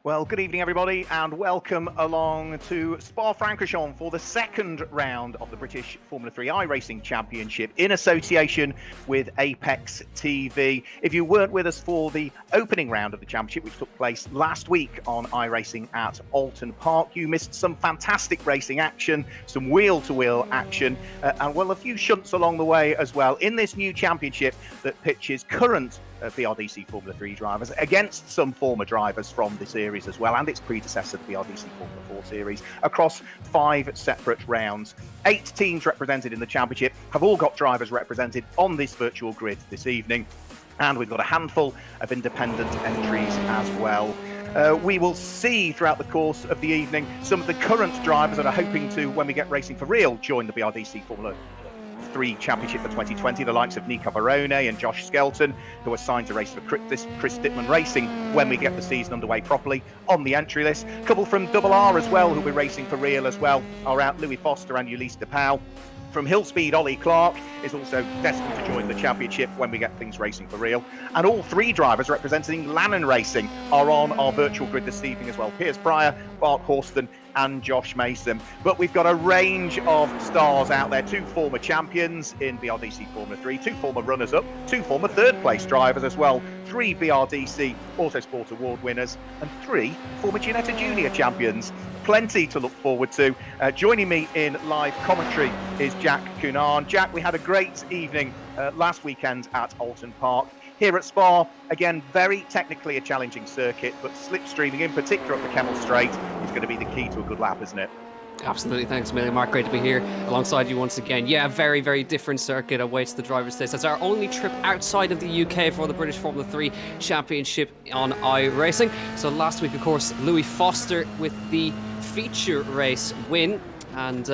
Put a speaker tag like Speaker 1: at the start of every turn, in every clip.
Speaker 1: Well, good evening, everybody, and welcome along to Spa-Francorchamps for the second round of the British Formula 3 iRacing Championship in association with Apex TV. If you weren't with us for the opening round of the championship, which took place last week on iRacing at Oulton Park, you missed some fantastic racing action, some wheel-to-wheel action, and, well, a few shunts along the way as well in this new championship that pitches current BRDC Formula 3 drivers against some former drivers from the series as well, and its predecessor, the BRDC Formula 4 series, across 5 separate rounds. 8 teams represented in the championship have all got drivers represented on this virtual grid this evening, and we've got a handful of independent entries as well. We will see throughout the course of the evening some of the current drivers that are hoping to, when we get racing for real, join the BRDC Formula 3 Championship for 2020, the likes of Nico Barone and Josh Skelton, who are signed to race for Chris Dittman Racing when we get the season underway properly on the entry list. A couple from Double R as well, who'll be racing for real as well, are out Louis Foster and Ulysse de Pauw. From Hillspeed, Ollie Clark is also destined to join the championship when we get things racing for real. And all 3 drivers representing Lannon Racing are on our virtual grid this evening as well. Piers Pryor, Bart Horston and Josh Mason. But we've got a range of stars out there. 2 former champions in BRDC Formula 3, 2 former runners-up, 2 former third-place drivers as well, 3 BRDC Autosport Award winners, and 3 former Ginetta Junior champions. Plenty to look forward to. Joining me in live commentary is Jack Cunard. Jack, we had a great evening last weekend at Oulton Park. Here at Spa, again, very technically a challenging circuit, but slipstreaming in particular up the Kemmel Straight is going to be the key to a good lap, isn't it?
Speaker 2: Absolutely. Thanks a million, Mark. Great to be here alongside you once again. Yeah, very, very different circuit awaits the drivers this. It's our only trip outside of the UK for the British Formula 3 Championship on iRacing. So last week, of course, Louis Foster with the feature race win, and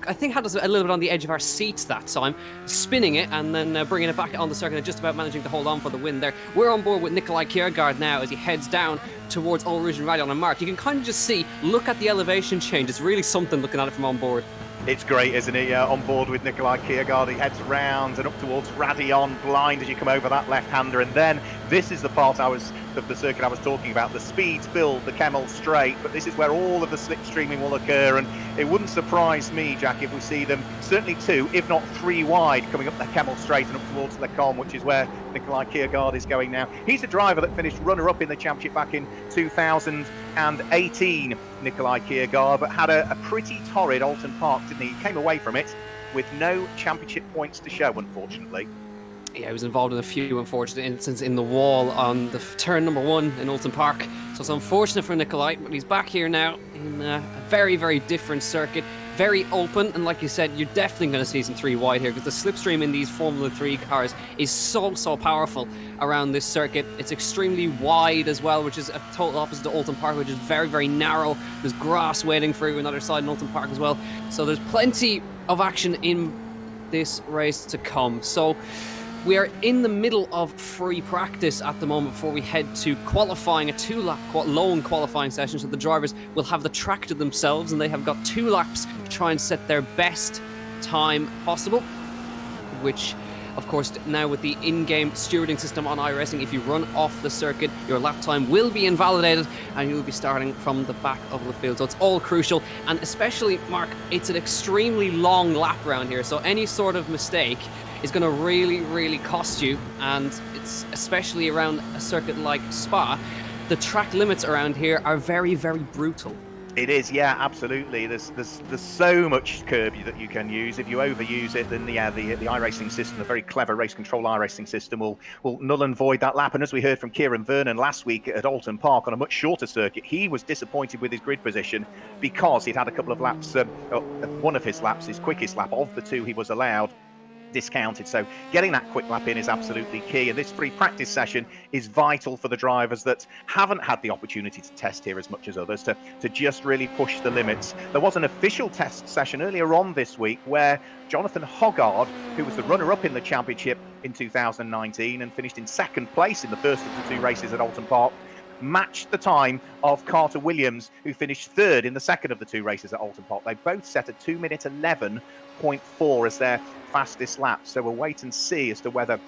Speaker 2: I think had us a little bit on the edge of our seats that time, spinning it and then bringing it back on the circuit and just about managing to hold on for the win there. We're on board with Nikolai Kiergaard now as he heads down towards All Rouge and Radion. And Mark, you can kind of just see, look at the elevation change. It's really something looking at it from on board.
Speaker 1: It's great, isn't it? On board with Nikolai Kiergaard, he heads round and up towards Radion, blind as you come over that left-hander, and then this is the part of the circuit I was talking about, the speeds build, the Kemmel Straight, but this is where all of the slipstreaming will occur, and it wouldn't surprise me, Jack, if we see them certainly 2, if not 3 wide, coming up the Kemmel Straight and up towards Le Combe, which is where Nikolai Kiergaard is going now. He's a driver that finished runner-up in the championship back in 2018, Nikolai Kiergaard, but had a pretty torrid Oulton Park, didn't he? He came away from it with no championship points to show, unfortunately.
Speaker 2: Yeah, he was involved in a few unfortunate incidents in the wall on the turn number 1 in Oulton Park. So it's unfortunate for Nikolai, but he's back here now in a very, very different circuit. Very open, and like you said, you're definitely going to see some 3 wide here because the slipstream in these Formula 3 cars is so powerful around this circuit. It's extremely wide as well, which is a total opposite to Oulton Park, which is very, very narrow. There's grass waiting for you on the other side in Oulton Park as well. So there's plenty of action in this race to come. So we are in the middle of free practice at the moment before we head to qualifying, a 2-lap lone qualifying session. So the drivers will have the track to themselves and they have got 2 laps to try and set their best time possible, which, of course, now with the in-game stewarding system on iRacing, if you run off the circuit, your lap time will be invalidated and you'll be starting from the back of the field. So it's all crucial, and especially, Mark, it's an extremely long lap round here, so any sort of mistake is going to really, really cost you, and it's especially around a circuit like Spa. The track limits around here are very, very brutal.
Speaker 1: It is, yeah, absolutely. There's so much curb that you can use. If you overuse it, then the iRacing system, the very clever race control iRacing system, will null and void that lap. And as we heard from Kieran Vernon last week at Oulton Park on a much shorter circuit, he was disappointed with his grid position because he'd had a couple of laps, one of his laps, his quickest lap of the 2 he was allowed, discounted. So getting that quick lap in is absolutely key, and this free practice session is vital for the drivers that haven't had the opportunity to test here as much as others, to just really push the limits. There was an official test session earlier on this week where Jonathan Hoggard, who was the runner-up in the championship in 2019 and finished in 2nd place in the first of the 2 races at Oulton Park, matched the time of Carter Williams, who finished 3rd in the 2nd of the 2 races at Oulton Park. They both set a 2-minute 11.4 as their fastest lap. So we'll wait and see as to whether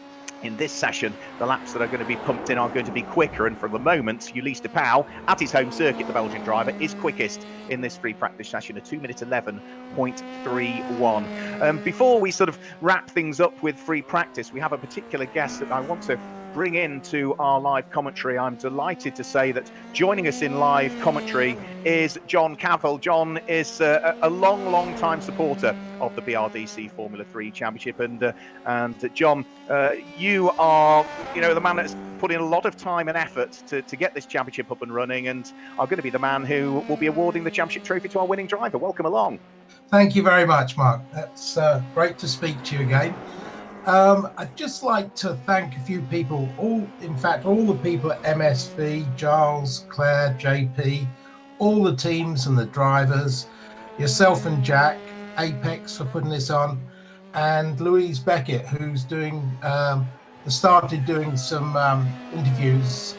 Speaker 1: In this session, the laps that are going to be pumped in are going to be quicker, and for the moment, Ulysse de Pauw, at his home circuit, the Belgian driver, is quickest in this free practice session, a 2-minute 11.31. Before we sort of wrap things up with free practice, we have a particular guest that I want to bring into our live commentary. I'm delighted to say that joining us in live commentary is John Cavill. John is a long time supporter of the BRDC Formula 3 Championship, and John, you are, the man that's put in a lot of time and effort to get this championship up and running, and are going to be the man who will be awarding the championship trophy to our winning driver. Welcome along.
Speaker 3: Thank you very much, Mark. That's great to speak to you again. I'd just like to thank a few people, all the people at MSV, Giles, Claire, JP, all the teams and the drivers, yourself and Jack, Apex for putting this on, and Louise Beckett, who's started doing some interviews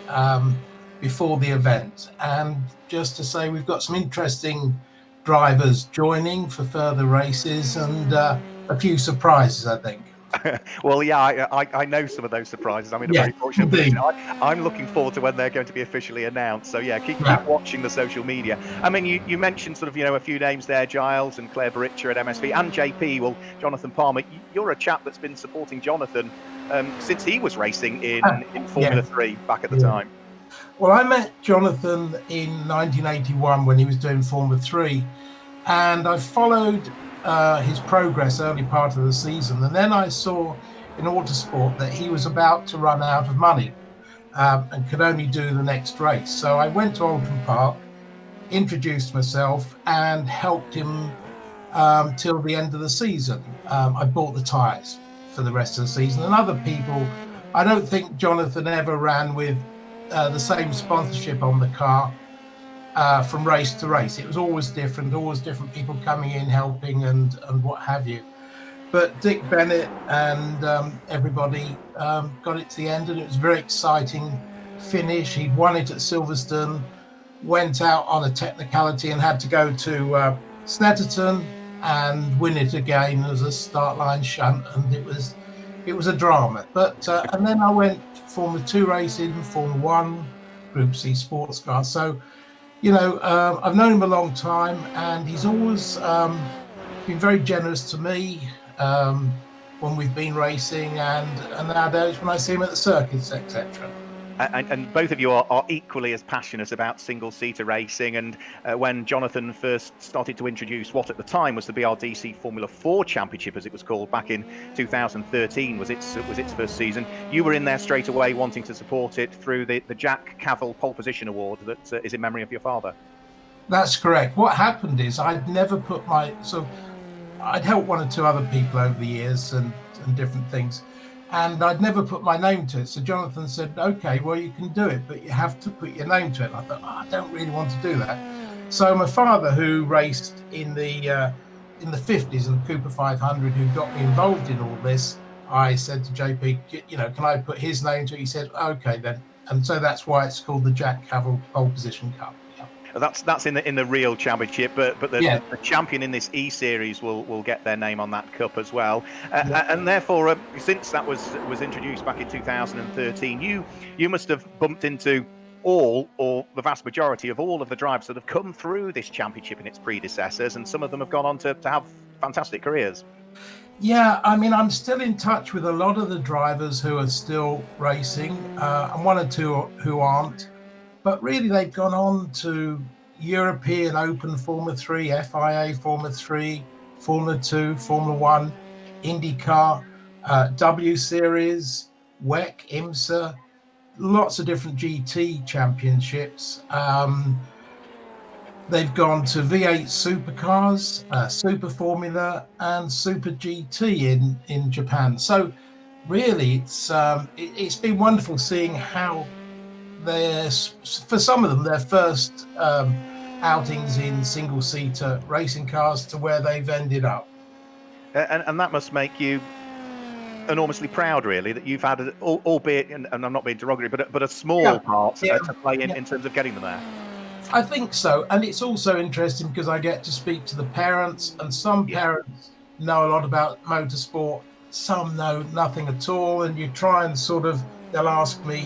Speaker 3: before the event. And just to say, we've got some interesting drivers joining for further races and a few surprises, I think.
Speaker 1: Well, yeah, I know some of those surprises. I'm in a very fortunate position. I'm looking forward to when they're going to be officially announced. So yeah, keep watching the social media. I mean, you mentioned sort of a few names there, Giles and Claire Baricha at MSV and JP. Well, Jonathan Palmer, you're a chap that's been supporting Jonathan since he was racing in Formula 3 back at the time.
Speaker 3: Well, I met Jonathan in 1981 when he was doing Formula 3, and I followed his progress early part of the season, and then I saw in Autosport that he was about to run out of money and could only do the next race. So I went to Oulton Park, introduced myself, and helped him till the end of the season. I bought the tyres for the rest of the season, and other people. I don't think Jonathan ever ran with the same sponsorship on the car from race to race. It was always different people coming in, helping and what have you. But Dick Bennett and everybody got it to the end, and it was a very exciting finish. He'd won it at Silverstone, went out on a technicality and had to go to Snetterton and win it again as a start line shunt, and it was a drama. But and then I went Formula 2 racing, Formula 1, Group C sports car. So I've known him a long time, and he's always been very generous to me when we've been racing, and nowadays when I see him at the circuits, etc.
Speaker 1: And both of you are equally as passionate about single-seater racing. And when Jonathan first started to introduce what at the time was the BRDC Formula 4 Championship, as it was called, back in 2013, was its first season, you were in there straight away wanting to support it through the Jack Cavill Pole Position Award that is in memory of your father.
Speaker 3: That's correct. What happened is I'd never put I'd helped one or two other people over the years and different things, and I'd never put my name to it. So Jonathan said, okay, well, you can do it, but you have to put your name to it. And I thought, I don't really want to do that. So my father, who raced in the 50s in the Cooper 500, who got me involved in all this, I said to JP, can I put his name to it? He said, okay, then. And so that's why it's called the Jack Cavill Pole Position Cup.
Speaker 1: That's in the real championship, but the champion in this E series will get their name on that cup as well, and therefore, since that was introduced back in 2013, you must have bumped into all or the vast majority of all of the drivers that have come through this championship and its predecessors, and some of them have gone on to have fantastic careers.
Speaker 3: Yeah, I mean, I'm still in touch with a lot of the drivers who are still racing, and one or two who aren't. But really, they've gone on to European Open Formula 3, FIA Formula 3, Formula 2, Formula 1, IndyCar, W Series, WEC, IMSA, lots of different GT championships. They've gone to V8 supercars, Super Formula, and Super GT in Japan. So really, it's been wonderful seeing how for some of them, their first outings in single-seater racing cars to where they've ended up.
Speaker 1: And that must make you enormously proud, really, that you've had, albeit, and I'm not being derogatory, but a small part to play in terms of getting them there.
Speaker 3: I think so. And it's also interesting because I get to speak to the parents, and some parents know a lot about motorsport, some know nothing at all, and you try and sort of, they'll ask me,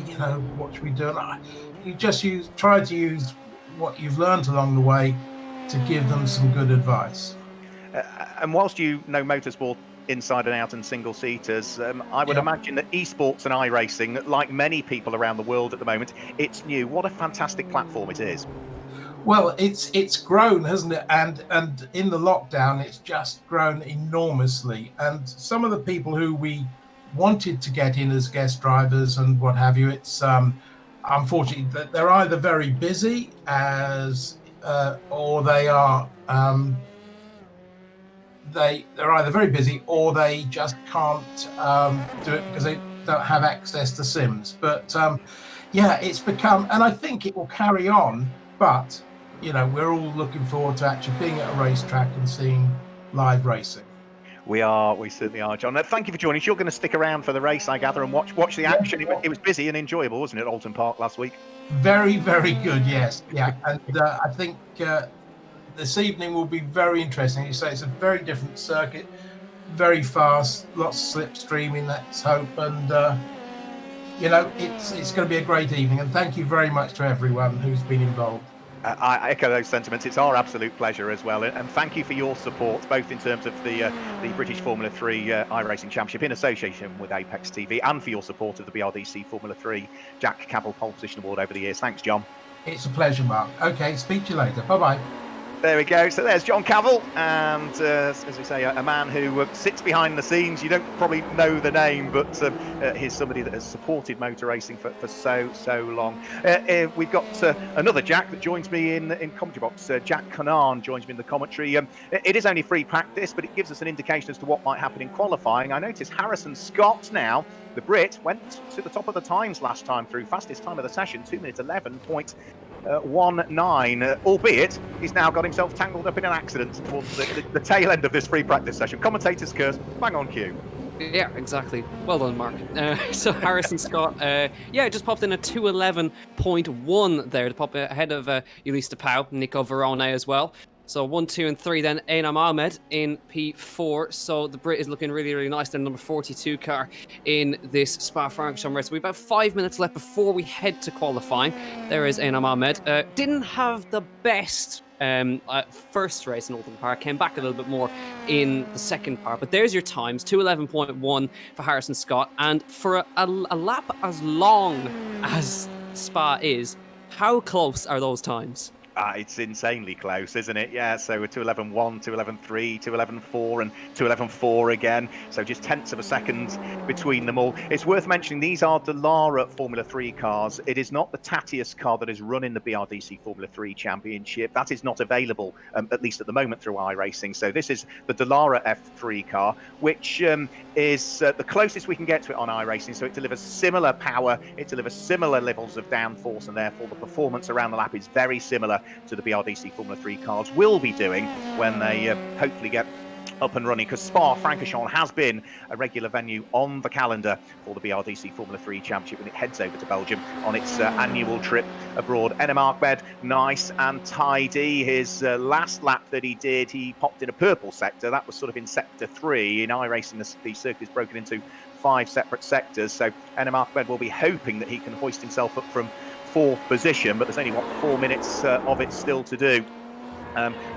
Speaker 3: what should we do? And you just try to use what you've learned along the way to give them some good advice.
Speaker 1: And whilst you know motorsport inside and out and single seaters, I would imagine that esports and iRacing, like many people around the world at the moment, it's new. What a fantastic platform it is.
Speaker 3: Well, it's grown, hasn't it? And in the lockdown, it's just grown enormously. And some of the people who we wanted to get in as guest drivers and what have you, it's unfortunately that they're either very busy or they are they're either very busy or they just can't do it because they don't have access to sims. But it's become, and I think it will carry on, but we're all looking forward to actually being at a racetrack and seeing live racing.
Speaker 1: We certainly are, John. Thank you for joining us. You're going to stick around for the race, I gather, and watch the action. It was busy and enjoyable, wasn't it, Oulton Park last week?
Speaker 3: Very, very good, yes. Yeah, and I think this evening will be very interesting. You say it's a very different circuit, very fast, lots of slipstreaming, let's hope, and it's going to be a great evening. And thank you very much to everyone who's been involved.
Speaker 1: I echo those sentiments. It's our absolute pleasure as well, and thank you for your support, both in terms of the British Formula 3 iRacing Championship in association with Apex TV, and for your support of the BRDC Formula 3 Jack Cavill Pole Position Award over the years. Thanks, John.
Speaker 3: It's a pleasure, Mark. Okay, speak to you later. Bye-bye.
Speaker 1: There we go. So there's John Cavill, and as we say, a man who sits behind the scenes. You don't probably know the name, but he's somebody that has supported motor racing for so long. We've got another Jack that joins me in commentary box. Jack Conan joins me in the commentary. It is only free practice, but it gives us an indication as to what might happen in qualifying. I noticed Harrison Scott now, the Brit, went to the top of the times last time through. Fastest time of the session, 2 minutes 11.19, albeit he's now got himself tangled up in an accident towards the tail end of this free practice session. Commentator's curse, bang on cue.
Speaker 2: Yeah, exactly. Well done, Mark. So Harrison Scott, just popped in a 2:11.1 there to pop ahead of Ulysse Pau, Nico Verona as well. So 1, 2, and 3 then Einam Ahmed in P4. So the Brit is looking really, really nice. They're number 42 car in this Spa-Francorchamps race. We've about 5 minutes left before we head to qualifying. There is Einam Ahmed. Didn't have the best first race in Oulton Park. Came back a little bit more in the second part. But there's your times. 2:11.1 for Harrison Scott. And for a lap as long as Spa is, how close are those times?
Speaker 1: It's insanely close, isn't it? Yeah, so 2:11.1, 2:11.3, 2:11.4 and 2:11.4 again. So just tenths of a second between them all. It's worth mentioning these are Dallara Formula 3 cars. It is not the Tatius car that is running the BRDC Formula 3 Championship. That is not available, at least at the moment, through iRacing. So this is the Dallara F3 car, which is the closest we can get to it on iRacing. So it delivers similar power, it delivers similar levels of downforce, and therefore the performance around the lap is very similar to the BRDC Formula 3 cars will be doing when they hopefully get up and running, because Spa-Francorchamps has been a regular venue on the calendar for the BRDC Formula 3 Championship when it heads over to Belgium on its annual trip abroad. Einam Ahmed, nice and tidy. His last lap that he did, he popped in a purple sector. That was sort of in sector 3. In iRacing, the circuit is broken into 5 separate sectors. So Einam Ahmed will be hoping that he can hoist himself up from 4th position, but there's only 4 minutes of it still to do.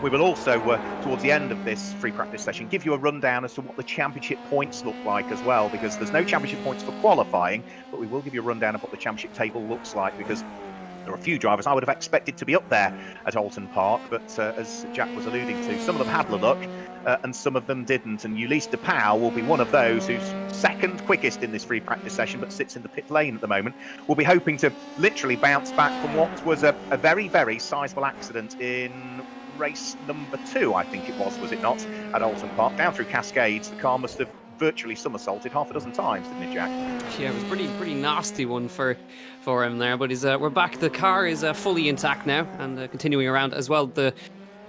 Speaker 1: We will also, towards the end of this free practice session, give you a rundown as to what the championship points look like as well, because there's no championship points for qualifying, but we will give you a rundown of what the championship table looks like, because there are a few drivers I would have expected to be up there at Oulton Park, but as Jack was alluding to, some of them had the luck and some of them didn't. And Ulysse Pau will be one of those who's second quickest in this free practice session, but sits in the pit lane at the moment. We'll be hoping to literally bounce back from what was a very, very sizable accident in race number 2, I think it was it not, at Oulton Park. Down through Cascades, the car must have virtually somersaulted half a dozen times, didn't it, Jack?
Speaker 2: Yeah, it was pretty nasty one for him there, but we're back. The car is fully intact now and continuing around as well. The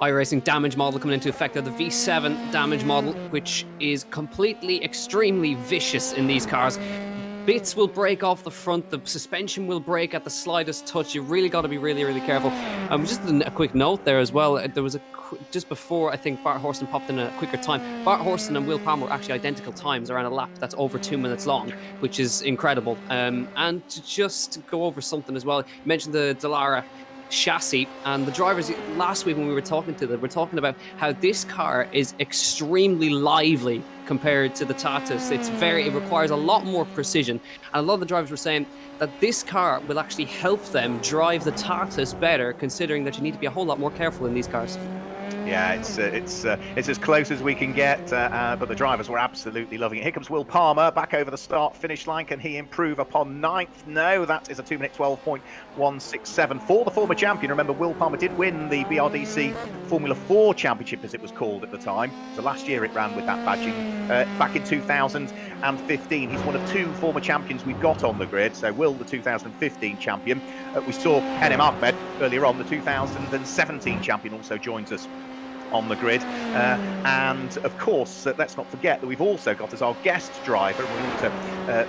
Speaker 2: iRacing damage model coming into effect there, the V7 damage model, which is completely, extremely vicious in these cars. Bits will break off the front, the suspension will break at the slightest touch. You really got to be really, really careful. Just a quick note there as well. There was just before I think Bart Horston popped in a quicker time. Bart Horston and Will Palmer were actually identical times around a lap that's over 2 minutes long, which is incredible. And to just go over something as well, you mentioned the Dallara chassis, and the drivers last week when we were talking to them, we're talking about how this car is extremely lively compared to the Tatus. It requires a lot more precision, and a lot of the drivers were saying that this car will actually help them drive the Tatus better, considering that you need to be a whole lot more careful in these cars.
Speaker 1: Yeah, it's as close as we can get, but the drivers were absolutely loving it. Here comes Will Palmer back over the start-finish line. Can he improve upon ninth? No, that is a 2-minute 12.167 for the former champion. Remember, Will Palmer did win the BRDC Formula 4 Championship, as it was called at the time. So last year it ran with that badging back in 2015. He's one of two former champions we've got on the grid. So Will, the 2015 champion. We saw Enem Ahmed earlier on, the 2017 champion, also joins us on the grid, and of course let's not forget that we've also got as our guest driver, we want to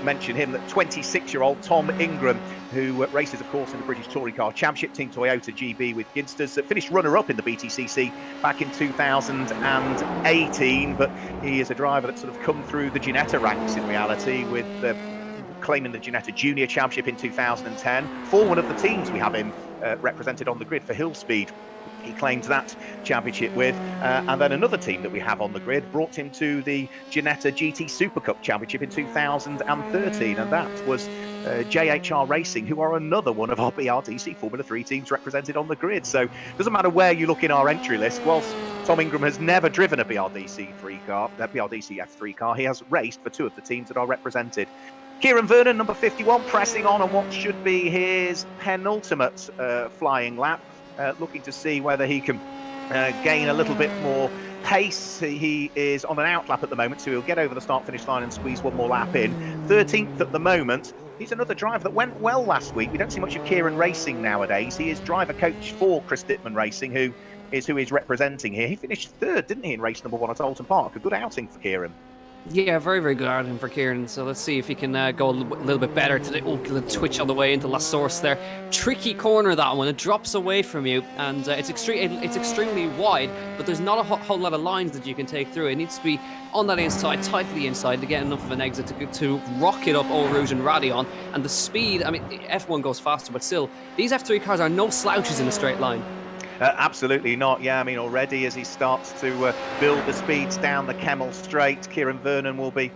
Speaker 1: mention him, that 26-year-old Tom Ingram, who races of course in the British Touring Car Championship, Team Toyota GB with Ginsters, that finished runner-up in the BTCC back in 2018, but he is a driver that's sort of come through the Ginetta ranks in reality, with claiming the Ginetta Junior Championship in 2010 for one of the teams we have him represented on the grid for Hill Speed. He claimed that championship with, and then another team that we have on the grid brought him to the Ginetta GT Super Cup Championship in 2013, and that was JHR Racing, who are another one of our BRDC Formula 3 teams represented on the grid. So it doesn't matter where you look in our entry list, whilst Tom Ingram has never driven a BRDC F3 car, he has raced for two of the teams that are represented. Kieran Vernon, number 51, pressing on what should be his penultimate flying lap. Looking to see whether he can gain a little bit more pace. He is on an outlap at the moment, so he'll get over the start-finish line and squeeze one more lap in. 13th at the moment. He's another driver that went well last week. We don't see much of Kieran racing nowadays. He is driver coach for Chris Dittman Racing, who is representing here. He finished third, didn't he, in race number 1 at Oulton Park? A good outing for Kieran.
Speaker 2: Yeah, very, very good outing for Kieran. So let's see if he can go a little bit better today. Oh, the twitch on the way into La Source there. Tricky corner, that one. It drops away from you, and it's extremely wide, but there's not a whole lot of lines that you can take through. It needs to be on that inside, tight to the inside, to get enough of an exit to rocket up Eau Rouge and Radion. And the speed, I mean, F1 goes faster, but still, these F3 cars are no slouches in a straight line.
Speaker 1: Absolutely not. Yeah, I mean, already as he starts to build the speeds down the Kemmel Straight, Kieran Vernon will be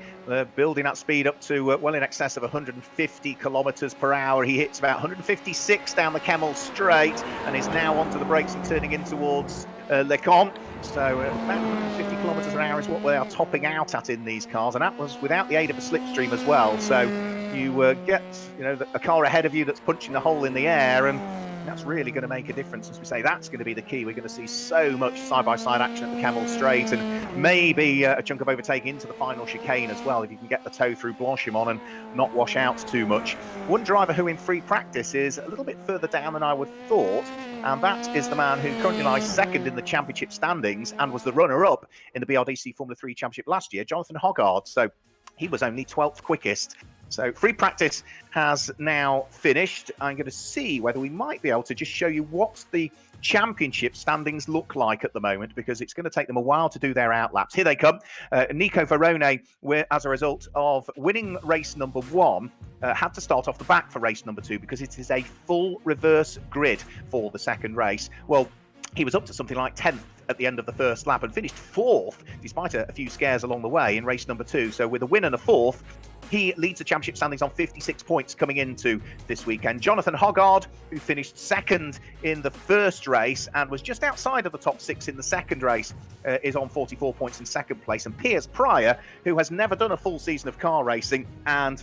Speaker 1: building that speed up to well in excess of 150 kilometres per hour. He hits about 156 down the Kemmel Straight and is now onto the brakes and turning in towards Le Camp. So about 150 kilometres an hour is what they are topping out at in these cars, and that was without the aid of a slipstream as well. So you get a car ahead of you that's punching the hole in the air, and that's really going to make a difference. As we say, that's going to be the key. We're going to see so much side-by-side action at the Kemmel Straight, and maybe a chunk of overtaking into the final chicane as well, if you can get the toe through Blanchimont and not wash out too much. One driver who in free practice is a little bit further down than I would have thought, and that is the man who currently lies second in the championship standings and was the runner-up in the BRDC Formula 3 Championship last year, Jonathan Hoggard. So he was only 12th quickest. So free practice has now finished. I'm going to see whether we might be able to just show you what the championship standings look like at the moment, because it's going to take them a while to do their outlaps. Here they come. Nico Verone, as a result of winning race number 1, had to start off the back for race number 2 because it is a full reverse grid for the second race. Well, he was up to something like 10th at the end of the first lap and finished 4th, despite a few scares along the way in race number 2. So with a win and a 4th, he leads the championship standings on 56 points coming into this weekend. Jonathan Hoggard, who finished second in the first race and was just outside of the top 6 in the second race, is on 44 points in second place. And Piers Pryor, who has never done a full season of car racing and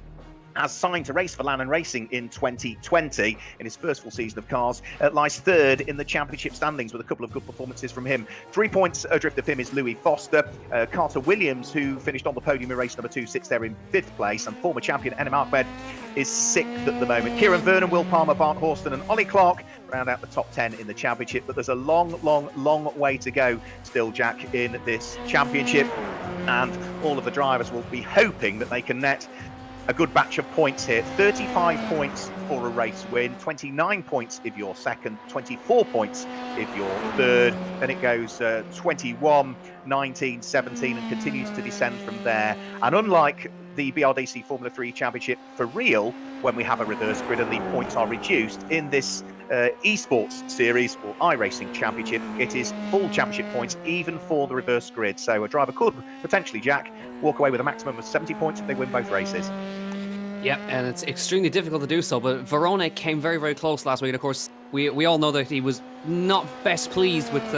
Speaker 1: has signed to race for Lannon Racing in 2020 in his first full season of cars, lies third in the championship standings with a couple of good performances from him. 3 points adrift of him is Louis Foster. Carter Williams, who finished on the podium in race number 2, sits there in 5th place, and former champion Enem Ahmed is 6th at the moment. Kieran Vernon, Will Palmer, Bart Horston and Ollie Clark round out the top 10 in the championship, but there's a long way to go still, Jack, in this championship, and all of the drivers will be hoping that they can net a good batch of points here. 35 points for a race win, 29 points if you're second, 24 points if you're third. Then it goes 21, 19, 17 and continues to descend from there. And unlike the BRDC Formula 3 Championship for real, when we have a reverse grid and the points are reduced, in this esports series or iRacing Championship, it is full championship points even for the reverse grid. So a driver could potentially, Jack, walk away with a maximum of 70 points if they win both races.
Speaker 2: Yep, and it's extremely difficult to do so, but Verone came very, very close last week. And of course, we all know that he was not best pleased with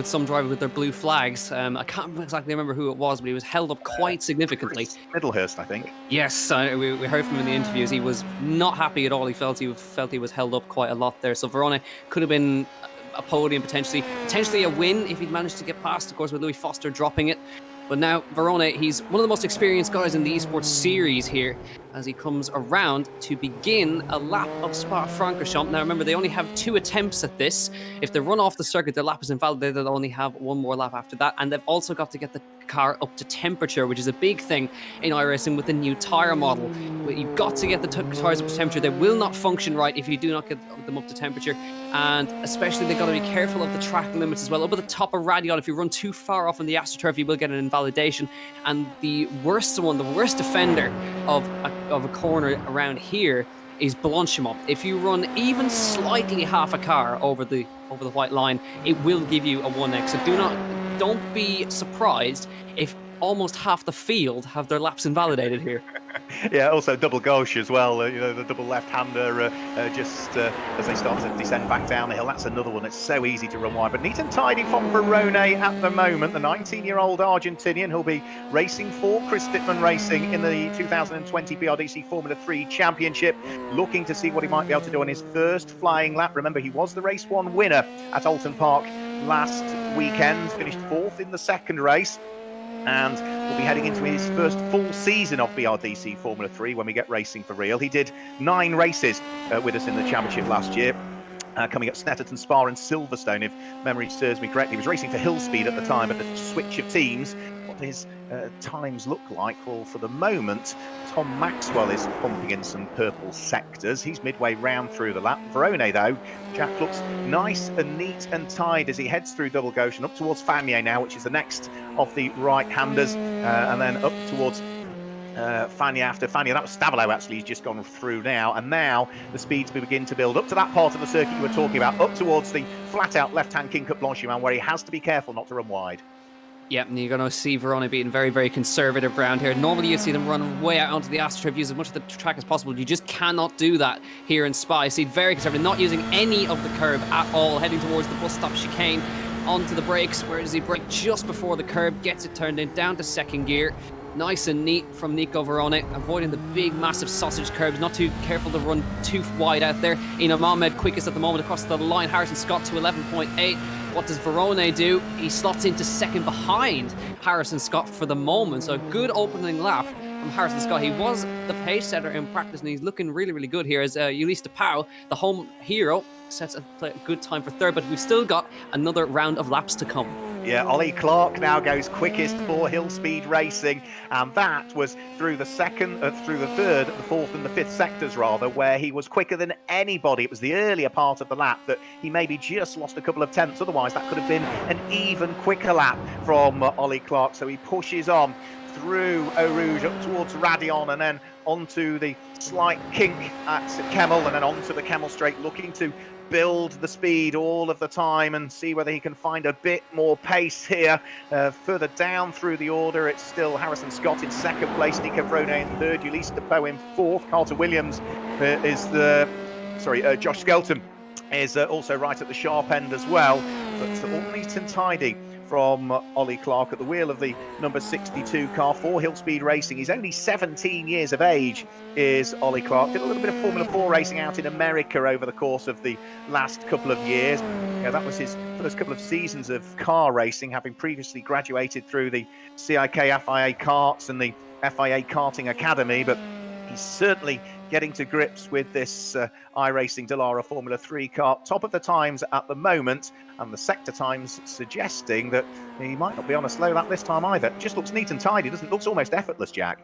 Speaker 2: some drivers with their blue flags. I can't exactly remember who it was, but he was held up quite significantly.
Speaker 1: Middlehurst, I think.
Speaker 2: Yes, we heard from him in the interviews. He was not happy at all. He felt he was held up quite a lot there. So Verone could have been a podium, potentially a win if he'd managed to get past, of course, with Louis Foster dropping it. But now Verone, he's one of the most experienced guys in the esports series here, as he comes around to begin a lap of Spa-Francorchamps. Now remember, they only have 2 attempts at this. If they run off the circuit, their lap is invalidated. They'll only have 1 more lap after that. And they've also got to get the car up to temperature, which is a big thing in iRacing with the new tyre model. But you've got to get the tyres up to temperature. They will not function right if you do not get them up to temperature. And especially, they've got to be careful of the track limits as well. Up at the top of Radion, if you run too far off on the AstroTurf, you will get an invalidation. And the worst offender of a corner around here is Blanchamont. If you run even slightly half a car over the white line, it will give you a 1x. So don't be surprised if almost half the field have their laps invalidated here.
Speaker 1: Yeah, also double gauche as well, the double left-hander just as they start to descend back down the hill. That's another one. It's so easy to run wide, but neat and tidy from Verone at the moment. The 19-year-old Argentinian who'll be racing for Chris Dittman Racing in the 2020 BRDC Formula 3 Championship, looking to see what he might be able to do on his first flying lap. Remember, he was the race 1 winner at Oulton Park last weekend, finished 4th in the second race, and will be heading into his first full season of BRDC Formula 3 when we get racing for real. He did 9 races with us in the championship last year, coming up Snetterton, Spa and Silverstone, if memory serves me correctly. He was racing for Hillspeed at the time, but the switch of teams, what do his times look like? Well, for the moment, Tom Maxwell is pumping in some purple sectors. He's midway round through the lap. Verone, though, Jack, looks nice and neat and tied as he heads through Double Gauche and up towards Fagnier now, which is the next of the right-handers, and then up towards Fagnier after Fagnier. That was Stavelot, actually. He's just gone through now, and now the speeds begin to build up to that part of the circuit you were talking about, up towards the flat-out left-hand King Cup Blanchimand, where he has to be careful not to run wide.
Speaker 2: Yep, and you're going to see Verone being very, very conservative around here. Normally you'd see them run way out onto the AstroTurf, use as much of the track as possible. You just cannot do that here in Spa. You see very conservative, not using any of the curb at all, heading towards the bus stop chicane, onto the brakes. Where does he brake? Just before the curb, gets it turned in, down to second gear. Nice and neat from Nico Verone, avoiding the big, massive sausage curbs, not too careful to run too wide out there. Ina Mohamed quickest at the moment across the line. Harrison Scott to 11.8. What does Verone do? He slots into second behind Harrison Scott for the moment. So a good opening lap from Harrison Scott. He was the pace setter in practice, and he's looking really, really good here as Ulysse de Pauw, the home hero, sets a good time for third, but we've still got another round of laps to come.
Speaker 1: Yeah, Ollie Clark now goes quickest for Hillspeed Racing, and that was through the third, the fourth and the fifth sectors rather, where he was quicker than anybody. It was the earlier part of the lap that he maybe just lost a couple of tenths. Otherwise, that could have been an even quicker lap from Ollie Clark. So he pushes on through Eau Rouge up towards Radion, and then onto the slight kink at Kemmel, and then onto the Kemmel straight, looking to build the speed all of the time and see whether he can find a bit more pace here. Further down through the order, it's still Harrison Scott in second place, Nico Verone in third, Ulysse de Pauw in fourth, Carter Williams Josh Skelton is also right at the sharp end as well, but all neat and tidy from Ollie Clark at the wheel of the number 62 car for Hillspeed Racing. He's only 17 years of age, is Ollie Clark. Did a little bit of Formula 4 racing out in America over the course of the last couple of years. Yeah, that was his first couple of seasons of car racing, having previously graduated through the CIK FIA Karts and the FIA Karting Academy, but he's certainly getting to grips with this iRacing Dallara Formula 3 car. Top of the times at the moment, and the sector times suggesting that he might not be on a slow lap this time either. Just looks neat and tidy, doesn't it? Looks almost effortless, Jack.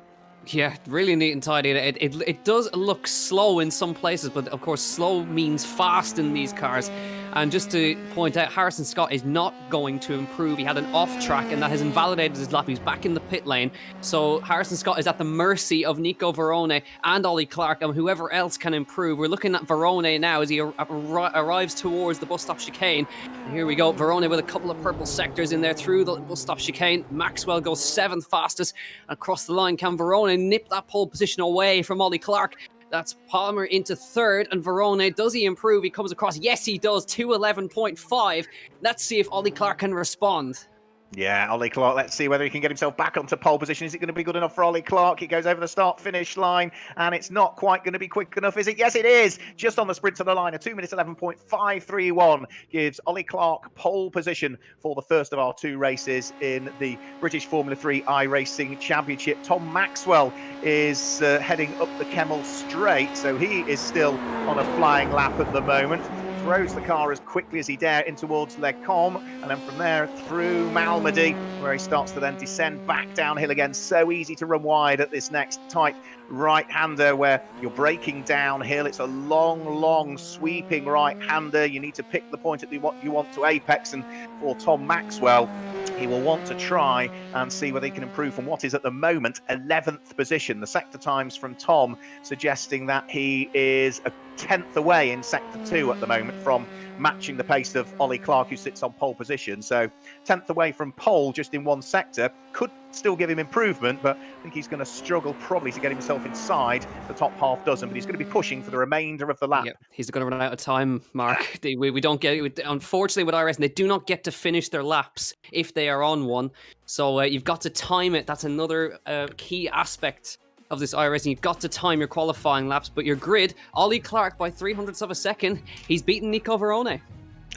Speaker 2: Yeah, really neat and tidy. It does look slow in some places, but of course, slow means fast in these cars. And just to point out, Harrison Scott is not going to improve. He had an off track, and that has invalidated his lap. He's back in the pit lane. So Harrison Scott is at the mercy of Nico Verone and Ollie Clark and whoever else can improve. We're looking at Verone now as he arrives towards the bus stop chicane. And here we go. Verone with a couple of purple sectors in there through the bus stop chicane. Maxwell goes 7th fastest across the line. Can Verone nip that pole position away from Ollie Clark? That's Palmer into 3rd, and Verone, does he improve? He comes across. Yes, he does. 2:11.5. Let's see if Ollie Clark can respond.
Speaker 1: Yeah, Ollie Clark, let's see whether he can get himself back onto pole position. Is it going to be good enough for Ollie Clark? He goes over the start-finish line, and it's not quite going to be quick enough, is it? Yes, it is. Just on the sprint to the line, a 2 minutes 11.531 gives Ollie Clark pole position for the first of our 2 races in the British Formula 3 iRacing Championship. Tom Maxwell is heading up the Kemmel Straight, so he is still on a flying lap at the moment. Throws the car as quickly as he dare in towards Les Combes, and then from there through Malmedy, where he starts to then descend back downhill again. So easy to run wide at this next tight right-hander where you're braking downhill. It's a long sweeping right-hander. You need to pick the point at what you want to apex, and for Tom Maxwell, he will want to try and see whether he can improve from what is at the moment 11th position. The sector times from Tom suggesting that he is a 10th away in sector 2 at the moment from matching the pace of Ollie Clark, who sits on pole position. So 10th away from pole just in one sector could still give him improvement, but I think he's going to struggle probably to get himself inside the top half dozen, but he's going to be pushing for the remainder of the lap.
Speaker 2: Yep, he's going to run out of time, Mark. We don't get, unfortunately with iRacing, they do not get to finish their laps if they are on one. So you've got to time it. That's another key aspect of this iRacing. You've got to time your qualifying laps, but your grid, Ollie Clark by 0.03 of a second, he's beaten Nico Verone.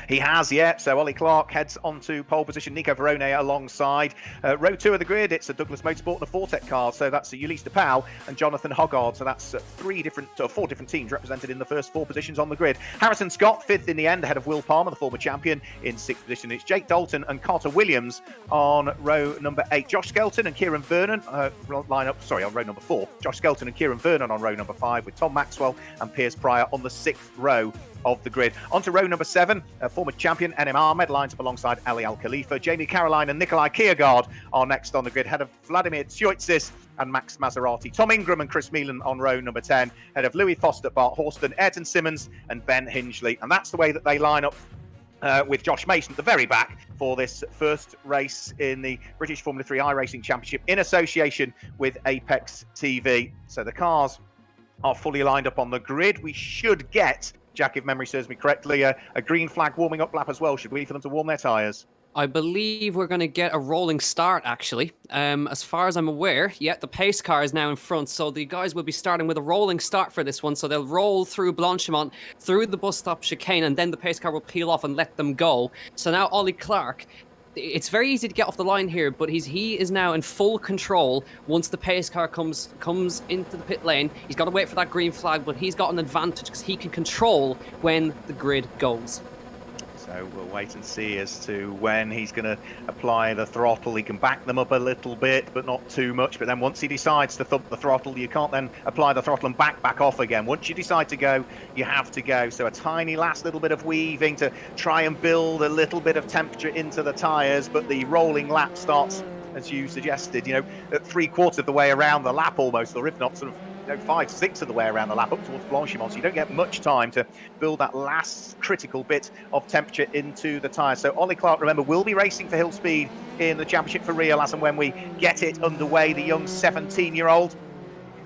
Speaker 1: He has, yeah. So Ollie Clark heads onto pole position. Nico Verone alongside. Row 2 of the grid, it's a Douglas Motorsport and a Fortec car. So that's Ulysse de Pauw and Jonathan Hoggard. So that's 4 different teams represented in the first 4 positions on the grid. Harrison Scott, 5th in the end, ahead of Will Palmer, the former champion, in 6th position. It's Jake Dalton and Carter Williams on row number 8. Josh Skelton and Kieran Vernon line up, on row number 4. Josh Skelton and Kieran Vernon on row number 5, with Tom Maxwell and Piers Pryor on the 6th row of the grid. Onto row number 7, former champion NM Ahmed lines up alongside Ali Al Khalifa. Jamie Caroline and Nikolai Kiergaard are next on the grid, head of Vladimir Tsioitsis and Max Maserati. Tom Ingram and Chris Meelan on row number 10, head of Louis Foster, Bart Horston, Ayrton Simmons and Ben Hingley. And that's the way that they line up with Josh Mason at the very back for this first race in the British Formula 3 iRacing Championship in association with Apex TV. So the cars are fully lined up on the grid. We should get, Jack, if memory serves me correctly, a green flag warming up lap as well, should we, for them to warm their tyres?
Speaker 2: I believe we're going to get a rolling start, actually. As far as I'm aware, the pace car is now in front, so the guys will be starting with a rolling start for this one. So they'll roll through Blanchimont, through the bus stop chicane, and then the pace car will peel off and let them go. So now Ollie Clark, it's very easy to get off the line here, but he is now in full control once the pace car comes into the pit lane. He's got to wait for that green flag, but he's got an advantage because he can control when the grid goes.
Speaker 1: So we'll wait and see as to when he's going to apply the throttle. He can back them up a little bit, but not too much. But then once he decides to thump the throttle, you can't then apply the throttle and back off again. Once you decide to go, you have to go. So a tiny last little bit of weaving to try and build a little bit of temperature into the tyres. But the rolling lap starts, as you suggested, at 3/4 of the way around the lap almost, or if not sort of 5/6 of the way around the lap up towards Blanchimont, so you don't get much time to build that last critical bit of temperature into the tyres. So Ollie Clark, remember, will be racing for hill speed in the championship for real as and when we get it underway, the young 17-year-old.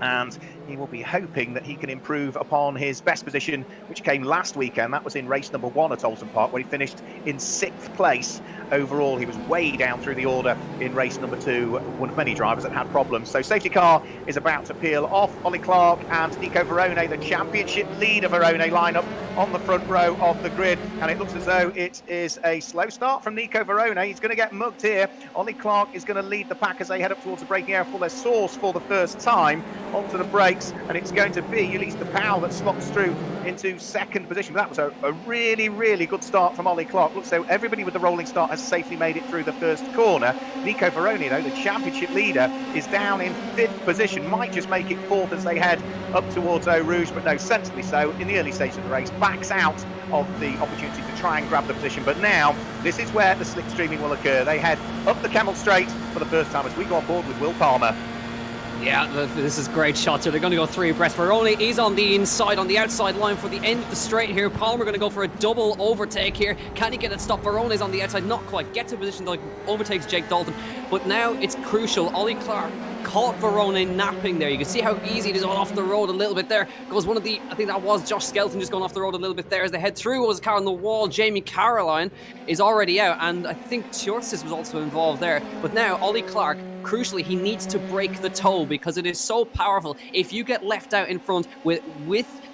Speaker 1: And he will be hoping that he can improve upon his best position, which came last weekend. That was in race number 1 at Oulton Park, where he finished in 6th place overall. He was way down through the order in race number 2, one of many drivers that had problems. So safety car is about to peel off. Ollie Clark and Nico Verone, the championship leader Verone, line up on the front row of the grid. And it looks as though it is a slow start from Nico Verone. He's going to get mugged here. Ollie Clark is going to lead the pack as they head up towards the braking area for their source for the first time. Onto the brake. brakes, and it's going to be Ulysses Powell that slots through into second position. That was a really, really good start from Ollie Clark. Looks though everybody with the rolling start has safely made it through the first corner. Nico Veroni, though, the championship leader, is down in fifth position. Might just make it fourth as they head up towards Eau Rouge, but no, sensibly so in the early stage of the race. Backs out of the opportunity to try and grab the position. But now, this is where the slipstreaming will occur. They head up the Kemmel Straight for the first time as we go on board with Will Palmer.
Speaker 2: Yeah, this is great shots here. They're going to go three abreast. Veroni is on the inside, on the outside line for the end of the straight here. Palmer going to go for a double overtake here. Can he get it stopped? Veroni's on the outside, not quite. Gets a position that overtakes Jake Dalton. But now it's crucial. Ollie Clark caught Veroni napping there. You can see how easy it is off the road a little bit there. Goes one of the, I think that was Josh Skelton just going off the road a little bit there as they head through. Was a car on the wall. Jamie Caroline is already out, and I think Tjorsis was also involved there. But now Ollie Clark, crucially, he needs to break the toe because it is so powerful. If you get left out in front with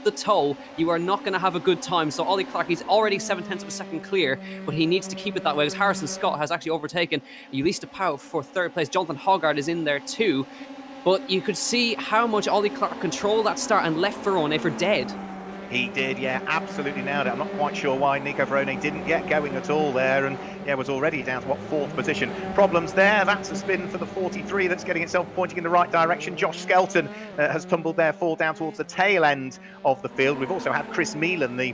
Speaker 2: the toe, you are not going to have a good time. So Ollie Clark, he's already 7/10 of a second clear, but he needs to keep it that way because Harrison Scott has actually overtaken Ulysses Pau for third place. Jonathan Hoggard is in there too. But you could see how much Ollie Clark controlled that start and left Veroni for dead.
Speaker 1: He did, yeah, absolutely nailed it. I'm not quite sure why Nico Veroni didn't get going at all there, and yeah, was already down to fourth position. Problems there. That's a spin for the 43 that's getting itself pointing in the right direction. Josh Skelton has tumbled therefore down towards the tail end of the field. We've also had Chris Meelan, the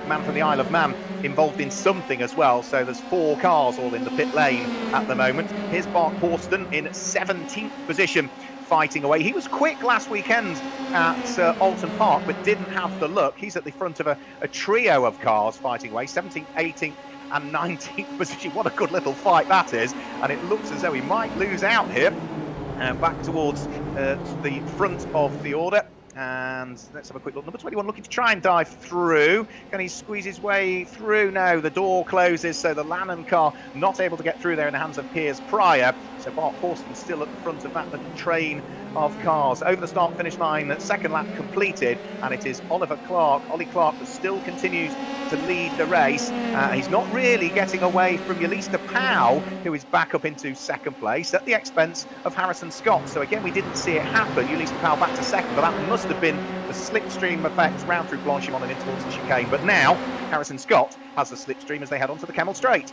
Speaker 1: man from the Isle of Man, involved in something as well. So there's 4 cars all in the pit lane at the moment. Here's Bart Horston in 17th position, fighting away. He was quick last weekend at Oulton Park, but didn't have the look. He's at the front of a trio of cars fighting away, 17th, 18th and 19th position. What a good little fight that is, and it looks as though he might lose out here. And back towards the front of the order. And let's have a quick look. Number 21 looking to try and dive through. Can he squeeze his way through? No, the door closes, so the Lannon car not able to get through there in the hands of Piers Pryor. So Bart Horston still at the front of that little train of cars. Over the start-finish line, second lap completed, and it is Ollie Clark that still continues to lead the race. He's not really getting away from Ulysses Pau, who is back up into second place at the expense of Harrison Scott. So again, we didn't see it happen. Ulysses Pau back to second, but that must have been the slipstream effect round through Blanchimont and in towards the chicane. But now Harrison Scott has the slipstream as they head onto the Kemmel Straight.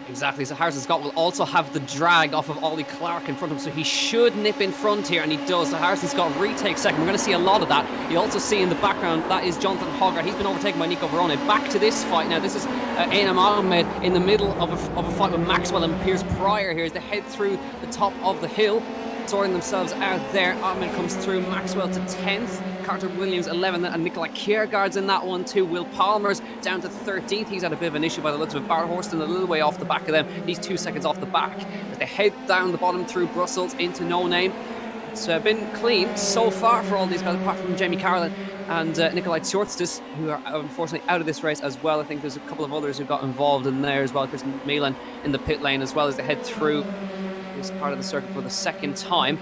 Speaker 2: Exactly, so Harrison Scott will also have the drag off of Ollie Clark in front of him, so he should nip in front here, and he does. So Harrison Scott retakes second. We're going to see a lot of that. You also see in the background, that is Jonathan Hoggart. He's been overtaken by Nico Veroni. Back to this fight now. This is Einam Ahmed in the middle of a fight with Maxwell and Piers Pryor here as they head through the top of the hill, sorting themselves out there. Ahmed comes through, Maxwell to 10th, Carter Williams 11th, and Nikolai Kiergaard's in that one too. Will Palmer's down to 13th. He's had a bit of an issue by the looks of it. Bart Horston a little way off the back of them. He's 2 seconds off the back as they head down the bottom through Brussels into No Name. It's been clean so far for all these guys, apart from Jamie Carolan and Nikolai Tjortstis, who are unfortunately out of this race as well. I think there's a couple of others who got involved in there as well. Chris Meelan in the pit lane as well as they head through this part of the circuit for the second time.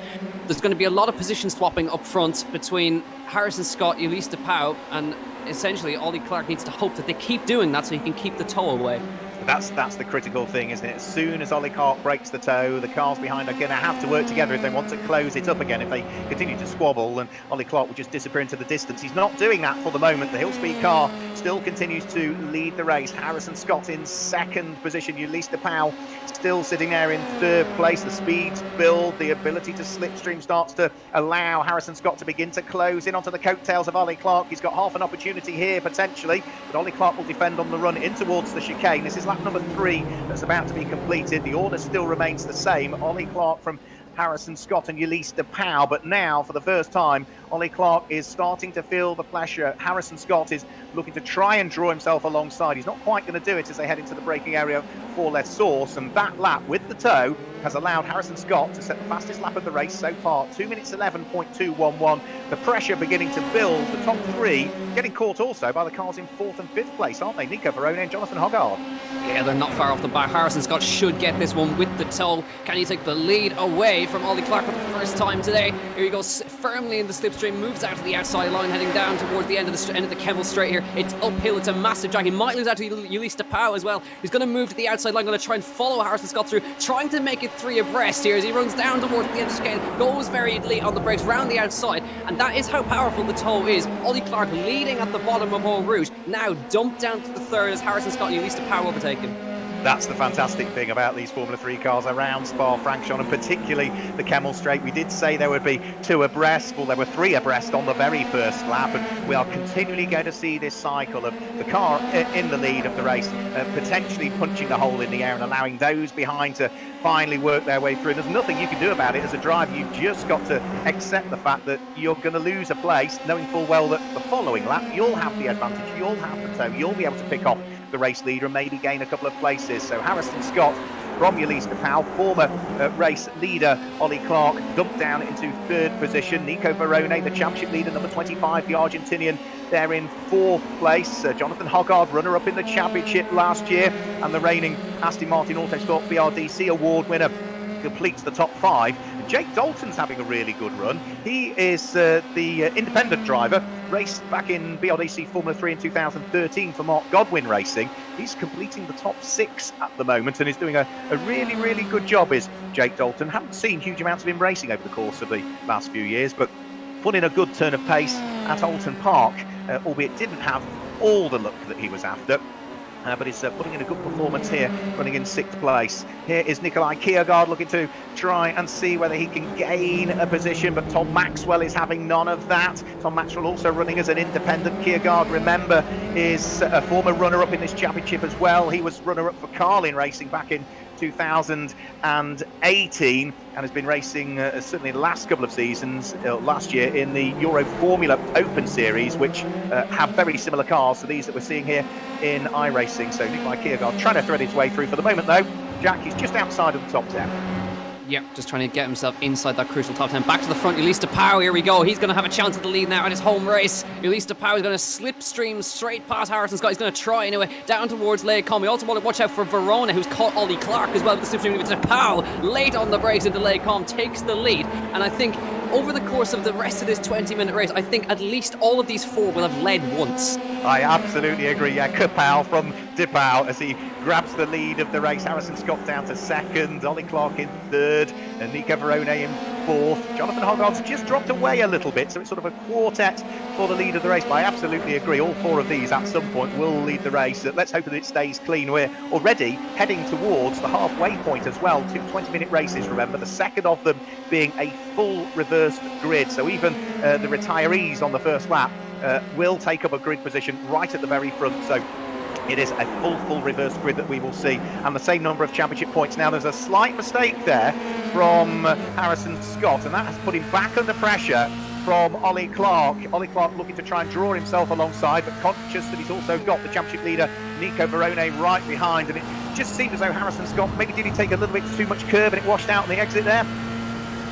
Speaker 2: There's going to be a lot of position swapping up front between Harrison Scott, Ulysses Pau, and essentially Ollie Clark needs to hope that they keep doing that so he can keep the toe away.
Speaker 1: That's the critical thing, isn't it? As soon as Ollie Clark breaks the toe, the cars behind are going to have to work together if they want to close it up again. If they continue to squabble, and Ollie Clark will just disappear into the distance. He's not doing that for the moment. The Hillspeed car still continues to lead the race. Harrison Scott in second position. Ulysses Pau still sitting there in third place. The speeds build. The ability to slipstream starts to allow Harrison Scott to begin to close in onto the coattails of Ollie Clark. He's got half an opportunity here potentially, but Ollie Clark will defend on the run in towards the chicane. This is lap number 3 that's about to be completed. The order still remains the same. Ollie Clark from Harrison Scott and Ulysses Pau, but now for the first time Ollie Clark is starting to feel the pressure. Harrison Scott is looking to try and draw himself alongside. He's not quite going to do it as they head into the braking area for Les Source, and that lap with the toe has allowed Harrison Scott to set the fastest lap of the race so far, 2 minutes 11.211. The pressure beginning to build. The top 3 getting caught also by the cars in 4th and 5th place, aren't they? Nico Veroni and Jonathan Hoggard.
Speaker 2: Yeah, they're not far off the back. Harrison Scott should get this one with the toe. Can he take the lead away from Ollie Clark for the first time today. Here he goes firmly in the slipstream, moves out to the outside line, heading down towards the end of the Kemmel straight here. It's uphill, it's a massive drag. He might lose out to Ulysse de Pauw as well. He's going to move to the outside line, going to try and follow Harrison Scott through, trying to make it 3 abreast here as he runs down towards the end of the chicane, goes very late on the brakes, round the outside, and that is how powerful the toe is. Ollie Clark leading at the bottom of Eau Rouge, now dumped down to the third as Harrison Scott and Ulysse de Pauw overtaken.
Speaker 1: That's the fantastic thing about these Formula 3 cars around Spa-Francorchamps, and particularly the Kemmel Straight. We did say there would be 2 abreast, well, there were 3 abreast on the very first lap, and we are continually going to see this cycle of the car in the lead of the race, potentially punching the hole in the air and allowing those behind to finally work their way through. There's nothing you can do about it as a driver. You've just got to accept the fact that you're going to lose a place, knowing full well that the following lap you'll have the advantage, you'll have the toe, you'll be able to pick off the race leader and maybe gain a couple of places. So Harrison Scott from Ulysse de Pauw, former race leader Ollie Clark, dumped down into 3rd position. Nico Verone, the championship leader, number 25, the Argentinian, there in 4th place. Jonathan Hoggard, runner-up in the championship last year, and the reigning Aston Martin Autosport BRDC award winner, completes the top 5. Jake Dalton's having a really good run. He is the independent driver, raced back in BRDC Formula 3 in 2013 for Mark Godwin Racing. He's completing the top 6 at the moment and is doing a really, really good job, is Jake Dalton. Haven't seen huge amounts of him racing over the course of the last few years, but put in a good turn of pace at Oulton Park, albeit didn't have all the luck that he was after. But he's putting in a good performance here, running in 6th place. Here is Nikolai Kiergaard looking to try and see whether he can gain a position, but Tom Maxwell is having none of that. Tom Maxwell also running as an independent. Kiergaard, remember, is a former runner-up in this championship as well. He was runner-up for Carlin Racing back in 2018 and has been racing certainly the last couple of seasons, last year in the Euro Formula Open Series, which have very similar cars to these that we're seeing here in iRacing. So Nikolai Kiergaard trying to thread his way through. For the moment though, Jack is just outside of the top 10.
Speaker 2: Yep, just trying to get himself inside that crucial top 10. Back to the front, Ulysse de Pauw, here we go. He's going to have a chance at the lead now in his home race. Ulysse de Pauw is going to slipstream straight past Harrison Scott. He's going to try anyway, down towards Lake Com. We also want to watch out for Verona, who's caught Ollie Clark as well with the slipstream. De Pauw, late on the brakes into Lake Com, takes the lead. And I think over the course of the rest of this 20-minute race, I think at least all of these 4 will have led once. I
Speaker 1: absolutely agree. Yeah, Kapow from De Pauw as he grabs the lead of the race. Harrison Scott down to 2nd, Ollie Clark in 3rd, and Nico Verone in 4th. Jonathan Hoggard's just dropped away a little bit, so it's sort of a quartet for the lead of the race. But I absolutely agree. All 4 of these at some point will lead the race. Let's hope that it stays clean. We're already heading towards the halfway point as well. 2 20-minute races, remember, the second of them being a full reversed grid. So even the retirees on the first lap will take up a grid position right at the very front. So it is a full reverse grid that we will see, and the same number of championship points. Now there's a slight mistake there from Harrison Scott, and that has put him back under pressure from Ollie Clark. Ollie Clark looking to try and draw himself alongside, but conscious that he's also got the championship leader Nico Verone right behind, and it just seemed as though Harrison Scott, maybe did he take a little bit too much curve and it washed out on the exit there?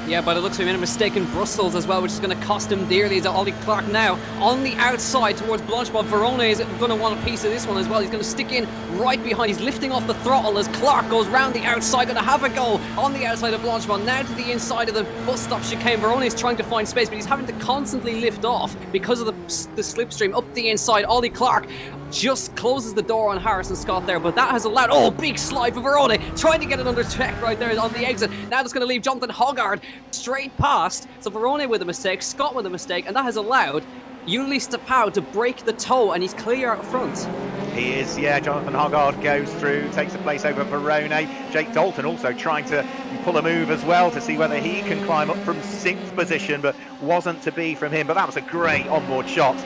Speaker 2: Yeah, by the looks of him, made a mistake in Brussels as well, which is going to cost him dearly. Is Ollie Clark now on the outside towards Blanchemont. Verone is going to want a piece of this one as well. He's going to stick in right behind. He's lifting off the throttle as Clark goes round the outside, going to have a go on the outside of Blanchemont. Now to the inside of the bus stop chicane. Verone is trying to find space, but he's having to constantly lift off because of the slipstream up the inside. Ollie Clark just closes the door on Harrison Scott there, but that has allowed, oh, big slide for Verone, trying to get it under check right there on the exit. Now that's going to leave Jonathan Hoggard straight past. So Verone with a mistake, Scott with a mistake, and that has allowed Ulysse de Pauw to break the toe, and he's clear out front.
Speaker 1: He is, yeah. Jonathan Hoggard goes through, takes the place over Verone. Jake Dalton also trying to pull a move as well to see whether he can climb up from 6th position, but wasn't to be from him. But that was a great onboard shot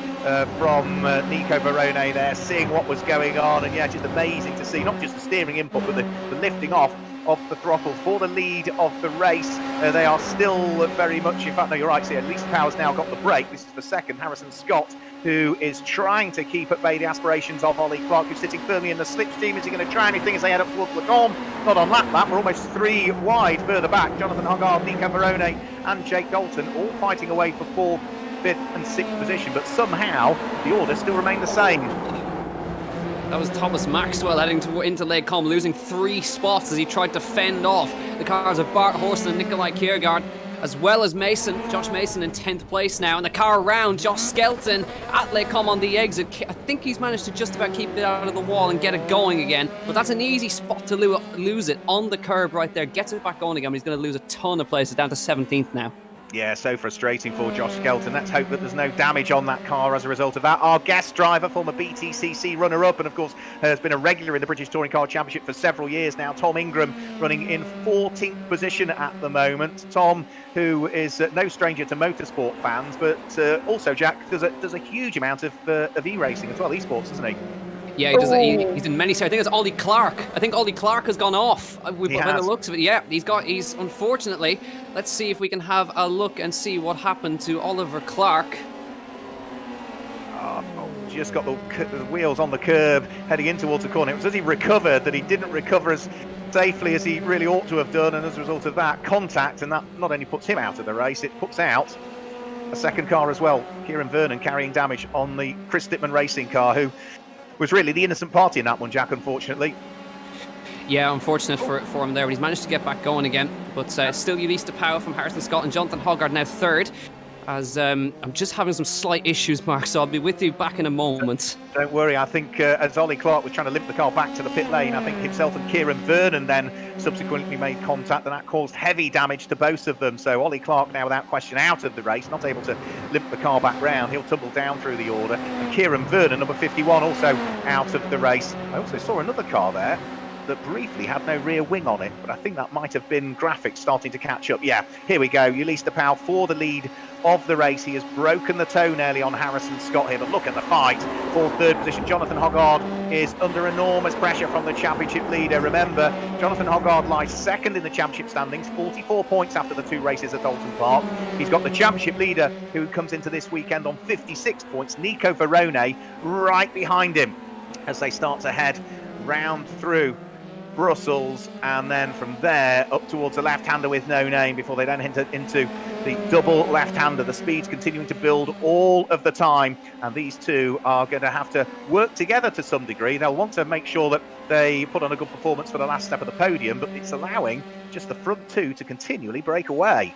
Speaker 1: from Nico Verone there, seeing what was going on. And yeah, just amazing to see, not just the steering input, but the lifting off the throttle for the lead of the race. They are still very much, in fact, no, you're right, see, Ulysse de Pauw's now got the break. This is for 2nd. Harrison Scott, who is trying to keep at bay the aspirations of Ollie Clark, who's sitting firmly in the slipstream. Is he going to try anything as they head up towards Le Combe? Not on that lap. We're almost 3 wide further back. Jonathan Hoggard, Nico Verone and Jake Dalton all fighting away for 4th, 5th and 6th position, but somehow the order still remained the same.
Speaker 2: That was Thomas Maxwell heading into Lake Com, losing 3 spots as he tried to fend off the cars of Bart Horson and Nikolai Kiergaard. as well as Mason. Josh Mason in 10th place now, and the car around Josh Skelton at Lecom on the exit. I think he's managed to just about keep it out of the wall and get it going again, but that's an easy spot to lose it on the curb right there. Gets it back going again, but he's going to lose a ton of places, down to 17th now.
Speaker 1: Yeah, so frustrating for Josh Skelton. Let's hope that there's no damage on that car as a result of that. Our guest driver, former BTCC runner-up, and of course has been a regular in the British Touring Car Championship for several years now, Tom Ingram, running in 14th position at the moment. Tom, who is no stranger to motorsport fans, but also, Jack, does a huge amount of e-racing as well, esports, doesn't he?
Speaker 2: Yeah, he does. He's in many. I think it's Ollie Clark. I think Ollie Clark has gone off. By the looks of it, yeah, he's unfortunately. Let's see if we can have a look and see what happened to Oliver Clark.
Speaker 1: Just got the wheels on the curb heading in towards the corner. It was as he recovered that he didn't recover as safely as he really ought to have done, and as a result of that, contact, and that not only puts him out of the race, it puts out a second car as well. Kieran Vernon carrying damage on the Chris Dittman racing car, who was really the innocent party in that one, Jack, unfortunately.
Speaker 2: Yeah, unfortunate for him there, but he's managed to get back going again. But still Ulysse de Pauw from Harrison Scott and Jonathan Hoggard now third. As I'm just having some slight issues, Mark, so I'll be with you back in a moment.
Speaker 1: Don't worry, I think as Ollie Clark was trying to limp the car back to the pit lane, I think himself and Kieran Vernon then subsequently made contact, and that caused heavy damage to both of them. So Ollie Clark now without question out of the race, not able to limp the car back round. He'll tumble down through the order. And Kieran Vernon, number 51, also out of the race. I also saw another car there that briefly had no rear wing on it, but I think that might have been graphics starting to catch up. Yeah, here we go. Ulysse de Pauw for the lead of the race. He has broken the toe nearly on Harrison Scott here, but look at the fight for third position. Jonathan Hoggard is under enormous pressure from the championship leader. Remember, Jonathan Hoggard lies second in the championship standings, 44 points after the two races at Oulton Park. He's got the championship leader who comes into this weekend on 56 points, Nico Verone, right behind him as they start to head round through Brussels, and then from there up towards the left-hander with no name before they then enter into the double left-hander. The speed's continuing to build all of the time, and these two are going to have to work together to some degree. They'll want to make sure that they put on a good performance for the last step of the podium, but it's allowing just the front two to continually break away.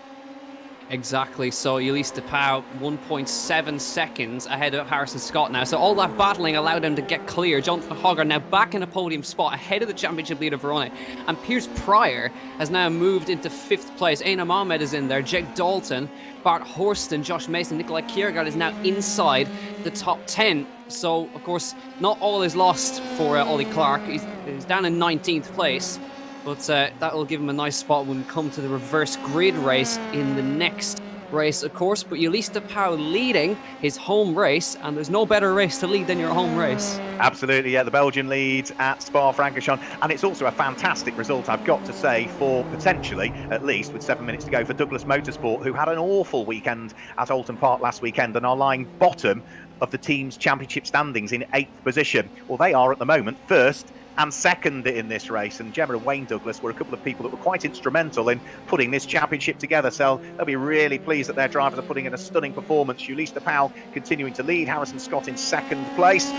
Speaker 2: Exactly, so Ulysse de Pauw 1.7 seconds ahead of Harrison Scott now. So all that battling allowed him to get clear. Jonathan Hoggard now back in a podium spot ahead of the championship leader Verone. And Piers Pryor has now moved into 5th place. Aina Mohamed is in there, Jake Dalton, Bart Horston, Josh Mason, Nikolai Kiergaard is now inside the top 10. So, of course, not all is lost for Ollie Clark. He's down in 19th place. But that will give him a nice spot when we come to the reverse grid race in the next race, of course. But Ulysse de Pauw leading his home race, and there's no better race to lead than your home race.
Speaker 1: Absolutely, yeah. The Belgian leads at Spa-Francorchamps, and it's also a fantastic result, I've got to say, for potentially, at least, with 7 minutes to go, for Douglas Motorsport, who had an awful weekend at Oulton Park last weekend and are lying bottom of the team's championship standings in 8th position. Well, they are at the moment first and second in this race, and Gemma and Wayne Douglas were a couple of people that were quite instrumental in putting this championship together, so they'll be really pleased that their drivers are putting in a stunning performance. Ulysse de Pauw continuing to lead, Harrison Scott in 2nd place,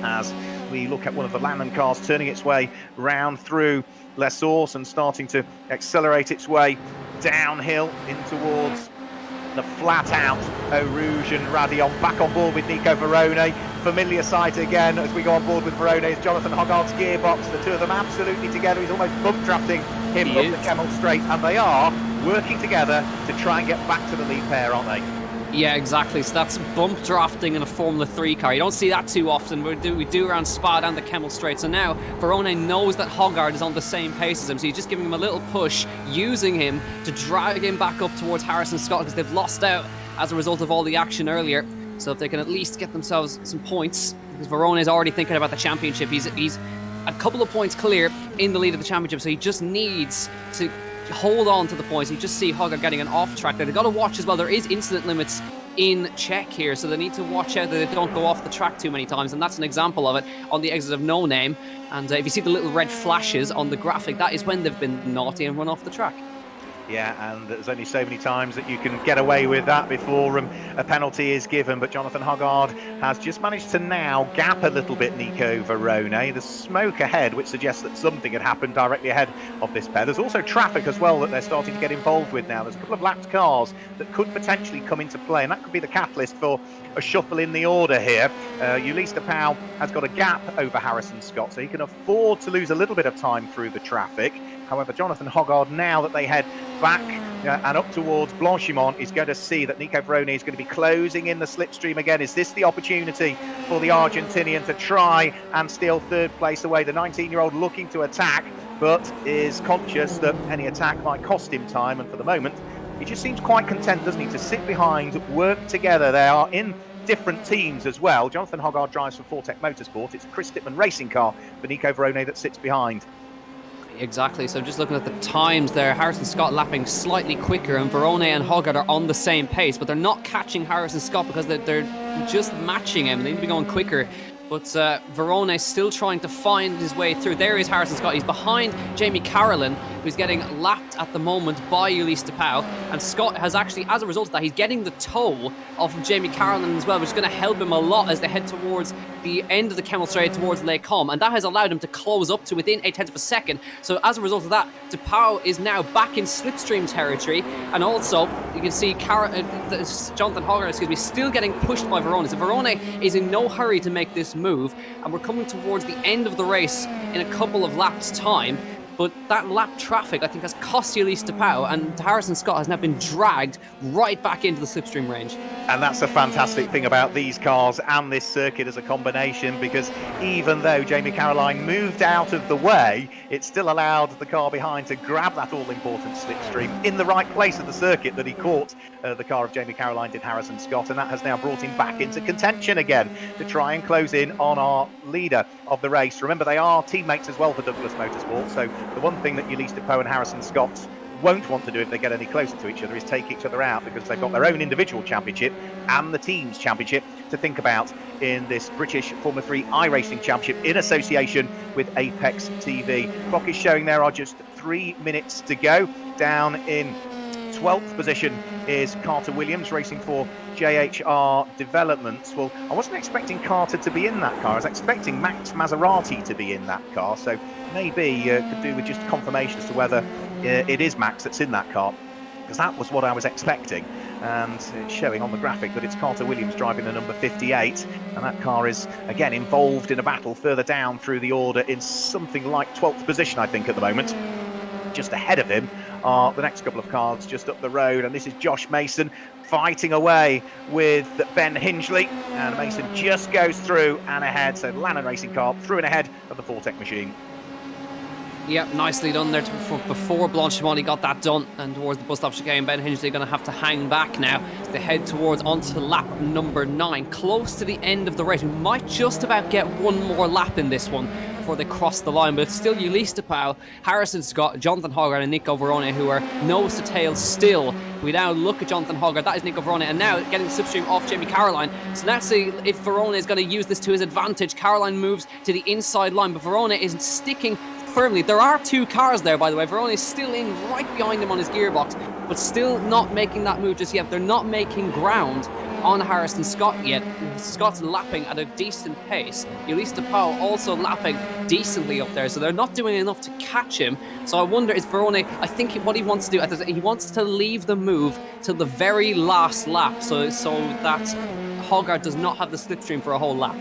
Speaker 1: as we look at one of the Lannan cars turning its way round through Les Sources and starting to accelerate its way downhill in towards the flat-out Eau Rouge and Radion. Back on board with Nico Verone. Familiar sight again as we go on board with Verone is Jonathan Hoggard's gearbox. The two of them absolutely together. He's almost bump drafting him up the Kemmel Straight, and they are working together to try and get back to the lead pair, aren't they?
Speaker 2: Yeah, exactly. So that's bump drafting in a Formula 3 car. You don't see that too often. We do around Spa down the Kemmel Straight. So now Verone knows that Hoggard is on the same pace as him. So he's just giving him a little push, using him to drag him back up towards Harrison Scott, because they've lost out as a result of all the action earlier. So if they can at least get themselves some points, because Verone is already thinking about the championship. He's a couple of points clear in the lead of the championship. So he just needs to hold on to the points. You just see Hoggard getting an off track there. They've got to watch as well. There is incident limits in check here, so they need to watch out that they don't go off the track too many times, and that's an example of it on the exit of No Name. And if you see the little red flashes on the graphic, that is when they've been naughty and run off the track.
Speaker 1: Yeah, and there's only so many times that you can get away with that before a penalty is given. But Jonathan Hoggard has just managed to now gap a little bit Nico Varone. There's smoke ahead, which suggests that something had happened directly ahead of this pair. There's also traffic as well that they're starting to get involved with now. There's a couple of lapped cars that could potentially come into play, and that could be the catalyst for a shuffle in the order here. Ulysse de Pauw has got a gap over Harrison Scott, so he can afford to lose a little bit of time through the traffic. However, Jonathan Hoggard, now that they head back and up towards Blanchimont, is going to see that Nico Varone is going to be closing in the slipstream again. Is this the opportunity for the Argentinian to try and steal third place away? The 19-year-old looking to attack, but is conscious that any attack might cost him time. And for the moment, he just seems quite content, doesn't he, to sit behind, work together. They are in different teams as well. Jonathan Hoggard drives for Fortec Motorsport. It's a Chris Dittman racing car for Nico Varone that sits behind.
Speaker 2: Exactly, so just looking at the times there, Harrison Scott lapping slightly quicker, and Varone and Hoggard are on the same pace, but they're not catching Harrison Scott because they're just matching him. They need to be going quicker. But Varone is still trying to find his way through. There is Harrison Scott. He's behind Jamie Carolan, who's getting lapped at the moment by Ulysse de Pauw. And Scott has actually, as a result of that, he's getting the toe of Jamie Carolan as well, which is going to help him a lot as they head towards the end of the Kemmel Straight towards Lake Com. And that has allowed him to close up to within 0.8 of a second. So as a result of that, de Pauw is now back in slipstream territory. And also, you can see Jonathan Hoggard, still getting pushed by Varone. So Varone is in no hurry to make this move, and we're coming towards the end of the race in a couple of laps time. But that lap traffic, I think, has cost Ulysse de Pauw, and Harrison Scott has now been dragged right back into the slipstream range.
Speaker 1: And that's a fantastic thing about these cars and this circuit as a combination, because even though Jamie Caroline moved out of the way, it still allowed the car behind to grab that all-important slipstream in the right place of the circuit that he caught the car of Jamie Caroline did Harrison Scott, and that has now brought him back into contention again to try and close in on our leader of the race. Remember, they are teammates as well for Douglas Motorsport, so the one thing that Ulysse de Pauw and Harrison Scott won't want to do if they get any closer to each other is take each other out, because they've got their own individual championship and the team's championship to think about in this British Formula 3 iRacing Championship in association with Apex TV. Clock is showing there are just 3 minutes to go. Down in 12th position is Carter Williams, racing for JHR Developments. Well, I wasn't expecting Carter to be in that car. I was expecting Max Maserati to be in that car, so maybe could do with just confirmation as to whether it is Max that's in that car, because that was what I was expecting. And it's showing on the graphic that it's Carter Williams driving the number 58, and that car is again involved in a battle further down through the order in something like 12th position, I think, at the moment. Just ahead of him are the next couple of cars just up the road, and this is Josh Mason fighting away with Ben Hingley, and Mason just goes through and ahead, so Lannon Racing car through and ahead of the Fortec machine.
Speaker 2: Yep, nicely done there before Blanchimont got that done, and towards the bus stop chicane, Ben Hingley going to have to hang back now as they head towards onto lap number 9, close to the end of the race. We might just about get one more lap in this one before they cross the line, but it's still Ulysse de Pauw, Harrison Scott, Jonathan Hoggard and Nico Varone who are nose to tail still. We now look at Jonathan Hoggard, that is Nico Varone, and now getting the slipstream off Jamie Caroline. So let's see if Varone is going to use this to his advantage. Caroline moves to the inside line, but Varone isn't sticking firmly. There are 2 cars there, by the way. Varone is still in right behind him on his gearbox, but still not making that move just yet. They're not making ground on Harrison Scott yet. Scott's lapping at a decent pace. Ulysse de Pauw also lapping decently up there, so they're not doing enough to catch him. So I wonder, is Varone, I think what he wants to do, he wants to leave the move till the very last lap, so that Hoggard does not have the slipstream for a whole lap.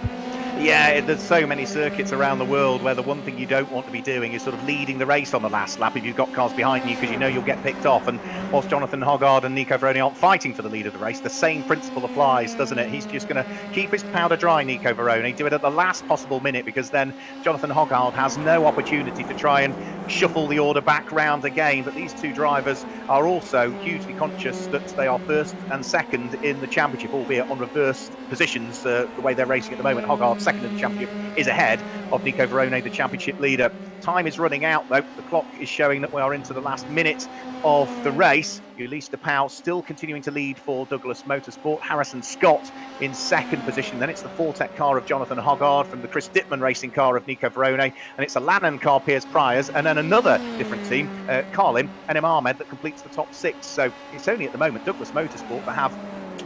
Speaker 1: Yeah, there's so many circuits around the world where the one thing you don't want to be doing is sort of leading the race on the last lap if you've got cars behind you, because you know you'll get picked off. And whilst Jonathan Hoggard and Nico Varone aren't fighting for the lead of the race, the same principle applies, doesn't it? He's just going to keep his powder dry, Nico Varone, do it at the last possible minute, because then Jonathan Hoggard has no opportunity to try and shuffle the order back round again. But these 2 drivers are also hugely conscious that they are first and second in the championship, albeit on reversed positions. The way they're racing at the moment, Hoggard second in the championship is ahead of Nico Varone, the championship leader. Time is running out, though. The clock is showing that we are into the last minute of the race. Ulysse de Pauw still continuing to lead for Douglas Motorsport. Harrison Scott in second position. Then it's the Fortec car of Jonathan Hoggard from the Chris Dittman racing car of Nico Verone. And it's a Lannan car, Piers Priors. And then another different team, Carlin and Ahmed, that completes the top 6. So it's only at the moment Douglas Motorsport that have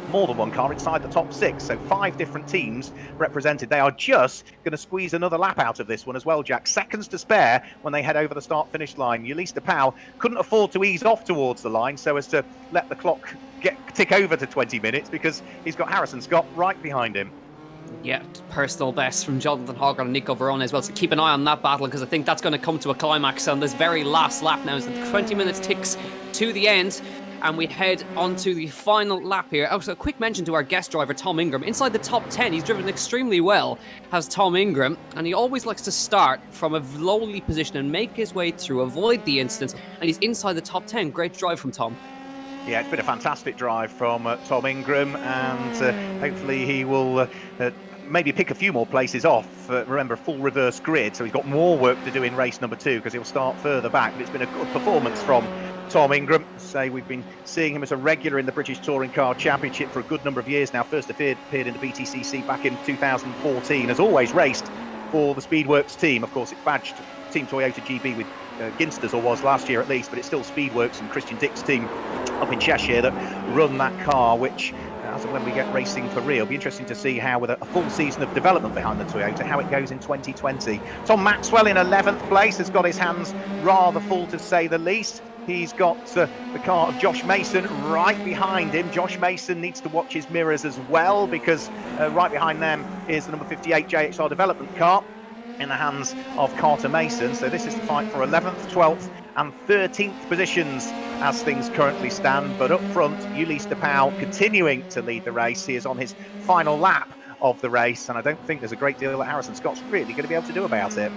Speaker 1: more than one car inside the top 6. So 5 different teams represented. They are just going to squeeze another lap out of this one as well, Jack. Seconds to spare when they head over the start-finish line. Ulysse de Pauw couldn't afford to ease off towards the line so as to let the clock tick over to 20 minutes because he's got Harrison Scott right behind him.
Speaker 2: Yeah, personal best from Jonathan Hoggard and Nico Verone as well. So keep an eye on that battle because I think that's going to come to a climax on this very last lap now as the 20 minutes ticks to the end. And we head on to the final lap here. Also, a quick mention to our guest driver, Tom Ingram. Inside the top 10, he's driven extremely well, has Tom Ingram. And he always likes to start from a lowly position and make his way through, avoid the incidents. And he's inside the top 10. Great drive from Tom.
Speaker 1: Yeah, it's been a fantastic drive from Tom Ingram. And hopefully he will maybe pick a few more places off. Remember, full reverse grid. So he's got more work to do in race number 2 because he'll start further back. But it's been a good performance from Tom Ingram. We've been seeing him as a regular in the British Touring Car Championship for a good number of years now. First appeared in the BTCC back in 2014. Has always raced for the Speedworks team. Of course, it's badged Team Toyota GB with Ginsters, or was last year at least, but it's still Speedworks and Christian Dick's team up in Cheshire that run that car, which as and when we get racing for real, be interesting to see how, with a full season of development behind the Toyota, how it goes in 2020. Tom Maxwell in 11th place has got his hands rather full, to say the least. He's got the car of Josh Mason right behind him. Josh Mason needs to watch his mirrors as well because right behind them is the number 58 JHR development car in the hands of Carter Mason. So this is the fight for 11th, 12th and 13th positions as things currently stand. But up front, Ulysse de Pauw continuing to lead the race. He is on his final lap of the race, and I don't think there's a great deal that Harrison Scott's really going to be able to do about it.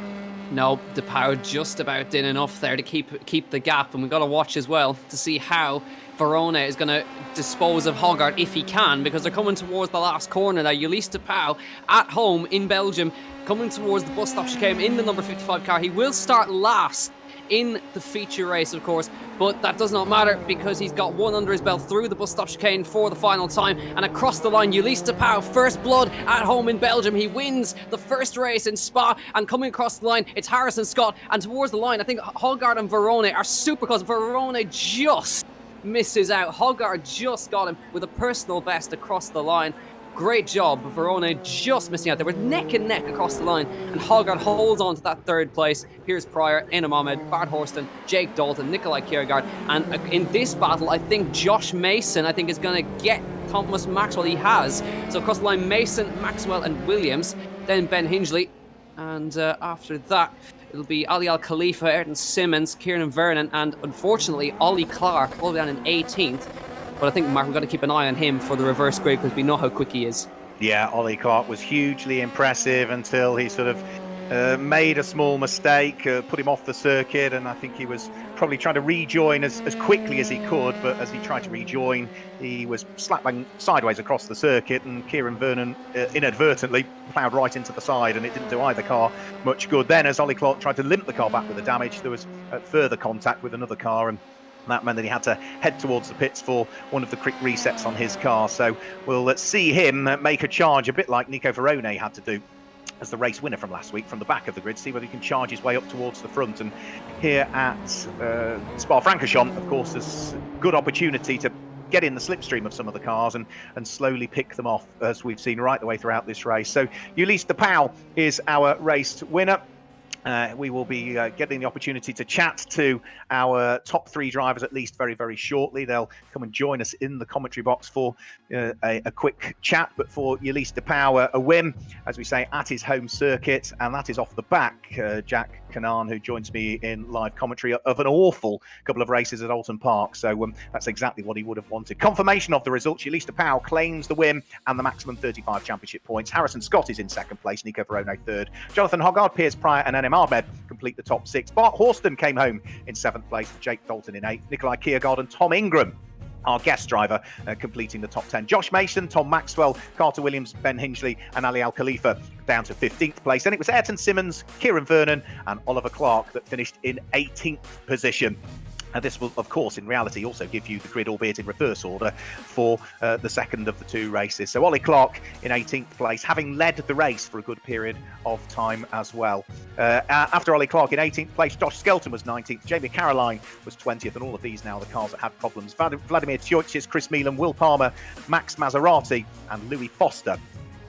Speaker 2: No, de Pauw just about did enough there to keep the gap, and we've got to watch as well to see how Verone is going to dispose of Hoggard if he can, because they're coming towards the last corner now. Ulysse de Pauw at home in Belgium, coming towards the bus stop chicane in the number 55 car. He will start last in the feature race, of course, but that does not matter because he's got one under his belt through the bus stop chicane for the final time. And across the line, Ulysse de Pauw, first blood at home in Belgium. He wins the first race in Spa, and coming across the line, it's Harrison Scott. And towards the line, I think Hoggard and Verone are super close. Verone just misses out. Hoggard just got him with a personal best across the line. Great job, Verone just missing out. They were neck and neck across the line, and Hoggard holds on to that third place. Piers Prior, Enam Ahmed, Bart Horston, Jake Dalton, Nikolai Kiergaard, and in this battle, I think Josh Mason, is going to get Thomas Maxwell. He has. So across the line, Mason, Maxwell, and Williams. Then Ben Hingley, and after that, it'll be Ali Al Khalifa, Ayrton Simmons, Kieran Vernon, and unfortunately, Ollie Clark all the way down in 18th. But I think, Mark, we've got to keep an eye on him for the reverse grid because we know how quick he is.
Speaker 1: Yeah, Ollie Clark was hugely impressive until he sort of made a small mistake, put him off the circuit, and I think he was probably trying to rejoin as quickly as he could, but as he tried to rejoin, he was slapping sideways across the circuit, and Kieran Vernon inadvertently ploughed right into the side, and it didn't do either car much good. Then, as Ollie Clark tried to limp the car back with the damage, there was further contact with another car, and that meant that he had to head towards the pits for one of the quick resets on his car. So we'll see him make a charge, a bit like Nico Verone had to do as the race winner from last week, from the back of the grid, see whether he can charge his way up towards the front. And here at Spa-Francorchamps, of course, there's a good opportunity to get in the slipstream of some of the cars and slowly pick them off, as we've seen right the way throughout this race. So Ulysse de Pauw is our race winner. We will be getting the opportunity to chat to our top 3 drivers at least very, very shortly. They'll come and join us in the commentary box for a quick chat. But for Ulysse de Pauw, a win, as we say, at his home circuit, and that is off the back, Jack Canaan, who joins me in live commentary, of an awful couple of races at Oulton Park. So that's exactly what he would have wanted. Confirmation of the results, Ulysse de Pauw claims the win and the maximum 35 championship points. Harrison Scott is in second place, Nico Verone third. Jonathan Hoggard, Piers Prior and Enam Ahmed complete the top 6. Bart Horston came home in 7th place, Jake Dalton in 8th. Nikolai Kiergaard and Tom Ingram our guest driver completing the top 10. Josh Mason, Tom Maxwell, Carter Williams, Ben Hinchley and Ali Al Khalifa down to 15th place. Then it was Ayrton Simmons, Kieran Vernon and Oliver Clark that finished in 18th position. And this will, of course, in reality, also give you the grid, albeit in reverse order, for the second of the two races. So Ollie Clark in 18th place, having led the race for a good period of time as well. After Ollie Clark in 18th place, Josh Skelton was 19th, Jamie Caroline was 20th, and all of these now the cars that had problems. Vladimir Tsioitis, Chris Meelan, Will Palmer, Max Maserati and Louis Foster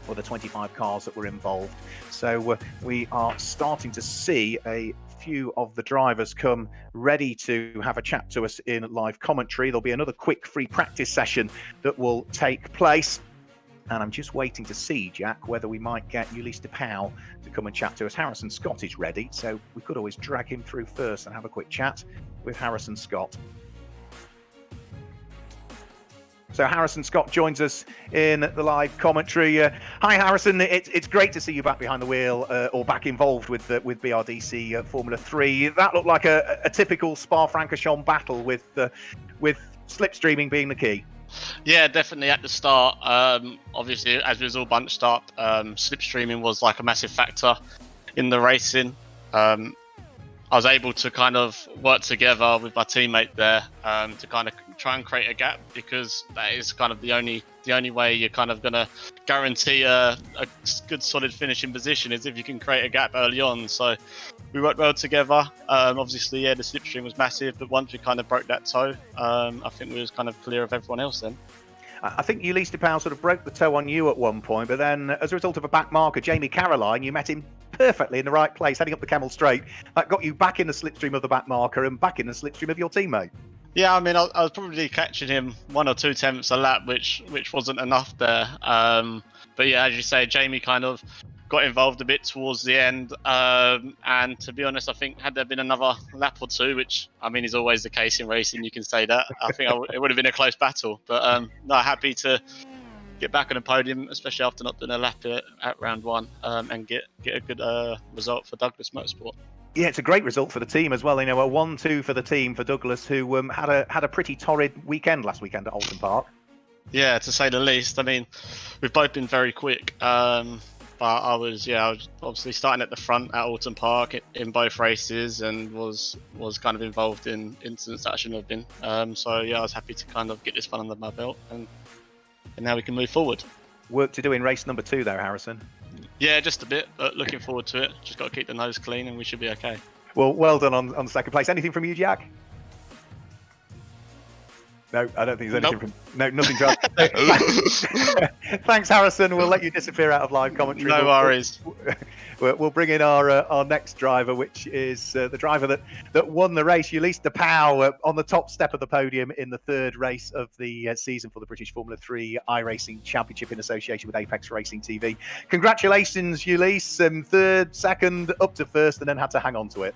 Speaker 1: were the 25 cars that were involved. So we are starting to see a few of the drivers come ready to have a chat to us in live commentary. There'll be another quick free practice session that will take place. And I'm just waiting to see, Jack, whether we might get Ulysse de Pauw to come and chat to us. Harrison Scott is ready, so we could always drag him through first and have a quick chat with Harrison Scott. So Harrison Scott joins us in the live commentary. Hi, Harrison. It's great to see you back behind the wheel or back involved with BRDC Formula 3. That looked like a typical Spa-Francorchamps battle with slipstreaming being the key.
Speaker 4: Yeah, definitely at the start. Obviously, as we was all bunched up, slipstreaming was like a massive factor in the racing. I was able to kind of work together with my teammate there to kind of try and create a gap, because that is kind of the only way you're kind of going to guarantee a good solid finishing position is if you can create a gap early on. So we worked well together. Obviously, yeah, the slipstream was massive, but once we kind of broke that toe, I think we was kind of clear of everyone else then.
Speaker 1: I think Ulysse de Pauw sort of broke the toe on you at one point, but then as a result of a back marker, Jamie Caroline, you met him perfectly in the right place, heading up the Kemmel Straight. That got you back in the slipstream of the back marker and back in the slipstream of your teammate.
Speaker 4: Yeah, I mean, I was probably catching him 1 or 2 tenths a lap, which wasn't enough there. But yeah, as you say, Jamie kind of got involved a bit towards the end. And to be honest, I think had there been another lap or two, which I mean is always the case in racing, you can say that. I think it would have been a close battle. But no, happy to get back on the podium, especially after not doing a lap at round 1, and get a good result for Douglas Motorsport.
Speaker 1: Yeah, it's a great result for the team as well. You know, a 1-2 for the team for Douglas, who had a pretty torrid weekend last weekend at Oulton Park.
Speaker 4: Yeah, to say the least. I mean, we've both been very quick. But I was obviously starting at the front at Oulton Park in both races, and was kind of involved in incidents that I shouldn't have been. So yeah, I was happy to kind of get this one under my belt, and now we can move forward.
Speaker 1: Work to do in race number 2 there, Harrison.
Speaker 4: Yeah, just a bit, but looking forward to it. Just got to keep the nose clean and we should be okay.
Speaker 1: Well done on second place. Anything from you, Jack? No, I don't think there's anything nothing to add. Thanks, Harrison. We'll let you disappear out of live commentary.
Speaker 4: No worries.
Speaker 1: We'll bring in our next driver, which is the driver that won the race, Ulysse de Pauw, on the top step of the podium in the 3rd race of the season for the British Formula 3 iRacing Championship in association with Apex Racing TV. Congratulations, Ulysse. 3rd, 2nd, up to 1st, and then had to hang on to it.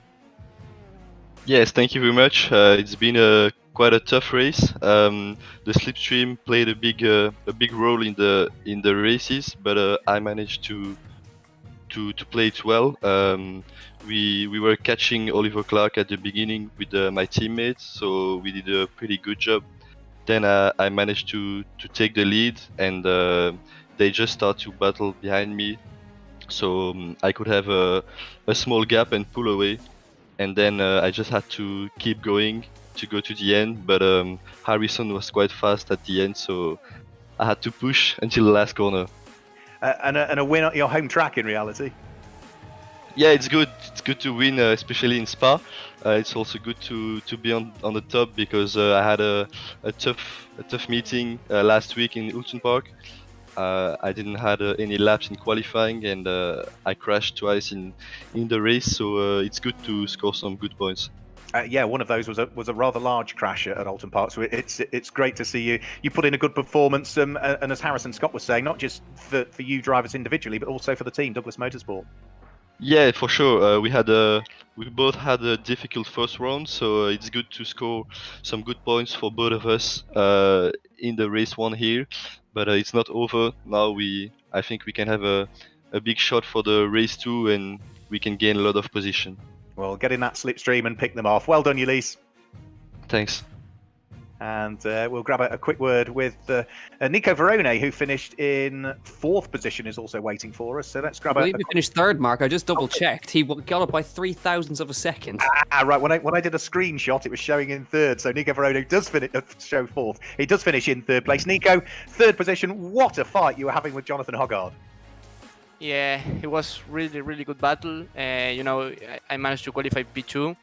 Speaker 5: Yes, thank you very much. It's been quite a tough race. The slipstream played a big role in the races, but I managed to play it well. We were catching Oliver Clark at the beginning with my teammates, so we did a pretty good job. Then I managed to take the lead, and they just started to battle behind me, so I could have a small gap and pull away. And then I just had to keep going to go to the end, but Harrison was quite fast at the end, so I had to push until the last corner.
Speaker 1: And a win at your home track in reality.
Speaker 5: Yeah, it's good. It's good to win, especially in Spa. It's also good to be on the top, because I had a tough meeting last week in Oulton Park. I didn't have any laps in qualifying, and I crashed twice in the race, so it's good to score some good points.
Speaker 1: Yeah, one of those was a rather large crash at Oulton Park, so it's great to see you put in a good performance, and as Harrison Scott was saying, not just for you drivers individually, but also for the team, Douglas Motorsport.
Speaker 5: Yeah, for sure. We both had a difficult first round, so it's good to score some good points for both of us in the race 1 here. But it's not over. Now I think we can have a big shot for the race 2, and we can gain a lot of position.
Speaker 1: Well, get in that slipstream and pick them off. Well done, Ulysse.
Speaker 5: Thanks.
Speaker 1: And we'll grab a quick word with Nico Verone, who finished in 4th position, is also waiting for us. So let's grab
Speaker 2: I believe he finished 3rd, Mark. I just double-checked. He got up by 0.003 of a second.
Speaker 1: Right. When I did a screenshot, it was showing in 3rd. So Nico Verone does show 4th. He does finish in 3rd place. Nico, 3rd position. What a fight you were having with Jonathan Hoggard.
Speaker 6: Yeah, it was really good battle. I managed to qualify P2.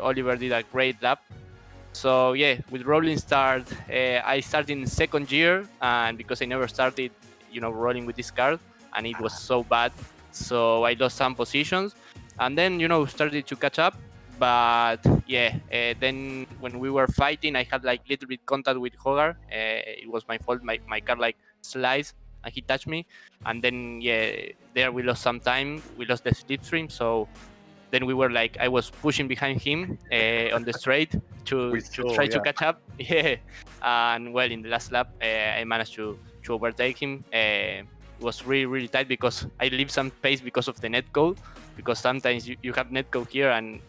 Speaker 6: Oliver did a great lap. So yeah, with rolling start, I started in 2nd year, and because I never started, rolling with this car, and it was so bad, so I lost some positions, and then started to catch up. But yeah, then when we were fighting, I had like little bit contact with Hogarth. It was my fault. My car like sliced, and he touched me, and then there we lost some time. We lost the slipstream, so. Then we were like, I was pushing behind him on the straight to try to catch up. Yeah, and well, in the last lap, I managed to overtake him. It was really tight because I leave some pace because of the netcode. Because sometimes you have netcode here and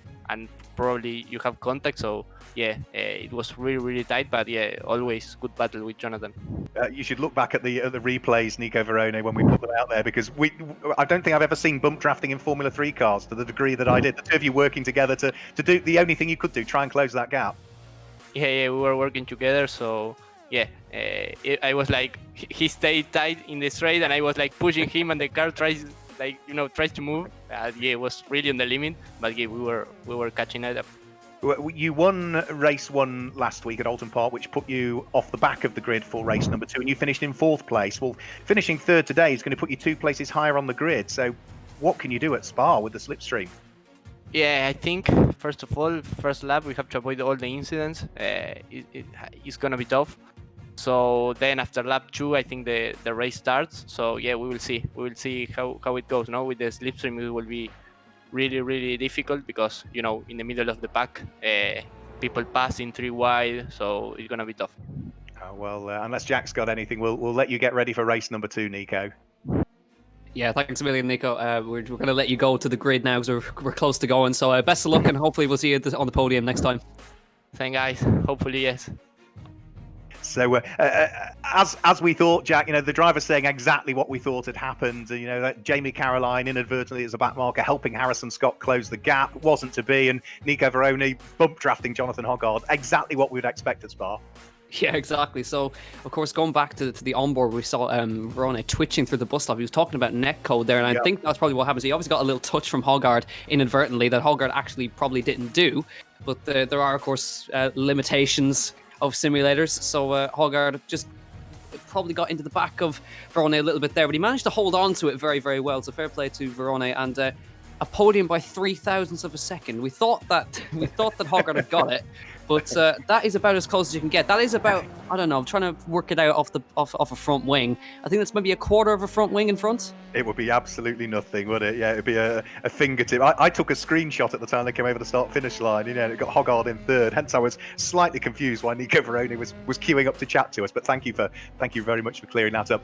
Speaker 6: probably you have contact. So yeah, it was really tight. But yeah, always good battle with Jonathan.
Speaker 1: You should look back at the replays, Nico Verone, when we put them out there, because I don't think I've ever seen bump drafting in Formula 3 cars to the degree that I did. The two of you working together to do the only thing you could do, try and close that gap.
Speaker 6: Yeah, we were working together. So yeah, I was like, he stayed tight in the straight, and I was like pushing him, and the car tries to move. Yeah, it was really on the limit, but yeah, we were catching it up.
Speaker 1: You won race 1 last week at Oulton Park, which put you off the back of the grid for race number 2, and you finished in 4th place. Well, finishing 3rd today is going to put you 2 places higher on the grid. So what can you do at Spa with the slipstream?
Speaker 6: Yeah, I think, first of all, first lap, we have to avoid all the incidents. It's going to be tough. So then after lap 2, I think the race starts. So yeah, we will see. We will see how it goes. No, with the slipstream, it will be really difficult because in the middle of the pack, people passing 3 wide, so it's gonna be tough.
Speaker 1: Well, unless Jack's got anything, we'll let you get ready for race number 2, Nico.
Speaker 2: Yeah, thanks a million, Nico. We're going to let you go to the grid now because we're close to going. So best of luck, and hopefully we'll see you on the podium next time.
Speaker 6: Thank guys. Hopefully, yes.
Speaker 1: So as we thought, Jack, the driver's saying exactly what we thought had happened. That Jamie Caroline inadvertently as a back marker helping Harrison Scott close the gap wasn't to be, and Nico Verone bump drafting Jonathan Hoggard, exactly what we would expect at Spa.
Speaker 2: Yeah, exactly. So, of course, going back to the onboard, we saw Verone twitching through the bus stop. He was talking about netcode there, and I think that's probably what happens. He obviously got a little touch from Hoggard inadvertently that Hoggard actually probably didn't do, but there are, of course, limitations of simulators. So Hoggard just probably got into the back of Verone a little bit there, but he managed to hold on to it very well. So fair play to Verone, and a podium by 0.003 of a second. We thought that Hoggard had got it, but that is about as close as you can get. That is about, I don't know, I'm trying to work it out off a front wing. I think that's maybe 1/4 of a front wing in front.
Speaker 1: It would be absolutely nothing, wouldn't it? Yeah, it'd be a fingertip. I took a screenshot at the time they came over the start-finish line. It got Hoggard in 3rd. Hence, I was slightly confused why Nico Verone was queuing up to chat to us. But thank you very much for clearing that up.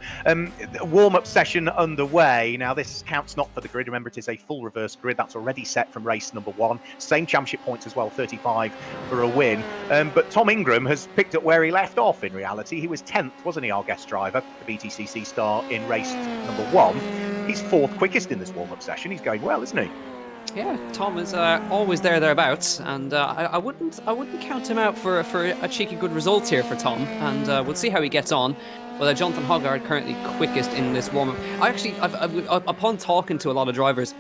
Speaker 1: Warm-up session underway. Now, this counts not for the grid. Remember, it is a full reverse grid that's already set from race number 1. Same championship points as well, 35 for a win. But Tom Ingram has picked up where he left off. In reality, he was 10th, wasn't he? Our guest driver, the BTCC star in race number 1. He's 4th quickest in this warm-up session. He's going well, isn't he?
Speaker 2: Yeah, Tom is always thereabouts, and I wouldn't count him out for a cheeky good result here for Tom, and we'll see how he gets on. Well, Jonathan Hoggard currently quickest in this warm-up. Upon talking to a lot of drivers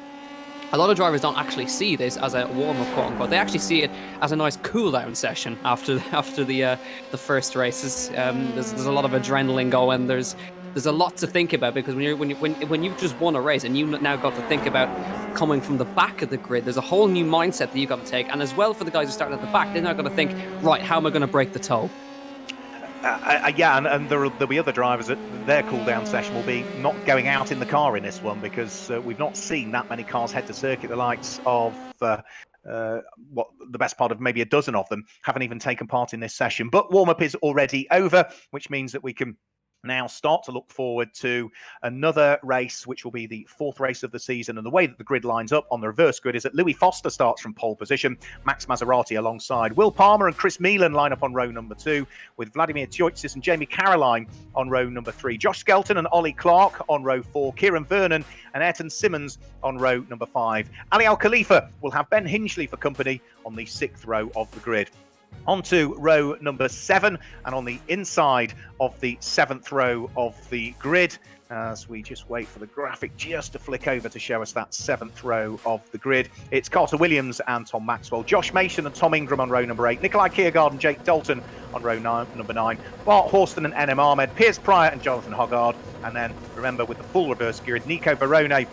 Speaker 2: don't actually see this as a warm-up, quote-unquote. They actually see it as a nice cool-down session after the first races. There's a lot of adrenaline going. There's a lot to think about, because when you've just won a race and you've now got to think about coming from the back of the grid, there's a whole new mindset that you've got to take. And as well, for the guys who started at the back, they're now got to think, right, how am I going to break the toe?
Speaker 1: And there'll be other drivers that their cool-down session will be not going out in the car in this one, because we've not seen that many cars head to circuit. The likes of the best part of maybe a dozen of them haven't even taken part in this session. But warm-up is already over, which means that we can now start to look forward to another race, which will be the 4th race of the season. And the way that the grid lines up on the reverse grid is that Louis Foster starts from pole position, Max Maserati alongside Will Palmer and Chris Meelan line up on row number 2, with Vladimir Tjoitsis and Jamie Caroline on row number 3, Josh Skelton and Ollie Clark on row 4, Kieran Vernon and Ayrton Simmons on row number 5. Ali Al Khalifa will have Ben Hinchley for company on the 6th row of the grid. Onto row number 7, and on the inside of the 7th row of the grid, as we just wait for the graphic just to flick over to show us that 7th row of the grid, it's Carter Williams and Tom Maxwell, Josh Mason and Tom Ingram on row number 8, Nikolai Kiergaard and Jake Dalton on row number 9, Bart Horston and NM Ahmed, Piers Pryor and Jonathan Hoggard, and then remember with the full reverse grid, Nico Verone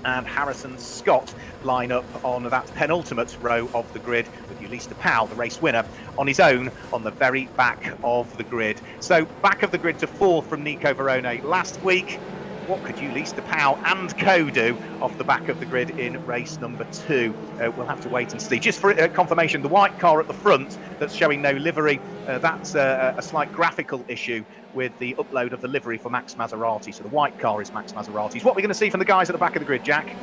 Speaker 1: and Harrison Scott line up on that penultimate row of the grid, with Ulysses Powell, the race winner, on his own on the very back of the grid. So back of the grid to 4th from Nico Verone last week. What could Ulysses Powell and co do off the back of the grid in race number 2? We'll have to wait and see. Just for confirmation, the white car at the front that's showing no livery, that's a slight graphical issue with the upload of the livery for Max Maserati. So the white car is Max Maserati's. What are we going to see from the guys at the back of the grid, Jack?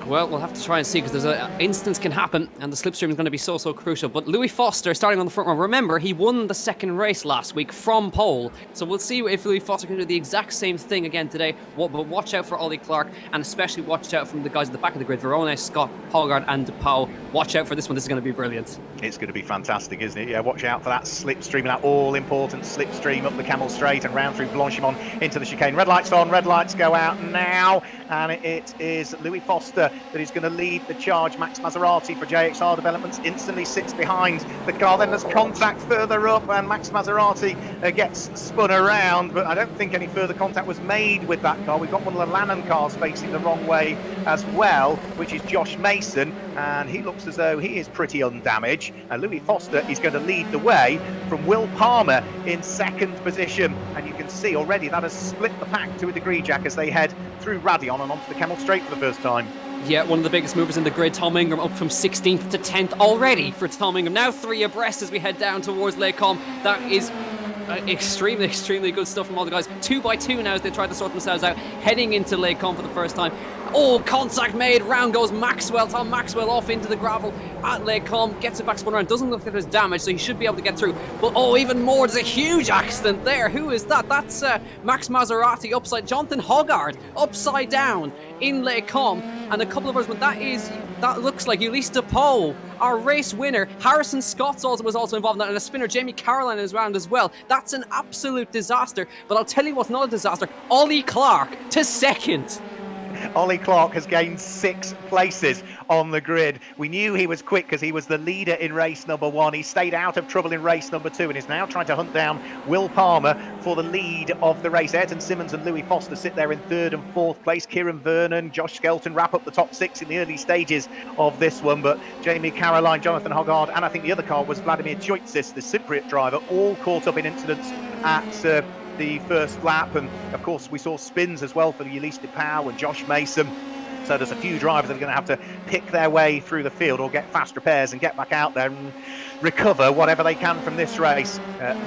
Speaker 2: Well, we'll have to try and see, because there's an instance can happen and the slipstream is going to be so crucial. But Louis Foster starting on the front row. Remember, he won the 2nd race last week from pole, so we'll see if Louis Foster can do the exact same thing again today. But watch out for Ollie Clark, and especially watch out from the guys at the back of the grid, Verone, Scott, Hoggard and DePauw. Watch out for this one. This is going to be brilliant.
Speaker 1: It's going to be fantastic, isn't it? Yeah, watch out for that slipstream, that all-important slipstream up the Camel Straight and round through Blanchimont into the chicane. Red lights on, red lights go out now, and it is Louis Foster that is going to lead the charge. Max Maserati for JXR Developments instantly sits behind the car. Then there's contact further up, and Max Maserati gets spun around, but I don't think any further contact was made with that car. We've got one of the Lannon cars facing the wrong way as well, which is Josh Mason, and he looks as though he is pretty undamaged. And Louis Foster is going to lead the way from Will Palmer in 2nd position, and you can see already that has split the pack to a degree, Jack, as they head through Radion and onto the Camel Straight for the first time.
Speaker 2: Yeah, one of the biggest movers in the grid, Tom Ingram, up from 16th to 10th already for Tom Ingram. Now 3 abreast as we head down towards Les Combes. That is extremely good stuff from all the guys. 2 by 2 now as they try to sort themselves out, heading into Les Combes for the first time. Oh, contact made, round goes Maxwell, Tom Maxwell off into the gravel at Les Combes, gets it back spun around, doesn't look like there's damage, so he should be able to get through. But even more, there's a huge accident there. Who is that? That's Max Maserati upside, Jonathan Hoggard upside down in Les Combes, and a couple of others, but that looks like Ulysses DePauw, our race winner. Harrison Scott was also involved in that, and a spinner, Jamie Caroline, is around as well. That's an absolute disaster, but I'll tell you what's not a disaster. Ollie Clark to 2nd.
Speaker 1: Ollie Clark has gained 6 places on the grid. We knew he was quick because he was the leader in race number 1. He stayed out of trouble in race number 2 and is now trying to hunt down Will Palmer for the lead of the race. Ayrton Simmons and Louis Foster sit there in 3rd and 4th place. Kieran Vernon, Josh Skelton wrap up the top 6 in the early stages of this one, but Jamie Caroline, Jonathan Hoggard, and I think the other car was Vladimir Tjoitsis, the Cypriot driver, all caught up in incidents at the first lap. And of course we saw spins as well for Ulysses DePauw and Josh Mason. So there's a few drivers that are going to have to pick their way through the field or get fast repairs and get back out there and recover whatever they can from this race.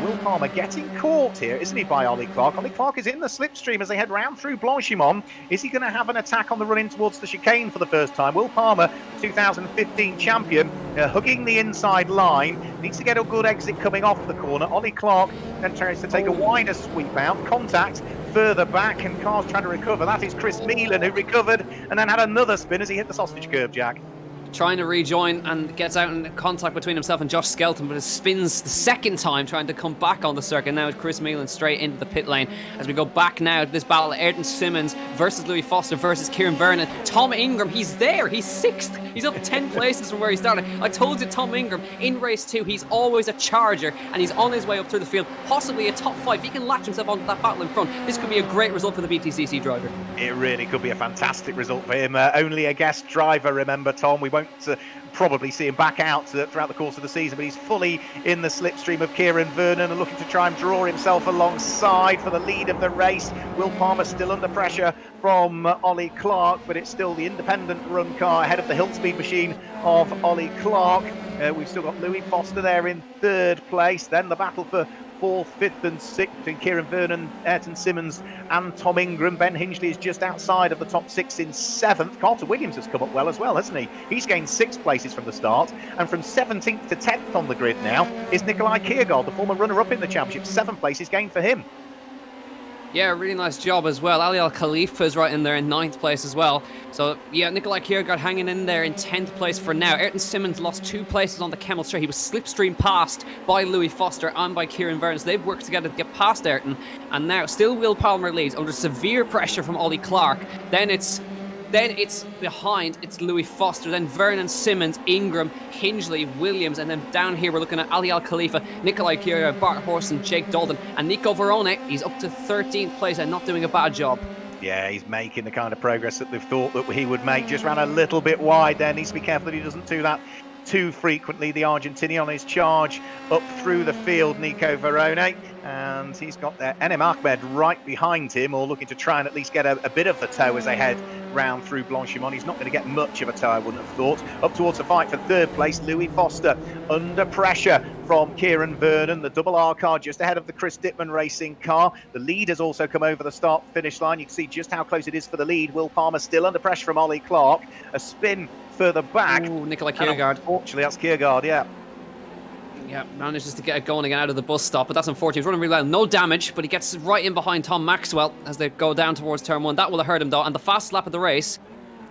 Speaker 1: Will Palmer getting caught here, isn't he, by Ollie Clark? Ollie Clark is in the slipstream as they head round through Blanchimont. Is he going to have an attack on the run in towards the chicane for the first time? Will Palmer, 2015 champion, hugging the inside line, needs to get a good exit coming off the corner. Ollie Clark then tries to take a wider sweep out, contact further back, and cars trying to recover. That is Chris Meelan, who recovered and then had another spin as he hit the sausage curb, Jack.
Speaker 2: Trying to rejoin and gets out in contact between himself and Josh Skelton, but it spins the 2nd time trying to come back on the circuit. Now it's Chris Meelan straight into the pit lane as we go back now to this battle. Ayrton Simmons versus Louis Foster versus Kieran Vernon. Tom Ingram, he's there, he's 6th. He's up 10 places from where he started. I told you, Tom Ingram in race 2, he's always a charger, and he's on his way up through the field, possibly a top 5. He can latch himself onto that battle in front. This could be a great result for the BTCC driver. It
Speaker 1: really could be a fantastic result for him. Only a guest driver, remember, Tom. We won't probably see him back out throughout the course of the season, but he's fully in the slipstream of Kieran Vernon and looking to try and draw himself alongside for the lead of the race. Will Palmer still under pressure from Ollie Clark, but it's still the independent run car ahead of the Hiltspeed machine of Ollie Clark. We've still got Louis Foster there in 3rd place. Then the battle for 4th, 5th and 6th between Kieran Vernon, Ayrton Simmons and Tom Ingram. Ben Hingley is just outside of the top 6 in 7th. Carter Williams has come up well as well, hasn't he? He's gained 6 places from the start. And from 17th to 10th on the grid now is Nikolai Kiergaard, the former runner-up in the championship. 7 places gained for him.
Speaker 2: Yeah, really nice job as well. Ali Al Khalifa is right in there in 9th place as well. So, yeah, Nikolai Kiergaard hanging in there in 10th place for now. Ayrton Simmons lost 2 places on the Kemmel Straight. He was slipstream passed by Louis Foster and by Kieran Vernon. So they've worked together to get past Ayrton. And now, still Will Palmer leads under severe pressure from Ollie Clark. Then it's behind, it's Louis Foster, then Vernon, Simmons, Ingram, Hingley, Williams, and then down here we're looking at Ali Al Khalifa, Nikolai Kiergaard, Bart Horson, Jake Dalton, and Nico Verone. He's up to 13th place and not doing a bad job.
Speaker 1: Yeah, he's making the kind of progress that they've thought that he would make. Just ran a little bit wide there. Needs to be careful that he doesn't do that too frequently. The Argentinian on his charge up through the field, Nico Verone, and he's got there Enem Ahmed right behind him, or looking to try and at least get a bit of the toe as they head round through Blanchimont. He's not going to get much of a toe, I wouldn't have thought. Up towards the fight for 3rd place, Louis Foster under pressure from Kieran Vernon, the double R car just ahead of the Chris Dittman racing car. The lead has also come over the start finish line. You can see just how close it is for the lead. Will Palmer still under pressure from Ollie Clark. A spin further back.
Speaker 2: Ooh, Nikolai Kiergaard.
Speaker 1: Unfortunately, that's Kiergaard, yeah.
Speaker 2: Yeah, manages to get it going again out of the bus stop, but that's unfortunate. He's running really well. No damage, but he gets right in behind Tom Maxwell as they go down towards turn 1. That will have hurt him, though. And the fast lap of the race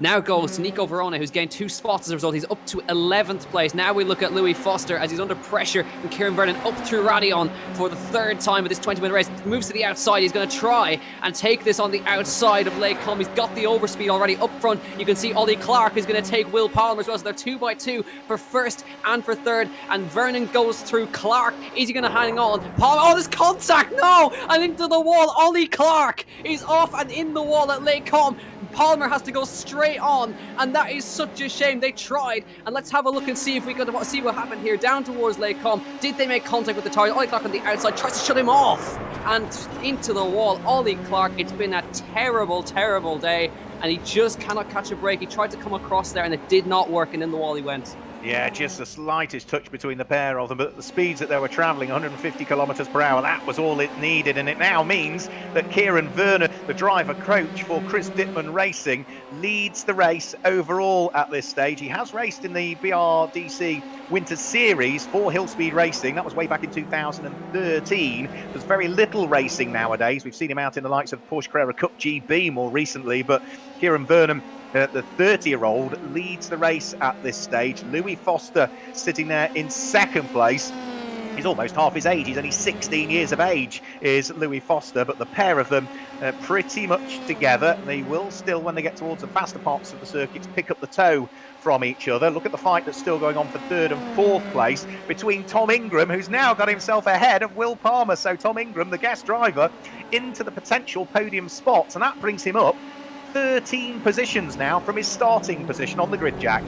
Speaker 2: now goes to Nico Verone, who's gained 2 spots as a result. He's up to 11th place. Now we look at Louis Foster as he's under pressure from Kieran Vernon up through Radion for the 3rd time of this 20-minute race. Moves to the outside. He's going to try and take this on the outside of Lake Com. He's got the overspeed already up front. You can see Ollie Clark is going to take Will Palmer as well. So they're 2 by 2 for 1st and for 3rd. And Vernon goes through Clark. Is he going to hang on? Palmer, oh, there's contact! No! And into the wall. Ollie Clark is off and in the wall at Lake Com. Palmer has to go straight on, and that is such a shame. They tried, and let's have a look and see if we can see what happened here. Down towards Lake Com. Did they make contact with the tires? Ollie Clark on the outside tries to shut him off, and into the wall. Ollie Clark, it's been a terrible, terrible day, and he just cannot catch a break. He tried to come across there, and it did not work, and in the wall he went.
Speaker 1: Yeah, just the slightest touch between the pair of them, but the speeds that they were travelling, 150 kilometres per hour, that was all it needed. And it now means that Kieran Vernon, the driver coach for Chris Dittman Racing, leads the race overall at this stage. He has raced in the BRDC Winter Series for Hill Speed Racing. That was way back in 2013. There's very little racing nowadays. We've seen him out in the likes of Porsche Carrera Cup GB more recently, but Kieran Vernon, the 30-year-old, leads the race at this stage. Louis Foster sitting there in 2nd place. He's almost half his age. He's only 16 years of age, is Louis Foster, but the pair of them pretty much together. They will still, when they get towards the faster parts of the circuits, pick up the toe from each other. Look at the fight that's still going on for 3rd and 4th place between Tom Ingram, who's now got himself ahead of Will Palmer. So Tom Ingram, the guest driver, into the potential podium spots, and that brings him up 13 positions now from his starting position on the grid, Jack.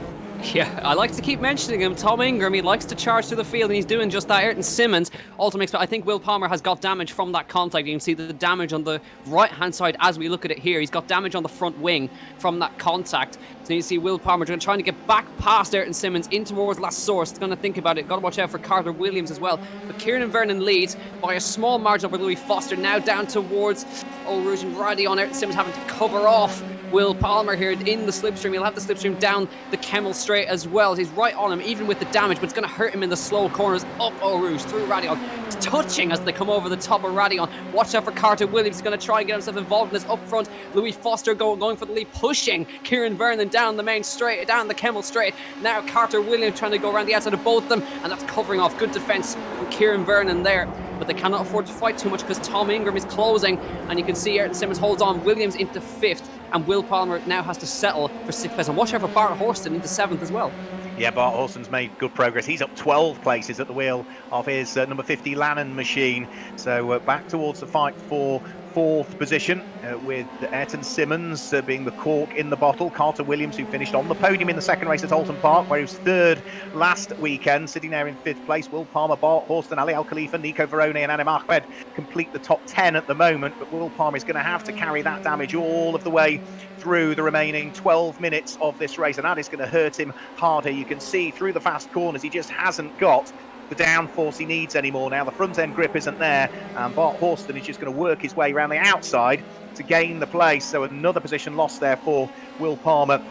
Speaker 2: Yeah, I like to keep mentioning him. Tom Ingram, he likes to charge through the field, and he's doing just that. Ayrton Simmons also makes, but I think Will Palmer has got damage from that contact. You can see the damage on the right-hand side as we look at it here. He's got damage on the front wing from that contact. So you see Will Palmer trying to get back past Ayrton Simmons in towards last source. Going to think about it. Got to watch out for Carter Williams as well. But Kieran Vernon leads by a small margin over Louis Foster. Now down towards Eau Rouge and Radion. Ayrton Simmons having to cover off Will Palmer here in the slipstream. He'll have the slipstream down the Kemmel Straight as well. He's right on him, even with the damage, but it's going to hurt him in the slow corners up Eau Rouge, through Radion. It's touching as they come over the top of Radion. Watch out for Carter Williams. He's going to try and get himself involved in this up front. Louis Foster going for the lead, pushing Kieran Vernon down the main straight, down the Kemmel Straight. Now Carter Williams trying to go around the outside of both of them, and that's covering off. Good defence from Kieran Vernon there. But they cannot afford to fight too much because Tom Ingram is closing, and you can see Ayrton Simmons holds on. Williams into 5th, and Will Palmer now has to settle for 6th place. And watch out for Bart Horson into 7th as well.
Speaker 1: Yeah, Bart Horson's made good progress. He's up 12 places at the wheel of his number 50 Lannon machine. So back towards the fight for 4th position with Ayrton Simmons being the cork in the bottle. Carter Williams, who finished on the podium in the 2nd race at Oulton Park, where he was 3rd last weekend, sitting there in 5th place. Will Palmer, Bart Horston, Ali Al Khalifa, Nico Verone and Enem Ahmed complete the top 10 at the moment, but Will Palmer is going to have to carry that damage all of the way through the remaining 12 minutes of this race, and that is going to hurt him harder. You can see through the fast corners he just hasn't got the downforce he needs anymore now. The front end grip isn't there, and Bart Horston is just going to work his way around the outside to gain the place. So another position lost there for Will Palmer,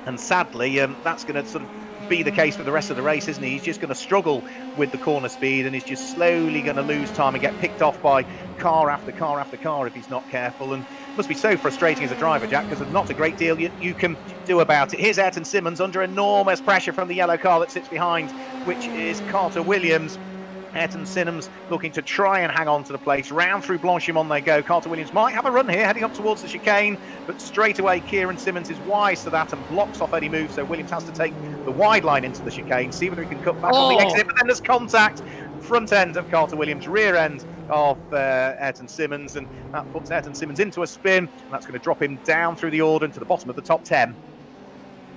Speaker 1: and sadly that's going to sort of be the case for the rest of the race, isn't he? He's just going to struggle with the corner speed, and he's just slowly going to lose time and get picked off by car after car after car if he's not careful. And it must be so frustrating as a driver, Jack, because there's not a great deal you can do about it. Here's Ayrton Simmons under enormous pressure from the yellow car that sits behind, which is Carter Williams. Ayrton Simmons looking to try and hang on to the place. Round through Blanchimont they go. Carter Williams might have a run here, heading up towards the chicane, but straight away Kieran Simmons is wise to that and blocks off any move, so Williams has to take the wide line into the chicane, see whether he can cut back on the exit, but then there's contact. Front end of Carter Williams, rear end of Ayrton Simmons, and that puts Ayrton Simmons into a spin, and that's going to drop him down through the order into the bottom of the top 10.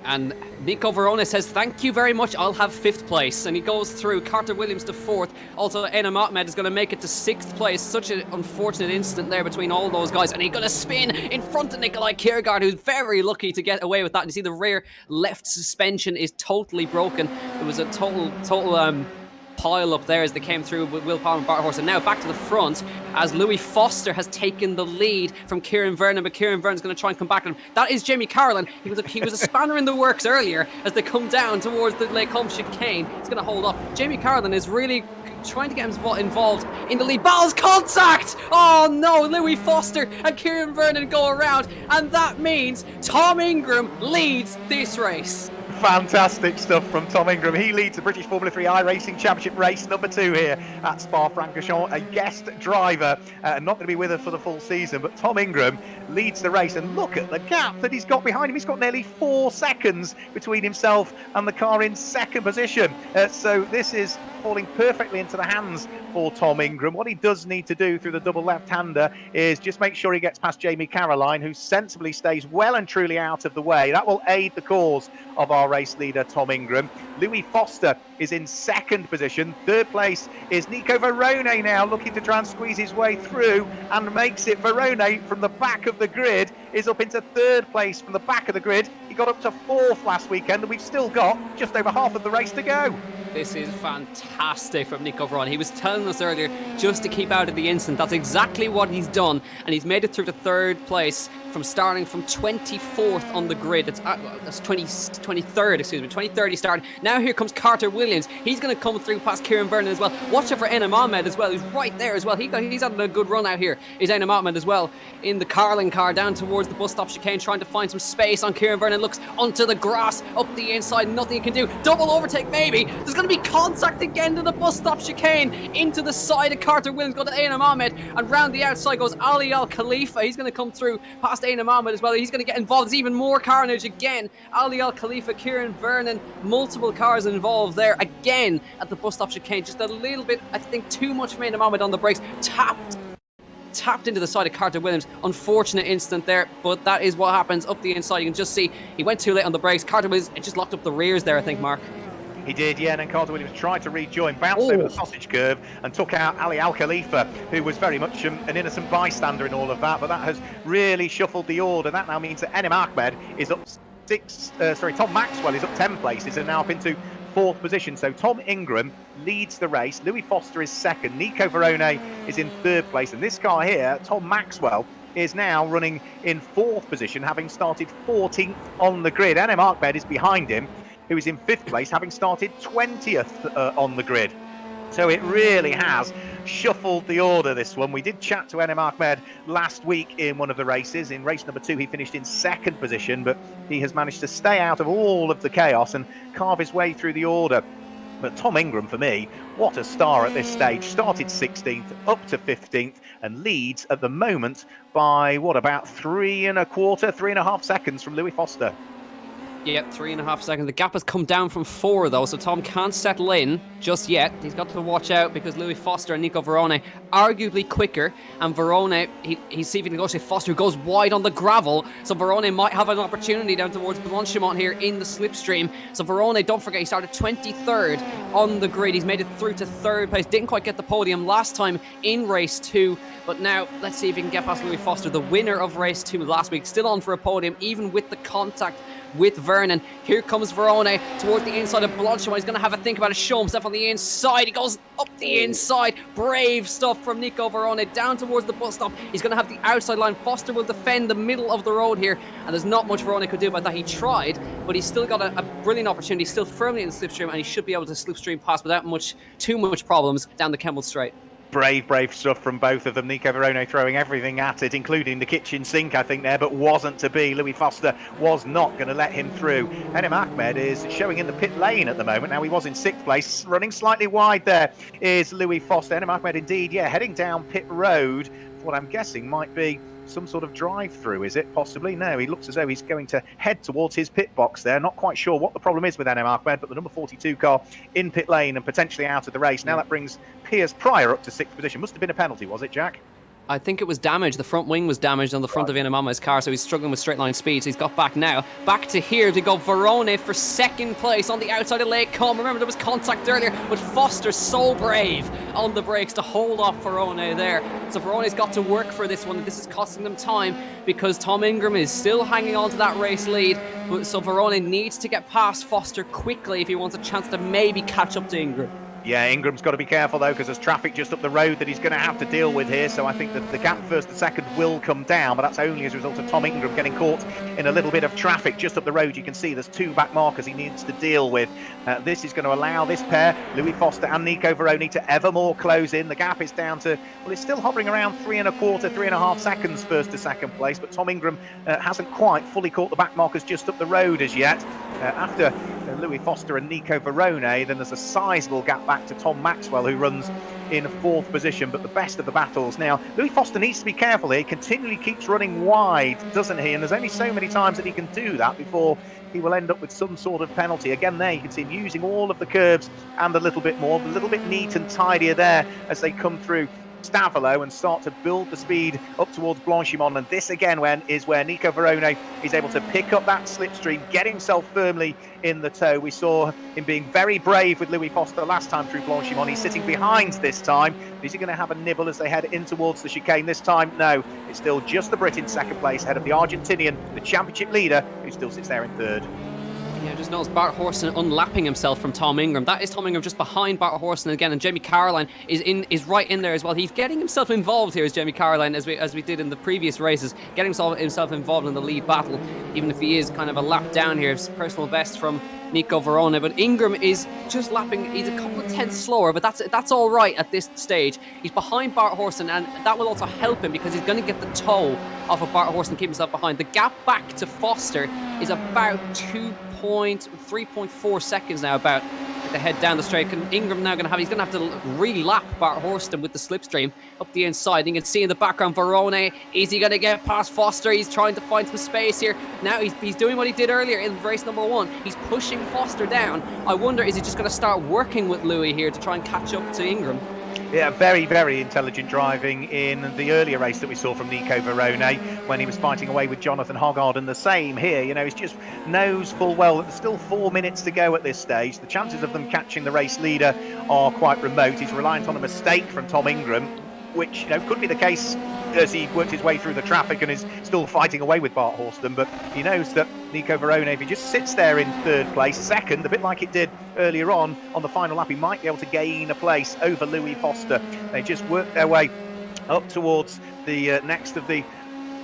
Speaker 2: And Nico Verona says, thank you very much, I'll have 5th place. And he goes through, Carter Williams to 4th. Also, Enam Ahmed is going to make it to 6th place. Such an unfortunate incident there between all those guys. And he's going to spin in front of Nikolai Kiergaard, who's very lucky to get away with that. And you see the rear left suspension is totally broken. It was a total pile up there as they came through with Will Palmer and Bart Horse. And now back to the front as Louis Foster has taken the lead from Kieran Vernon, but Kieran Vernon's going to try and come back at him. That is Jamie Carolan. He was a spanner in the works earlier as they come down towards the Lake Holmes chicane. He's going to hold up. Jamie Carolan is really trying to get him involved in the lead. Battles contact! Oh no, Louis Foster and Kieran Vernon go around, and that means Tom Ingram leads this race.
Speaker 1: Fantastic stuff from Tom Ingram. He leads the British Formula 3 iRacing Championship race number 2 here at Spa-Francorchamps, a guest driver, not going to be with us for the full season, but Tom Ingram leads the race, and look at the gap that he's got behind him. He's got nearly 4 seconds between himself and the car in 2nd position. So this is falling perfectly into the hands for Tom Ingram. What he does need to do through the double left-hander is just make sure he gets past Jamie Caroline, who sensibly stays well and truly out of the way. That will aid the cause of our race leader, Tom Ingram. Louis Foster is in 2nd position. 3rd place is Nico Verone now, looking to try and squeeze his way through, and makes it. Verone from the back of the grid is up into 3rd place from the back of the grid. He got up to 4th last weekend, and we've still got just over half of the race to go.
Speaker 2: This is fantastic from Nico Verona. He was telling us earlier just to keep out of the incident. That's exactly what he's done, and he's made it through to 3rd place from starting from 24th on the grid. That's 23rd he started. Now here comes Carter Williams. He's going to come through past Kieran Vernon as well. Watch out for Enam Ahmed as well, who's right there as well. He's had a good run out here. Is Enam Ahmed as well in the Carlin car down towards the bus stop chicane, trying to find some space on Kieran Vernon. Looks onto the grass, up the inside, nothing he can do. Double overtake maybe. There's going to be contact again to the bus stop chicane, into the side of Carter Williams, go to Enam Ahmed, and round the outside goes Ali Al Khalifa. He's going to come through past Enam Ahmed as well. He's going to get involved. There's even more carnage again. Ali Al Khalifa, Kieran Vernon, multiple cars involved there again at the bus stop chicane. Just a little bit, I think, too much from Enam Ahmed on the brakes. Tapped into the side of Carter Williams. Unfortunate incident there, but that is what happens up the inside. You can just see he went too late on the brakes. Carter Williams just locked up the rears there, I think, Mark.
Speaker 1: He did, yeah, and then Carter Williams tried to rejoin, bounced over the sausage curve and took out Ali Al Khalifa, who was very much an innocent bystander in all of that, but that has really shuffled the order. That now means that Enam Ahmed is up Tom Maxwell is up 10 places and now up into 4th position. So Tom Ingram leads the race. Louis Foster is 2nd. Nico Verone is in 3rd place. And this car here, Tom Maxwell, is now running in 4th position, having started 14th on the grid. Enam Ahmed is behind him, who is in 5th place, having started 20th on the grid. So it really has shuffled the order, this one. We did chat to Enam Ahmed last week in one of the races. In race number 2, he finished in 2nd position, but he has managed to stay out of all of the chaos and carve his way through the order. But Tom Ingram, for me, what a star at this stage. Started 16th, up to 15th, and leads at the moment by, about 3.25 seconds from Louis Foster.
Speaker 2: Yep, 3.5 seconds. The gap has come down from 4 though, so Tom can't settle in just yet. He's got to watch out because Louis Foster and Nico Verone arguably quicker, and Verone, he's see if he can go to Foster, who goes wide on the gravel, so Verone might have an opportunity down towards Blanchimont here in the slipstream. So Verone, don't forget, he started 23rd on the grid. He's made it through to 3rd place. Didn't quite get the podium last time in race 2, but now let's see if he can get past Louis Foster, the winner of race 2 last week, still on for a podium even with the contact with Vernon. Here comes Verone towards the inside of Blanchimont. He's going to have a think about it, show himself on the inside. He goes up the inside. Brave stuff from Nico Verone down towards the bus stop. He's going to have the outside line. Foster will defend the middle of the road here, and there's not much Verone could do about that. He tried, but he's still got a brilliant opportunity. He's still firmly in the slipstream, and he should be able to slipstream past without too much problems down the Kemmel Straight.
Speaker 1: Brave stuff from both of them. Nico Verone throwing everything at it, including the kitchen sink, I think, there, but wasn't to be. Louis Foster was not going to let him through. Enem Ahmed is showing in the pit lane at the moment. Now, he was in 6th place, running slightly wide there is Louis Foster. Enem Ahmed, indeed, heading down pit road, what I'm guessing might be some sort of drive-through, is it? Possibly. No, he looks as though he's going to head towards his pit box there. Not quite sure what the problem is with Enem Ahmed, but the number 42 car in pit lane and potentially out of the race. Now that brings Piers Pryor up to 6th position. Must have been a penalty, was it, Jack?
Speaker 2: I think it was damaged. The front wing was damaged on the front of Enem Ahmed's car, so he's struggling with straight line speed. So he's got back now. Back to here to go Verone for 2nd place on the outside of Lake Com. Remember, there was contact earlier, but Foster's so brave on the brakes to hold off Verone there. So Verone's got to work for this one. This is costing them time because Tom Ingram is still hanging on to that race lead. So Verone needs to get past Foster quickly if he wants a chance to maybe catch up to Ingram.
Speaker 1: Yeah, Ingram's got to be careful, though, because there's traffic just up the road that he's going to have to deal with here. So I think that the gap first and second will come down, but that's only as a result of Tom Ingram getting caught in a little bit of traffic just up the road. You can see there's 2 back markers he needs to deal with. This is going to allow this pair, Louis Foster and Nico Verone, to ever more close in. The gap is down to, well, it's still hovering around 3.25 seconds first to second place, but Tom Ingram hasn't quite fully caught the back markers just up the road as yet. After Louis Foster and Nico Verone, then there's a sizable gap back to Tom Maxwell, who runs in 4th position, but the best of the battles. Now, Louis Foster needs to be careful here. He continually keeps running wide, doesn't he? And there's only so many times that he can do that before he will end up with some sort of penalty. Again, there you can see him using all of the curbs and a little bit more, a little bit neat and tidier there as they come through Stavelot and start to build the speed up towards Blanchimont. And this again is where Nico Verone is able to pick up that slipstream, get himself firmly in the tow. We saw him being very brave with Louis Foster last time through Blanchimont. He's sitting behind this time. Is he going to have a nibble as they head in towards the chicane this time? No, it's still just the Brit in 2nd place, ahead of the Argentinian, the championship leader, who still sits there in 3rd.
Speaker 2: Yeah, just noticed Bart Horson unlapping himself from Tom Ingram. That is Tom Ingram just behind Bart Horson again, and Jamie Caroline is right in there as well. He's getting himself involved here as Jamie Caroline, as we did in the previous races, getting himself involved in the lead battle, even if he is kind of a lap down here. It's personal best from Nico Verone, but Ingram is just lapping. He's a couple of tenths slower, but that's all right at this stage. He's behind Bart Horson, and that will also help him because he's going to get the toe off of Bart Horson and keep himself behind. The gap back to Foster is about 3.4 seconds now, about to head down the straight. And Ingram now he's going to have to re-lap Bart Horston with the slipstream up the inside. You can see in the background Verone. Is he going to get past Foster? He's trying to find some space here. Now he's doing what he did earlier in race number 1. He's pushing Foster down. I wonder, is he just going to start working with Louis here to try and catch up to Ingram?
Speaker 1: Yeah, very, very intelligent driving in the earlier race that we saw from Nico Verone when he was fighting away with Jonathan Hoggard, and the same here. You know, he just knows full well that there's still 4 minutes to go at this stage. The chances of them catching the race leader are quite remote. He's reliant on a mistake from Tom Ingram, which, you know, could be the case as he worked his way through the traffic and is still fighting away with Bart Horston. But he knows that Nico Verone, if he just sits there in 3rd place, 2nd, a bit like it did earlier on the final lap, he might be able to gain a place over Louis Foster. They just work their way up towards the next of the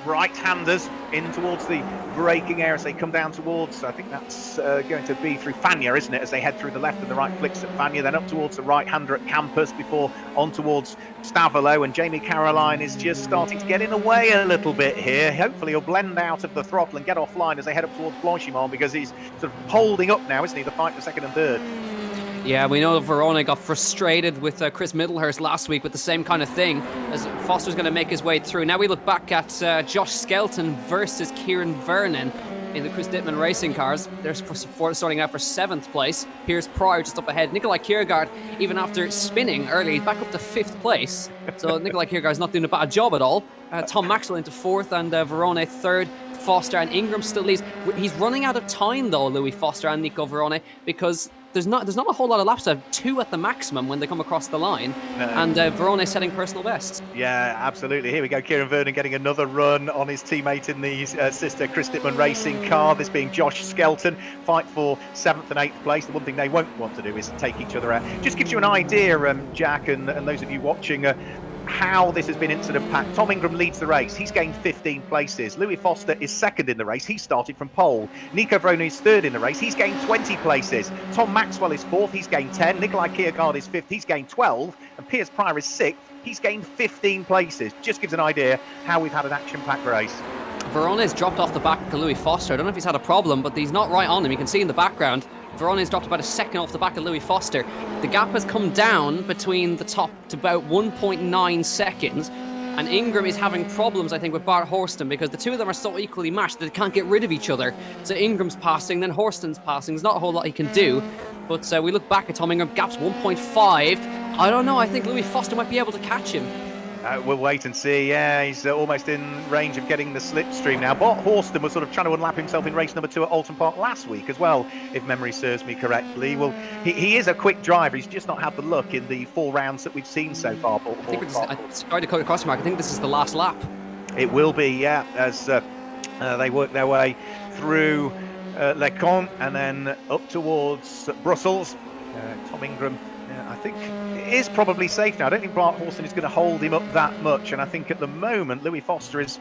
Speaker 1: right-handers in towards the braking area as they come down towards, I think that's going to be through Fania, isn't it, as they head through the left and the right flicks at Fania, then up towards the right-hander at Campus before on towards Stavelot. And Jamie Caroline is just starting to get in the way a little bit here. Hopefully he'll blend out of the throttle and get offline as they head up towards Blanchimont, because he's sort of holding up now, isn't he, the fight for 2nd and 3rd.
Speaker 2: Yeah, we know that Verone got frustrated with Chris Middlehurst last week with the same kind of thing, as Foster's going to make his way through. Now we look back at Josh Skelton versus Kieran Vernon in the Chris Dittman racing cars. They're starting out for 7th place. Piers Pryor just up ahead. Nikolai Kiergaard, even after spinning early, he's back up to 5th place. So Nikolai Kiergaard's not doing a bad job at all. Tom Maxwell into 4th and Verone 3rd. Foster and Ingram still leads. He's running out of time though, Louis Foster and Nico Verone, because there's not a whole lot of laps left. 2 at the maximum when they come across the line, and Verone setting personal bests.
Speaker 1: Yeah, absolutely. Here we go. Kieran Vernon getting another run on his teammate in the sister Chris Dittman Racing car. This being Josh Skelton. Fight for 7th and 8th place. The one thing they won't want to do is take each other out. Just gives you an idea, Jack, and those of you watching, how this has been incident-packed. Tom Ingram leads the race. He's gained 15 places. Louis Foster is second in the race. He started from pole. Nico Verone is third in the race. He's gained 20 places. Tom Maxwell is fourth. He's gained 10. Nikolai Kiergaard is fifth. He's gained 12. And Piers Pryor is sixth. He's gained 15 places. Just gives an idea how we've had an action-packed race.
Speaker 2: Verone's dropped off the back of Louis Foster. I don't know if he's had a problem, but he's not right on him. You can see in the background, Verone's dropped about a second off the back of Louis Foster. The gap has come down between the top to about 1.9 seconds. And Ingram is having problems, I think, with Bart Horston, because the two of them are so equally matched that they can't get rid of each other. So Ingram's passing, then Horston's passing. There's not a whole lot he can do. But we look back at Tom Ingram, gap's 1.5. I don't know, I think Louis Foster might be able to catch him.
Speaker 1: We'll wait and see. Yeah, he's almost in range of getting the slipstream now. Bart Horston was sort of trying to unlap himself in race number 2 at Oulton Park last week as well, if memory serves me correctly. Well, he is a quick driver. He's just not had the luck in the 4 rounds that we've seen so far.
Speaker 2: I tried to cut across the mark. I think this is the last lap.
Speaker 1: It will be, yeah, as they work their way through Les Cons and then up towards Brussels. Tom Ingram, I think, is probably safe now. I don't think Bart Horston is going to hold him up that much, and I think at the moment Louis Foster is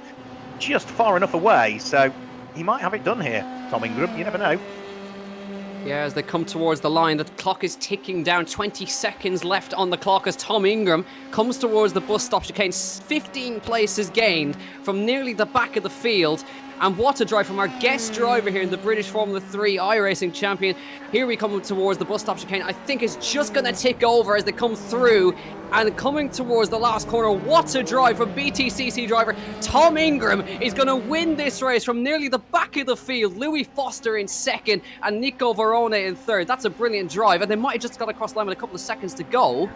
Speaker 1: just far enough away, so he might have it done here, Tom Ingram. You never know.
Speaker 2: Yeah, as they come towards the line, the clock is ticking down. 20 seconds left on the clock as Tom Ingram comes towards the bus stop chicane. 15 places gained from nearly the back of the field. And what a drive from our guest driver here in the British Formula 3 iRacing champion. Here we come towards the bus stop chicane. I think it's just going to tick over as they come through. And coming towards the last corner, what a drive from BTCC driver. Tom Ingram is going to win this race from nearly the back of the field. Louis Foster in second and Nico Verone in third. That's a brilliant drive. And they might have just got across the line with a couple of seconds to go.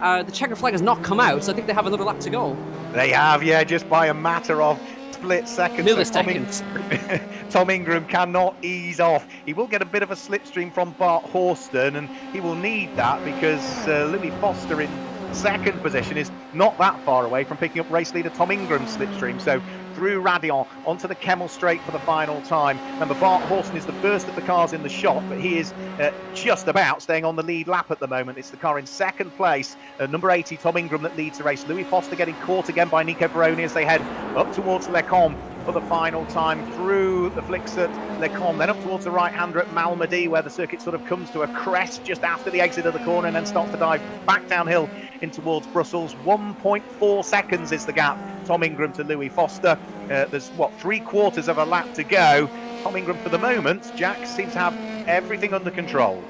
Speaker 2: The checker flag has not come out, so I think they have another lap to go.
Speaker 1: They have, yeah, just by a matter of split seconds.
Speaker 2: Milliseconds.
Speaker 1: Tom Ingram cannot ease off. He will get a bit of a slipstream from Bart Horston, and he will need that because Louis Foster in second position is not that far away from picking up race leader Tom Ingram's slipstream. So through Radion onto the Kemmel Straight for the final time. Remember, Bart Horston is the first of the cars in the shot, but he is just about staying on the lead lap at the moment. It's the car in second place, number 80, Tom Ingram, that leads the race. Louis Foster getting caught again by Nico Verone as they head up towards Les Cons for the final time through the flicks at Les Cons, then up towards the right-hander at Malmedy, where the circuit sort of comes to a crest just after the exit of the corner and then starts to dive back downhill in towards Brussels. 1.4 seconds is the gap, Tom Ingram to Louis Foster. There's, 3/4 of a lap to go. Tom Ingram, for the moment, Jack, seems to have everything under control.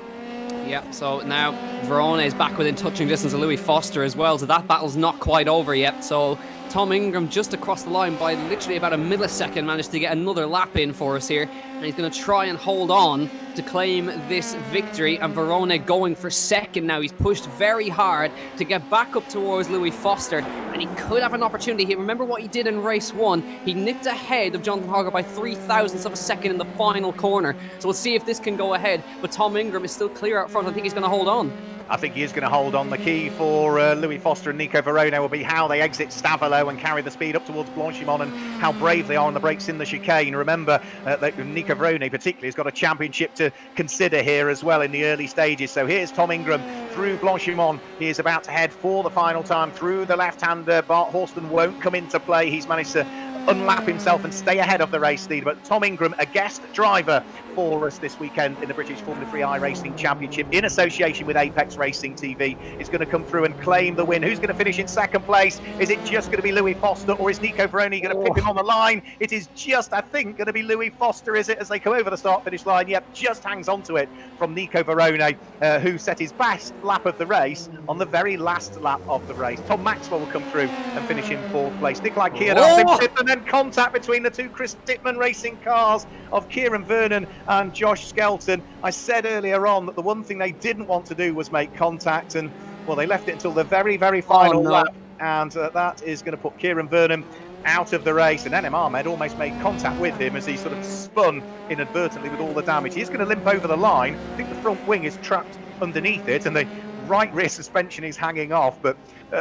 Speaker 2: Yeah, so now Verone is back within touching distance of Louis Foster as well, so that battle's not quite over yet. So Tom Ingram just across the line by literally about a millisecond managed to get another lap in for us here, and he's going to try and hold on to claim this victory. And Verone going for second now. He's pushed very hard to get back up towards Louis Foster, and he could have an opportunity here. Remember what he did in race 1. He nipped ahead of Jonathan Hogger by 0.03 of a second in the final corner. So we'll see if this can go ahead, but Tom Ingram is still clear up front. I think he's going to hold on.
Speaker 1: I think he is going to hold on. The key for Louis Foster and Nico Verone will be how they exit Stavelot and carry the speed up towards Blanchimont, and how brave they are on the brakes in the chicane. Remember that Nico Verone particularly has got a championship to consider here as well in the early stages. So here's Tom Ingram through Blanchimont. He is about to head for the final time through the left-hander. Bart Horston won't come into play. He's managed to unlap himself and stay ahead of the race leader. But Tom Ingram, a guest driver for us this weekend in the British Formula 3 iRacing Championship in association with Apex Racing TV, is going to come through and claim the win. Who's going to finish in second place? Is it just going to be Louis Foster, or is Nico Verone going to pip him on the line? It is just, I think, going to be Louis Foster, is it, as they come over the start-finish line? Yep, just hangs on to it from Nico Verone, who set his best lap of the race on the very last lap of the race. Tom Maxwell will come through and finish in fourth place. Nikolai Kiergaard, and then contact between the two Chris Dittman Racing cars of Kieran Vernon and Josh Skelton. I said earlier on that the one thing they didn't want to do was make contact, and well, they left it until the very, very final lap, and that is going to put Kieran Vernon out of the race, and Enem Ahmed almost made contact with him as he sort of spun inadvertently with all the damage. He's going to limp over the line. I think the front wing is trapped underneath it, and the right rear suspension is hanging off, but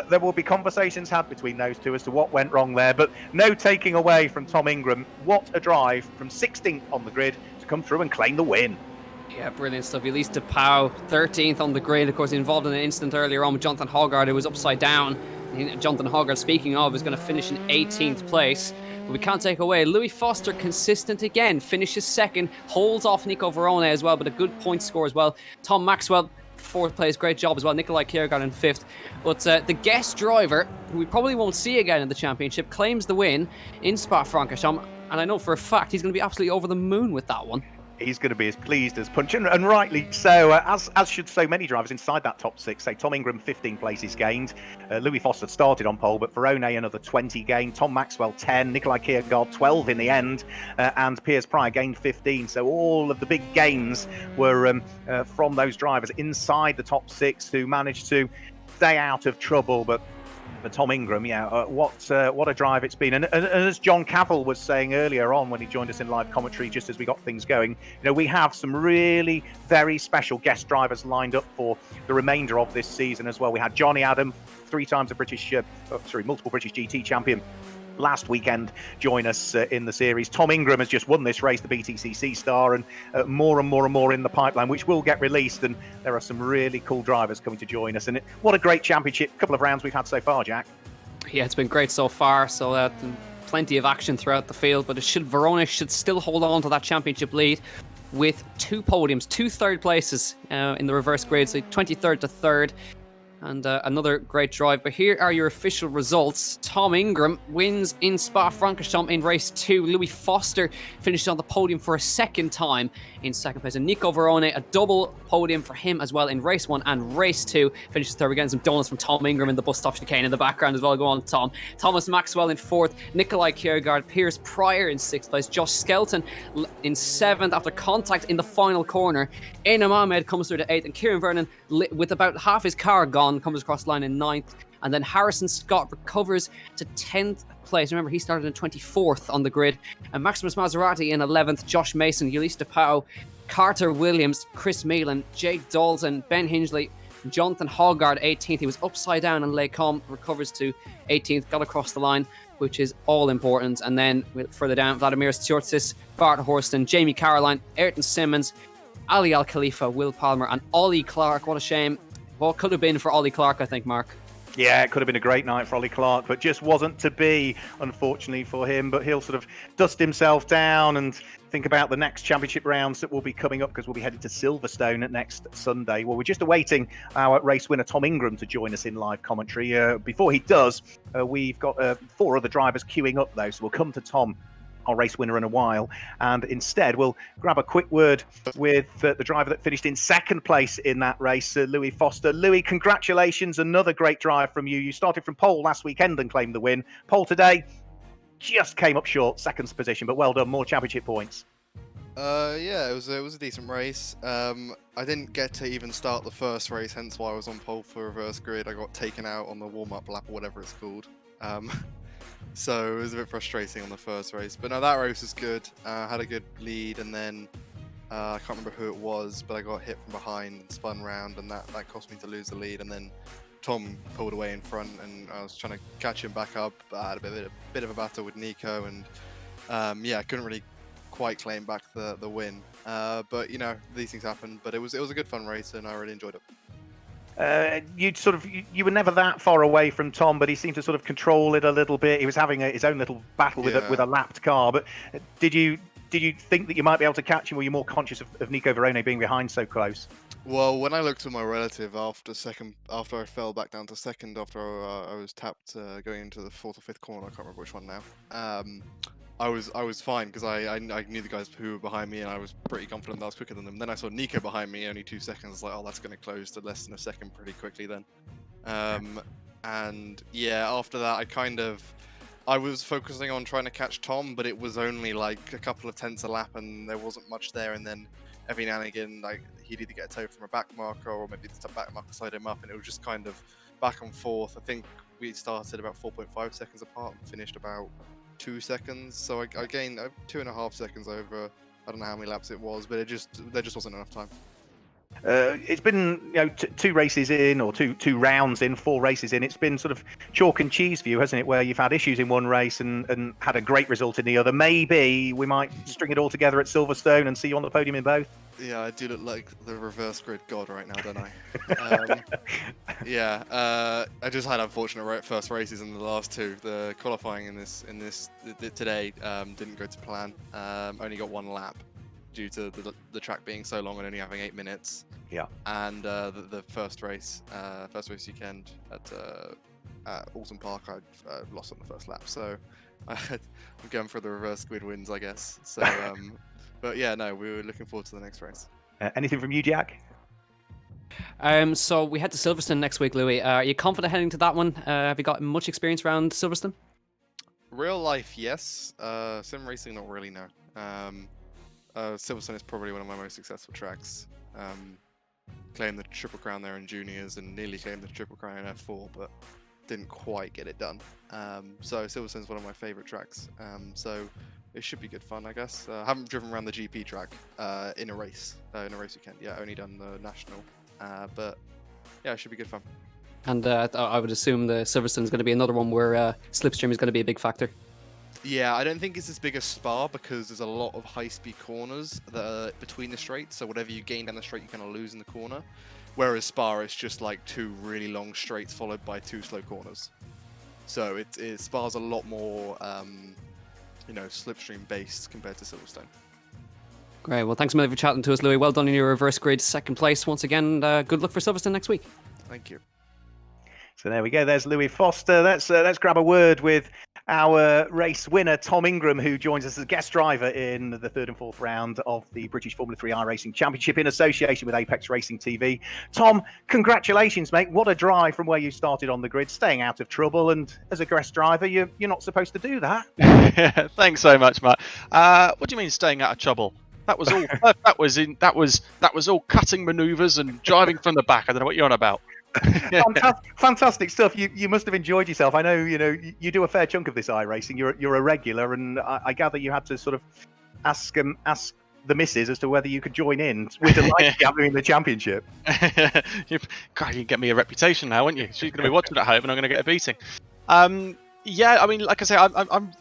Speaker 1: there will be conversations had between those two as to what went wrong there, but no taking away from Tom Ingram. What a drive from 16th on the grid to come through and claim the win.
Speaker 2: Yeah, brilliant stuff. Elise DePau, 13th on the grid. Of course, involved in an incident earlier on with Jonathan Hoggard, who was upside down. Jonathan Hoggard, speaking of, is going to finish in 18th place. But we can't take away Louis Foster, consistent again, finishes second, holds off Nico Verone as well, but a good point score as well. Tom Maxwell, 4th place, great job as well. Nikolai Kiergaard in 5th. But the guest driver, who we probably won't see again in the championship, claims the win in Spa-Francorchamps. And I know for a fact he's going to be absolutely over the moon with that one.
Speaker 1: He's going to be as pleased as punch, and rightly so, as should so many drivers inside that top 6. Say Tom Ingram, 15 places gained. Louis Foster started on pole, but Verone another 20 gained. Tom Maxwell 10, Nikolai Kiergaard 12 in the end, and Piers Pryor gained 15. So all of the big gains were from those drivers inside the top 6 who managed to stay out of trouble. But for Tom Ingram, what a drive it's been. And as John Cavill was saying earlier on when he joined us in live commentary, just as we got things going, we have some really very special guest drivers lined up for the remainder of this season as well. We had Johnny Adam, 3 times a multiple British GT champion, last weekend join us in the series. Tom Ingram has just won this race, the BTCC star, and more and more in the pipeline, which will get released, and there are some really cool drivers coming to join us. And what a great championship couple of rounds we've had so far, Jack.
Speaker 2: Yeah, it's been great so far, so plenty of action throughout the field, but Verona should still hold on to that championship lead with 2 podiums, 2 third places in the reverse grade, so 23rd to 3rd. And another great drive. But here are your official results. Tom Ingram wins in Spa-Francorchamps in race 2. Louis Foster finished on the podium for a second time in second place. And Nico Verone, a double podium for him as well in race 1 and race 2. Finishes third. We're getting some donuts from Tom Ingram in the bus stop chicane in the background as well. Go on, Tom. Thomas Maxwell in 4th. Nikolai Kiergaard, Piers Pryor in 6th place. Josh Skelton in 7th after contact in the final corner. Enem Ahmed comes through to 8th. And Kieran Vernon, with about half his car gone, comes across the line in 9th, and then Harrison Scott recovers to 10th place. Remember, he started in 24th on the grid. And Maximus Maserati in 11th, Josh Mason, Ulisse DePau, Carter Williams, Chris Meelan, Jake Dalton, Ben Hingley, Jonathan Hoggard 18th. He was upside down and Lecom, recovers to 18th, got across the line, which is all important. And then further down, Vladimir Stjortsis, Bart Horston, Jamie Caroline, Ayrton Simmons, Ali Al Khalifa, Will Palmer, and Ollie Clark. What a shame. What could have been for Ollie Clark, I think, Mark.
Speaker 1: Yeah, it could have been a great night for Ollie Clark, but just wasn't to be, unfortunately, for him. But he'll sort of dust himself down and think about the next championship rounds that will be coming up, because we'll be headed to Silverstone next Sunday. Well, we're just awaiting our race winner, Tom Ingram, to join us in live commentary. Before he does, we've got 4 other drivers queuing up, though, so we'll come to Tom, our race winner, in a while, and instead we'll grab a quick word with the driver that finished in 2nd place in that race, Louis Foster. Louis, congratulations, another great drive from you. You started from pole last weekend and claimed the win. Pole today just came up short, 2nd position, but well done, more championship points.
Speaker 7: Yeah, it was a decent race. I didn't get to even start the first race, hence why I was on pole for reverse grid. I got taken out on the warm-up lap or whatever it's called. So it was a bit frustrating on the first race. But no, that race was good. Had a good lead, and then I can't remember who it was, but I got hit from behind and spun round, and that cost me to lose the lead. And then Tom pulled away in front, and I was trying to catch him back up. I had a bit of a battle with Nico, and I couldn't really quite claim back the win. But these things happen. But it was a good fun race, and I really enjoyed it.
Speaker 1: You were never that far away from Tom, but he seemed to sort of control it a little bit. He was having his own little battle with a lapped car. But did you think that you might be able to catch him? Were you more conscious of Nico Verone being behind so close?
Speaker 7: Well, when I looked at my relative after I fell back down to 2nd, after I was tapped going into the 4th or 5th corner, I can't remember which one now. I was fine, because I knew the guys who were behind me, and I was pretty confident that I was quicker than them. Then I saw Nico behind me, only 2 seconds. I was like, oh, that's going to close to less than a second pretty quickly then. And yeah, after that, I was focusing on trying to catch Tom, but it was only like a couple of tenths a lap, and there wasn't much there. And then every now and again, like, he'd either get a tow from a back marker, or maybe the back marker side him up, and it was just kind of back and forth. I think we started about 4.5 seconds apart and finished about 2 seconds. So I gained 2.5 seconds over. I don't know how many laps it was, but there just wasn't enough time.
Speaker 1: It's been two races in, or two rounds in, 4 races in. It's been sort of chalk and cheese for you, hasn't it? Where you've had issues in one race and had a great result in the other. Maybe we might string it all together at Silverstone and see you on the podium in both.
Speaker 7: Yeah, I do look like the reverse grid god right now, don't I? I just had unfortunate first races in the last 2. The qualifying in this today didn't go to plan. Only got 1 lap due to the track being so long and only having 8 minutes.
Speaker 1: Yeah.
Speaker 7: And the first race weekend at Oulton Park, I lost on the first lap. So I'm going for the reverse grid wins, I guess. So. But yeah, no, we were looking forward to the next race.
Speaker 1: Anything from you, Jack?
Speaker 2: So we head to Silverstone next week, Louis. Are you confident heading to that one? Have you got much experience around Silverstone?
Speaker 7: Real life, yes. Sim racing, not really, no. Silverstone is probably one of my most successful tracks. Claimed the Triple Crown there in juniors and nearly claimed the Triple Crown in F4, but didn't quite get it done. So Silverstone is one of my favourite tracks. So it should be good fun, I guess. I haven't driven around the GP track in a race weekend. Yeah, only done the national. But yeah, it should be good fun.
Speaker 2: And I would assume the Silverstone is going to be another one where slipstream is going to be a big factor.
Speaker 7: Yeah, I don't think it's as big as Spa because there's a lot of high-speed corners that are between the straights. So whatever you gain down the straight, you kind of lose in the corner. Whereas Spa, it's just like 2 really long straights followed by 2 slow corners. So Spa's a lot more slipstream based compared to Silverstone.
Speaker 2: Great. Well, thanks a million for chatting to us, Louis. Well done in your reverse grid 2nd place once again. Good luck for Silverstone next week.
Speaker 7: Thank you.
Speaker 1: So there we go. There's Louis Foster. Let's grab a word with our race winner, Tom Ingram, who joins us as a guest driver in the 3rd and 4th round of the British Formula 3 iRacing Championship in association with Apex Racing TV. Tom, congratulations, mate. What a drive from where you started on the grid, staying out of trouble. And as a guest driver, you're not supposed to do that.
Speaker 4: Thanks so much, Matt. What do you mean staying out of trouble? That was all. that was all cutting manoeuvres and driving from the back. I don't know what you're on about.
Speaker 1: Fantastic stuff. You must have enjoyed yourself. I know you do a fair chunk of this iRacing. You're a regular, and I gather you had to sort of ask the missus as to whether you could join in. We're delighted to have you in the championship.
Speaker 4: You can get me a reputation now, won't you? She's going to be watching at home, and I'm going to get a beating. Yeah, I mean, like I say, I'm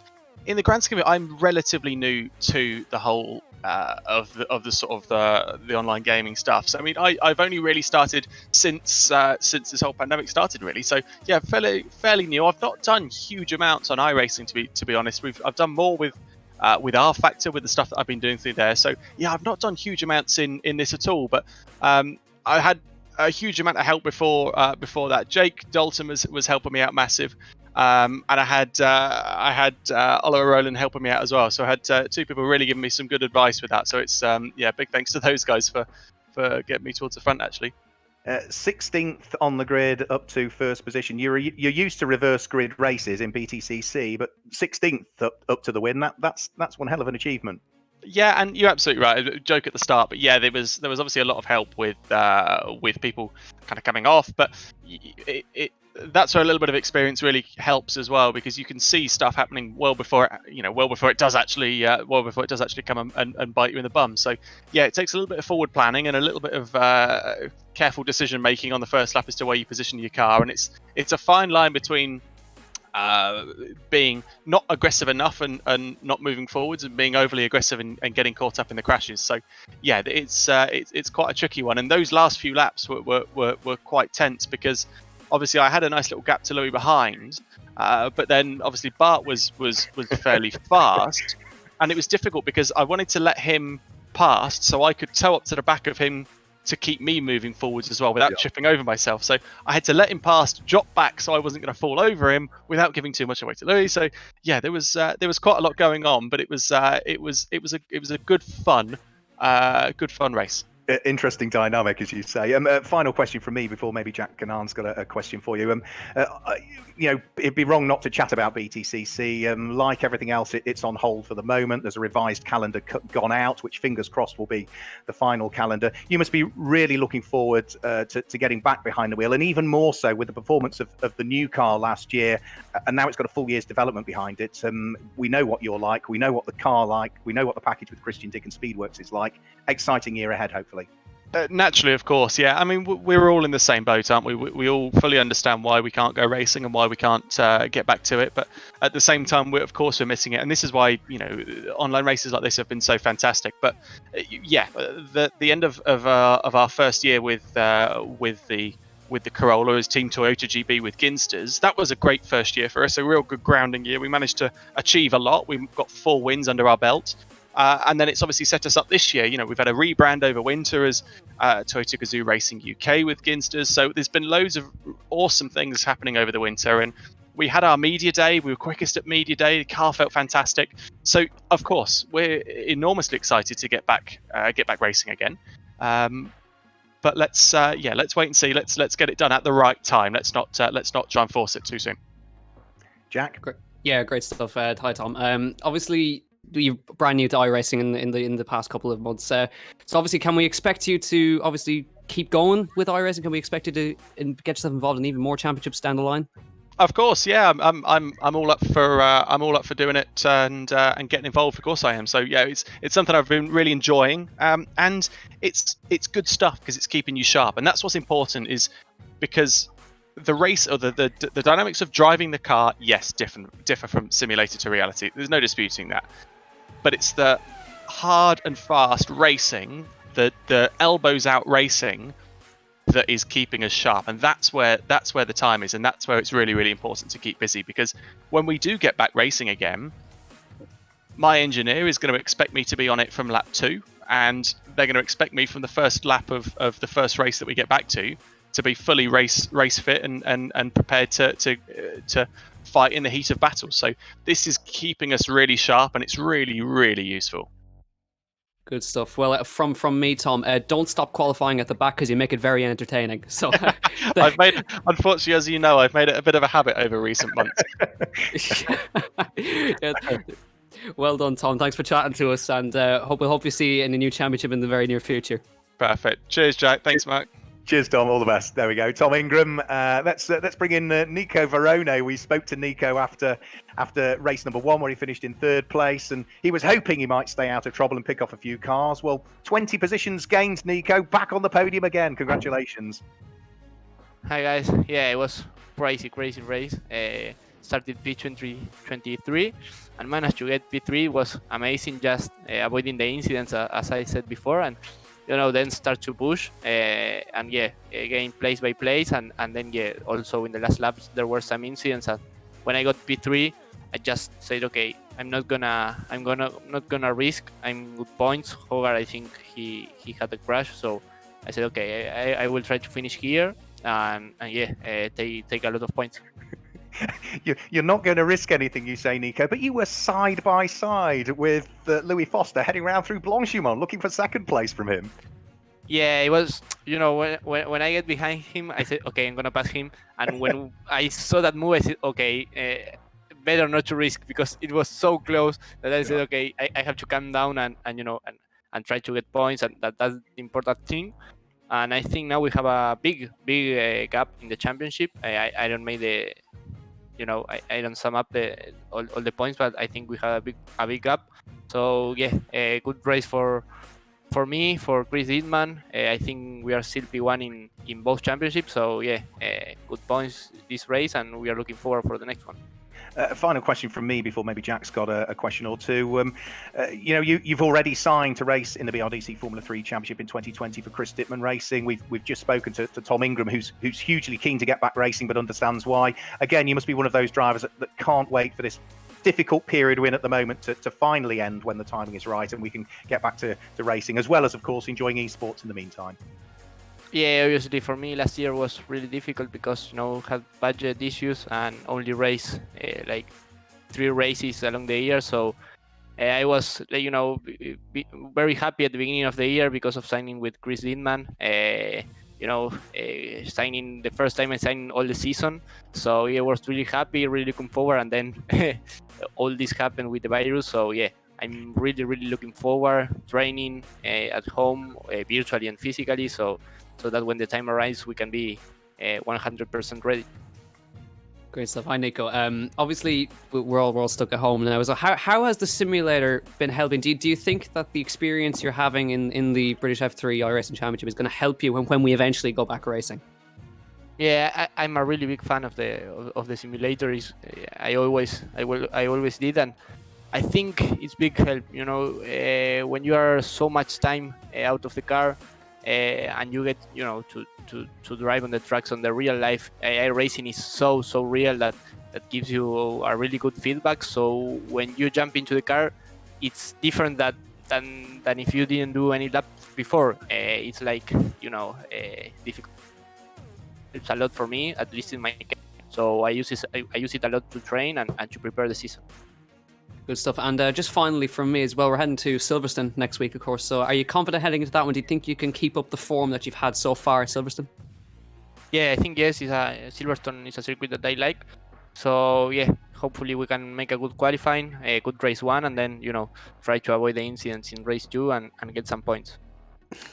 Speaker 4: in the grand scheme of it, I'm relatively new to the whole of the sort of the online gaming stuff. So I mean, I've only really started since this whole pandemic started, really. So yeah, fairly new. I've not done huge amounts on iRacing to be honest. I've done more with R Factor, with the stuff that I've been doing through there. So yeah, I've not done huge amounts in this at all. But I had a huge amount of help before that. Jake Dalton was helping me out massive. And I had Oliver Rowland helping me out as well. So I had 2 people really giving me some good advice with that. So it's big thanks to those guys for getting me towards the front actually.
Speaker 1: 16th on the grid up to 1st position. You're used to reverse grid races in BTCC, but 16th up to the win. That's one hell of an achievement. Yeah,
Speaker 4: and you're absolutely right. Joke at the start, but yeah, there was obviously a lot of help with people kind of coming off, but that's where a little bit of experience really helps as well, because you can see stuff happening well before it does actually come and bite you in the bum. So yeah, it takes a little bit of forward planning and a little bit of careful decision making on the first lap as to where you position your car, and it's a fine line between being not aggressive enough and not moving forwards, and being overly aggressive and getting caught up in the crashes. So yeah, it's quite a tricky one, and those last few laps were quite tense, because obviously I had a nice little gap to Louis behind, but then obviously Bart was fairly fast, and it was difficult because I wanted to let him pass so I could tow up to the back of him to keep me moving forwards as well without tripping over myself. So I had to let him pass, drop back so I wasn't going to fall over him without giving too much away to Louis. So yeah, there was quite a lot going on, but it was a good fun race.
Speaker 1: Interesting dynamic, as you say. Final question from me before maybe Jack Ganan's got a question for you. It'd be wrong not to chat about BTCC. Like everything else, it's on hold for the moment. There's a revised calendar gone out, which fingers crossed will be the final calendar. You must be really looking forward to getting back behind the wheel, and even more so with the performance of the new car last year, and now it's got a full year's development behind it. We know what you're like. We know what the car like. We know what the package with Christian Dick and Speedworks is like. Exciting year ahead, hopefully.
Speaker 8: Naturally, of course, yeah. I mean, we're all in the same boat, aren't we? We all fully understand why we can't go racing and why we can't get back to it. But at the same time, we're missing it, and this is why online races like this have been so fantastic. But the end of our first year with the Corolla as Team Toyota GB with Ginsters, that was a great first year for us. A real good grounding year. We managed to achieve a lot. We got 4 wins under our belt. And then it's obviously set us up this year. We've had a rebrand over winter as Toyota Gazoo Racing UK with Ginsters. So there's been loads of awesome things happening over the winter. And we had our media day. We were quickest at media day. The car felt fantastic. So of course we're enormously excited to get back racing again. But let's wait and see. Let's get it done at the right time. Let's not try and force it too soon.
Speaker 1: Jack?
Speaker 2: Yeah, great stuff. Hi, Tom. Obviously, you're brand new to iRacing in the past couple of months. So obviously, can we expect you to obviously keep going with iRacing? Can we expect you to get yourself involved in even more championships down the line?
Speaker 8: Of course, yeah. I'm all up for doing it and getting involved. Of course, I am. So yeah, it's something I've been really enjoying. And it's good stuff because it's keeping you sharp, and that's what's important. Is because the race or the dynamics of driving the car, yes, differ from simulator to reality. There's no disputing that. But it's the hard and fast racing, the elbows out racing, that is keeping us sharp, and that's where the time is, and that's where it's really, really important to keep busy. Because when we do get back racing again, my engineer is going to expect me to be on it from lap 2, and they're going to expect me from the first lap of the first race that we get back to be fully race fit and prepared to fight in the heat of battle. So this is keeping us really sharp, and it's really, really useful.
Speaker 2: Good stuff. Well, from me, Tom, don't stop qualifying at the back because you make it very entertaining. So
Speaker 8: unfortunately, as you know, I've made it a bit of a habit over recent months.
Speaker 2: Yeah. Well done, Tom. Thanks for chatting to us, and hope you see you in a new championship in the very near future.
Speaker 8: Perfect. Cheers, Jack. Thanks, Mark.
Speaker 1: Cheers, Tom. All the best. There we go. Tom Ingram. Let's bring in Nico Varone. We spoke to Nico after race number 1, where he finished in 3rd place, and he was hoping he might stay out of trouble and pick off a few cars. Well, 20 positions gained, Nico. Back on the podium again. Congratulations.
Speaker 6: Hi guys. Yeah, it was crazy race. Started P23 and managed to get P3. Was amazing. Just avoiding the incidents, as I said before, and then start to push and gain place by place, and then also in the last laps there were some incidents, and when I got P3 I just said, okay, I'm not gonna risk. I'm good points. Hogarth, I think he had a crash, so I said, okay, I will try to finish here and take a lot of points.
Speaker 1: You're not going to risk anything, you say, Nico, but you were side by side with Louis Foster heading around through Blanchimont looking for 2nd place from him.
Speaker 6: Yeah, it was, when I get behind him, I said, okay, I'm going to pass him. And when I saw that move, I said, okay, better not to risk, because it was so close that I said, okay, I have to calm down and try to get points, and that's the important thing. And I think now we have a big gap in the championship. I don't make the... I don't sum up all the points, but I think we have a big gap. So a good race for me, for Chris Dittman. I think we are still P1 in both championships. So good points this race, and we are looking forward for the next one.
Speaker 1: Final question from me before maybe Jack's got a question or two. You've already signed to race in the BRDC Formula 3 Championship in 2020 for Chris Dittman Racing. We've just spoken to Tom Ingram, who's hugely keen to get back racing, but understands why. Again, you must be one of those drivers that can't wait for this difficult period we're in at the moment to finally end when the timing is right and we can get back to racing, as well as, of course, enjoying esports in the meantime.
Speaker 6: Yeah, obviously for me last year was really difficult because had budget issues and only race like 3 races along the year. So I was, very happy at the beginning of the year because of signing with Chris Lindman. Signing the first time I signed all the season. So yeah, I was really happy, really looking forward, and then all this happened with the virus. So yeah, I'm really, really looking forward, training at home, virtually and physically, so that when the time arrives, we can be 100% ready.
Speaker 2: Great stuff. Hi, Nico. Obviously, we're all stuck at home now. So how has the simulator been helping? Do you think that the experience you're having in the British F3 iRacing Championship is going to help you when we eventually go back racing?
Speaker 6: Yeah, I'm a really big fan of the simulator. I always did, and I think it's big help. When you are so much time out of the car, and you get to drive on the tracks on the real life. iRacing is so real that gives you a really good feedback. So when you jump into the car, it's different than if you didn't do any laps before. It's like difficult. It's a lot for me, at least in my case. So I use it a lot to train and to prepare the season.
Speaker 2: Good stuff. And just finally from me as well, we're heading to Silverstone next week, of course. So are you confident heading into that one? Do you think you can keep up the form that you've had so far at Silverstone?
Speaker 6: Yeah, I think yes. Silverstone is a circuit that I like. So yeah, hopefully we can make a good qualifying, a good race 1, and then try to avoid the incidents in race 2 and get some points.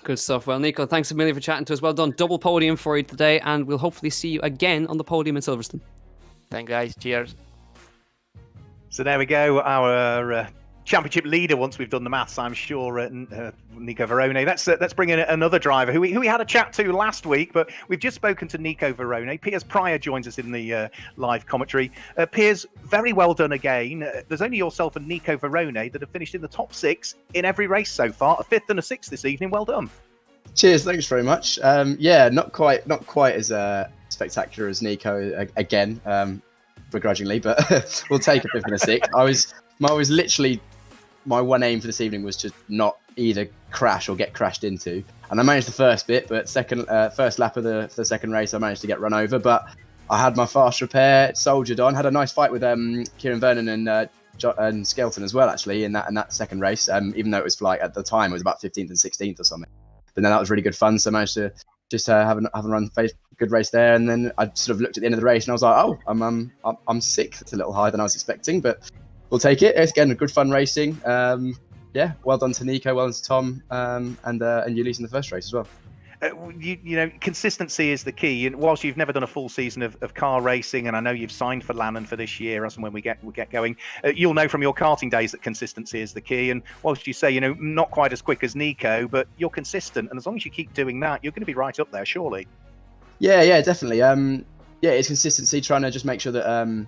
Speaker 2: Good stuff. Well, Nico, thanks a million for chatting to us. Well done. Double podium for you today, and we'll hopefully see you again on the podium in Silverstone.
Speaker 6: Thanks, guys. Cheers.
Speaker 1: So there we go, our championship leader. Once we've done the maths, I'm sure, Nico Verone. Let's bring in another driver who we had a chat to last week, but we've just spoken to Nico Verone. Piers Pryor joins us in the live commentary. Piers, very well done again. There's only yourself and Nico Verone that have finished in the top 6 in every race so far. A 5th and a 6th this evening. Well done.
Speaker 9: Cheers, thanks very much. Not quite as spectacular as Nico again. Begrudgingly, but we'll take a 5th and a 6th. I was literally, my one aim for this evening was to not either crash or get crashed into, and I managed the first bit, but first lap of the second race I managed to get run over, but I had my fast repair soldiered on, had a nice fight with Kieran Vernon and Skelton as well, actually, in that second race, even though it was at the time it was about 15th and 16th or something, but then that was really good fun, so I managed to just have a run, good race there, and then I sort of looked at the end of the race and I was like, oh, I'm 6th. It's a little higher than I was expecting, but we'll take it. It's again a good fun racing. Well done to Nico, well done to Tom, and Ulysse in the first race as well.
Speaker 1: Consistency is the key. And whilst you've never done a full season of car racing, and I know you've signed for Lannon for this year, as and when we get going, you'll know from your karting days that consistency is the key. And whilst you say, not quite as quick as Nico, but you're consistent, and as long as you keep doing that, you're going to be right up there, surely.
Speaker 9: Yeah, definitely. It's consistency, trying to just make sure that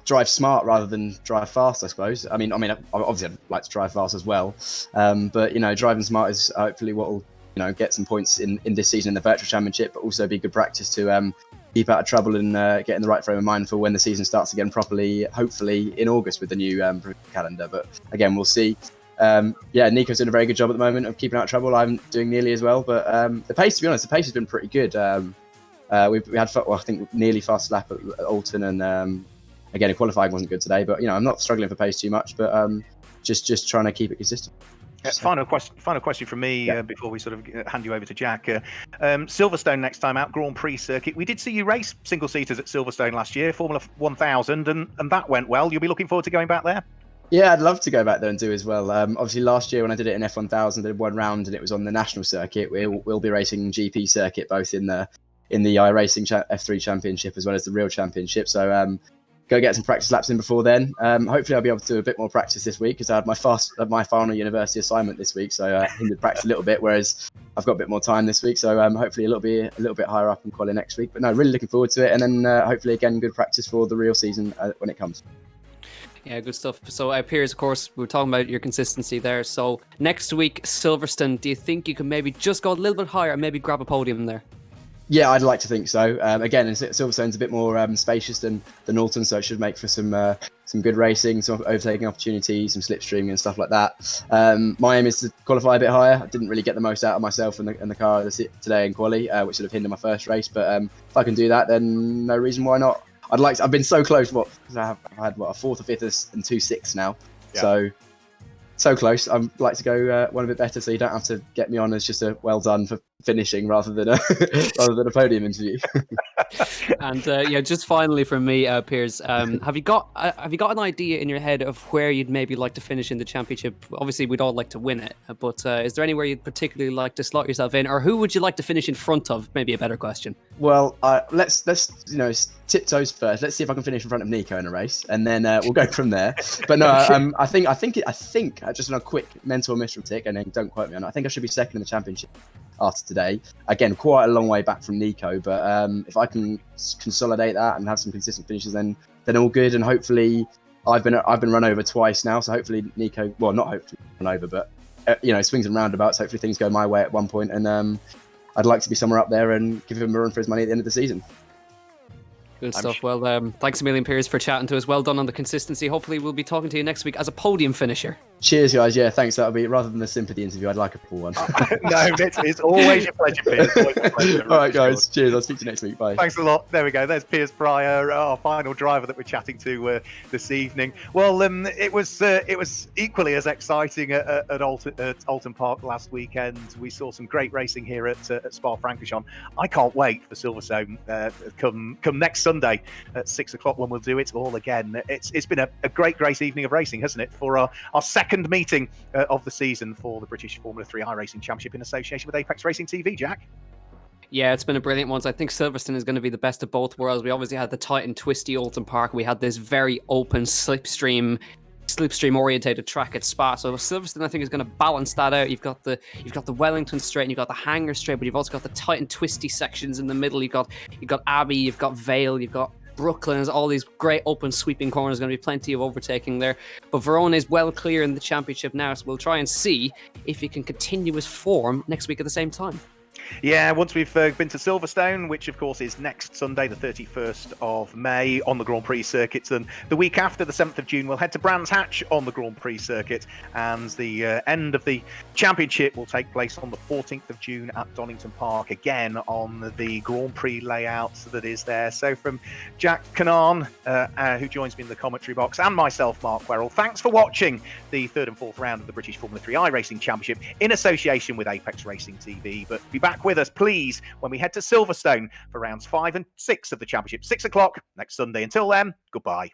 Speaker 9: drive smart rather than drive fast, I suppose. I mean, obviously I'd like to drive fast as well, but driving smart is hopefully what will get some points in this season in the virtual championship, but also be good practice to keep out of trouble and get in the right frame of mind for when the season starts again properly, hopefully in August with the new calendar. But again, we'll see. Nico's doing a very good job at the moment of keeping out of trouble. I'm doing nearly as well, but the pace, to be honest, has been pretty good. We had, I think, nearly fast lap at Oulton, and again, qualifying wasn't good today, but I'm not struggling for pace too much, but just trying to keep it consistent.
Speaker 1: Final question from me before we sort of hand you over to Jack. Silverstone next time out, Grand Prix circuit. We did see you race single seaters at Silverstone last year, Formula 1000, and that went well. You'll be looking forward to going back there?
Speaker 9: Yeah, I'd love to go back there and do as well. Obviously, last year when I did it in F1000, I did one round and it was on the national circuit. We'll be racing GP circuit both in the iRacing F3 Championship as well as the real championship. So go get some practice laps in before then. Hopefully I'll be able to do a bit more practice this week because I had my final university assignment this week, so I hindered practice a little bit, whereas I've got a bit more time this week, so hopefully it'll be a little bit higher up in quali next week. But no, really looking forward to it, and then hopefully again good practice for the real season when it comes.
Speaker 2: Yeah, good stuff. So Piers, of course, we were talking about your consistency there. So next week, Silverstone, do you think you can maybe just go a little bit higher and maybe grab a podium there?
Speaker 9: Yeah, I'd like to think so. Again, Silverstone's a bit more spacious than Oulton, so it should make for some good racing, some overtaking opportunities, some slipstreaming and stuff like that. My aim is to qualify a bit higher. I didn't really get the most out of myself in the car today in quali, which sort of hindered my first race. But if I can do that, then no reason why not. I've been so close. I've had a 4th, a 5th, and 2 6ths now. Yeah. So so close. I'd like to go one a bit better, so you don't have to get me on as just a well done for finishing rather than a podium interview.
Speaker 2: And just finally from me, Piers, have you got an idea in your head of where you'd maybe like to finish in the championship? Obviously, we'd all like to win it, but is there anywhere you'd particularly like to slot yourself in, or who would you like to finish in front of? Maybe a better question.
Speaker 9: Well, let's tiptoes first. Let's see if I can finish in front of Nico in a race, and then we'll go from there. But no, I think just on a quick mental arithmetic, and then don't quote me on it. I think I should be second in the championship after today. Again, quite a long way back from Nico, but if I can consolidate that and have some consistent finishes, then all good. And hopefully, I've been run over twice now, so hopefully Nico, well, not hopefully run over, but swings and roundabouts. Hopefully things go my way at one point, and I'd like to be somewhere up there and give him a run for his money at the end of the season.
Speaker 2: Good stuff. Well, thanks a million, Piers, for chatting to us. Well done on the consistency. Hopefully we'll be talking to you next week as a podium finisher. Cheers,
Speaker 9: guys. Yeah, thanks. That'll be, rather than the sympathy interview, I'd like a full one.
Speaker 1: No, it's always a pleasure, Piers. Always a pleasure.
Speaker 9: All right, guys. Cheers. I'll speak to you next week. Bye.
Speaker 1: Thanks a lot. There we go. There's Piers Pryor, our final driver that we're chatting to this evening. Well, it was equally as exciting at Oulton Park last weekend. We saw some great racing here at Spa-Francorchamps. I can't wait for Silverstone come next Sunday at 6 o'clock when we'll do it all again. It's been a great evening of racing, hasn't it, for our second meeting of the season for the British Formula 3 iRacing Championship in association with Apex Racing TV, Jack.
Speaker 2: Yeah, it's been a brilliant one. I think Silverstone is going to be the best of both worlds. We obviously had the tight and twisty Oulton Park. We had this very open slipstream orientated track at Spa. So Silverstone, I think, is going to balance that out. You've got the Wellington straight, and you've got the Hangar straight, but you've also got the tight and twisty sections in the middle. You've got Abbey, you've got Vale, you've got Brooklyn. There's all these great open sweeping corners. Going to be plenty of overtaking there. But Verona is well clear in the championship now, so we'll try and see if he can continue his form next week at the same time.
Speaker 1: Yeah, once we've been to Silverstone, which of course is next Sunday, the 31st of May on the Grand Prix circuit, and the week after, the 7th of June, we'll head to Brands Hatch on the Grand Prix circuit, and the end of the championship will take place on the 14th of June at Donington Park, again on the Grand Prix layout that is there. So from Jack Canaan, who joins me in the commentary box, and myself, Mark Werrell, thanks for watching the third and fourth round of the British Formula 3 iRacing Championship in association with Apex Racing TV. But be back with us, please, when we head to Silverstone for rounds 5 and 6 of the championship, 6 o'clock next Sunday. Until then, goodbye.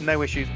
Speaker 1: No issues.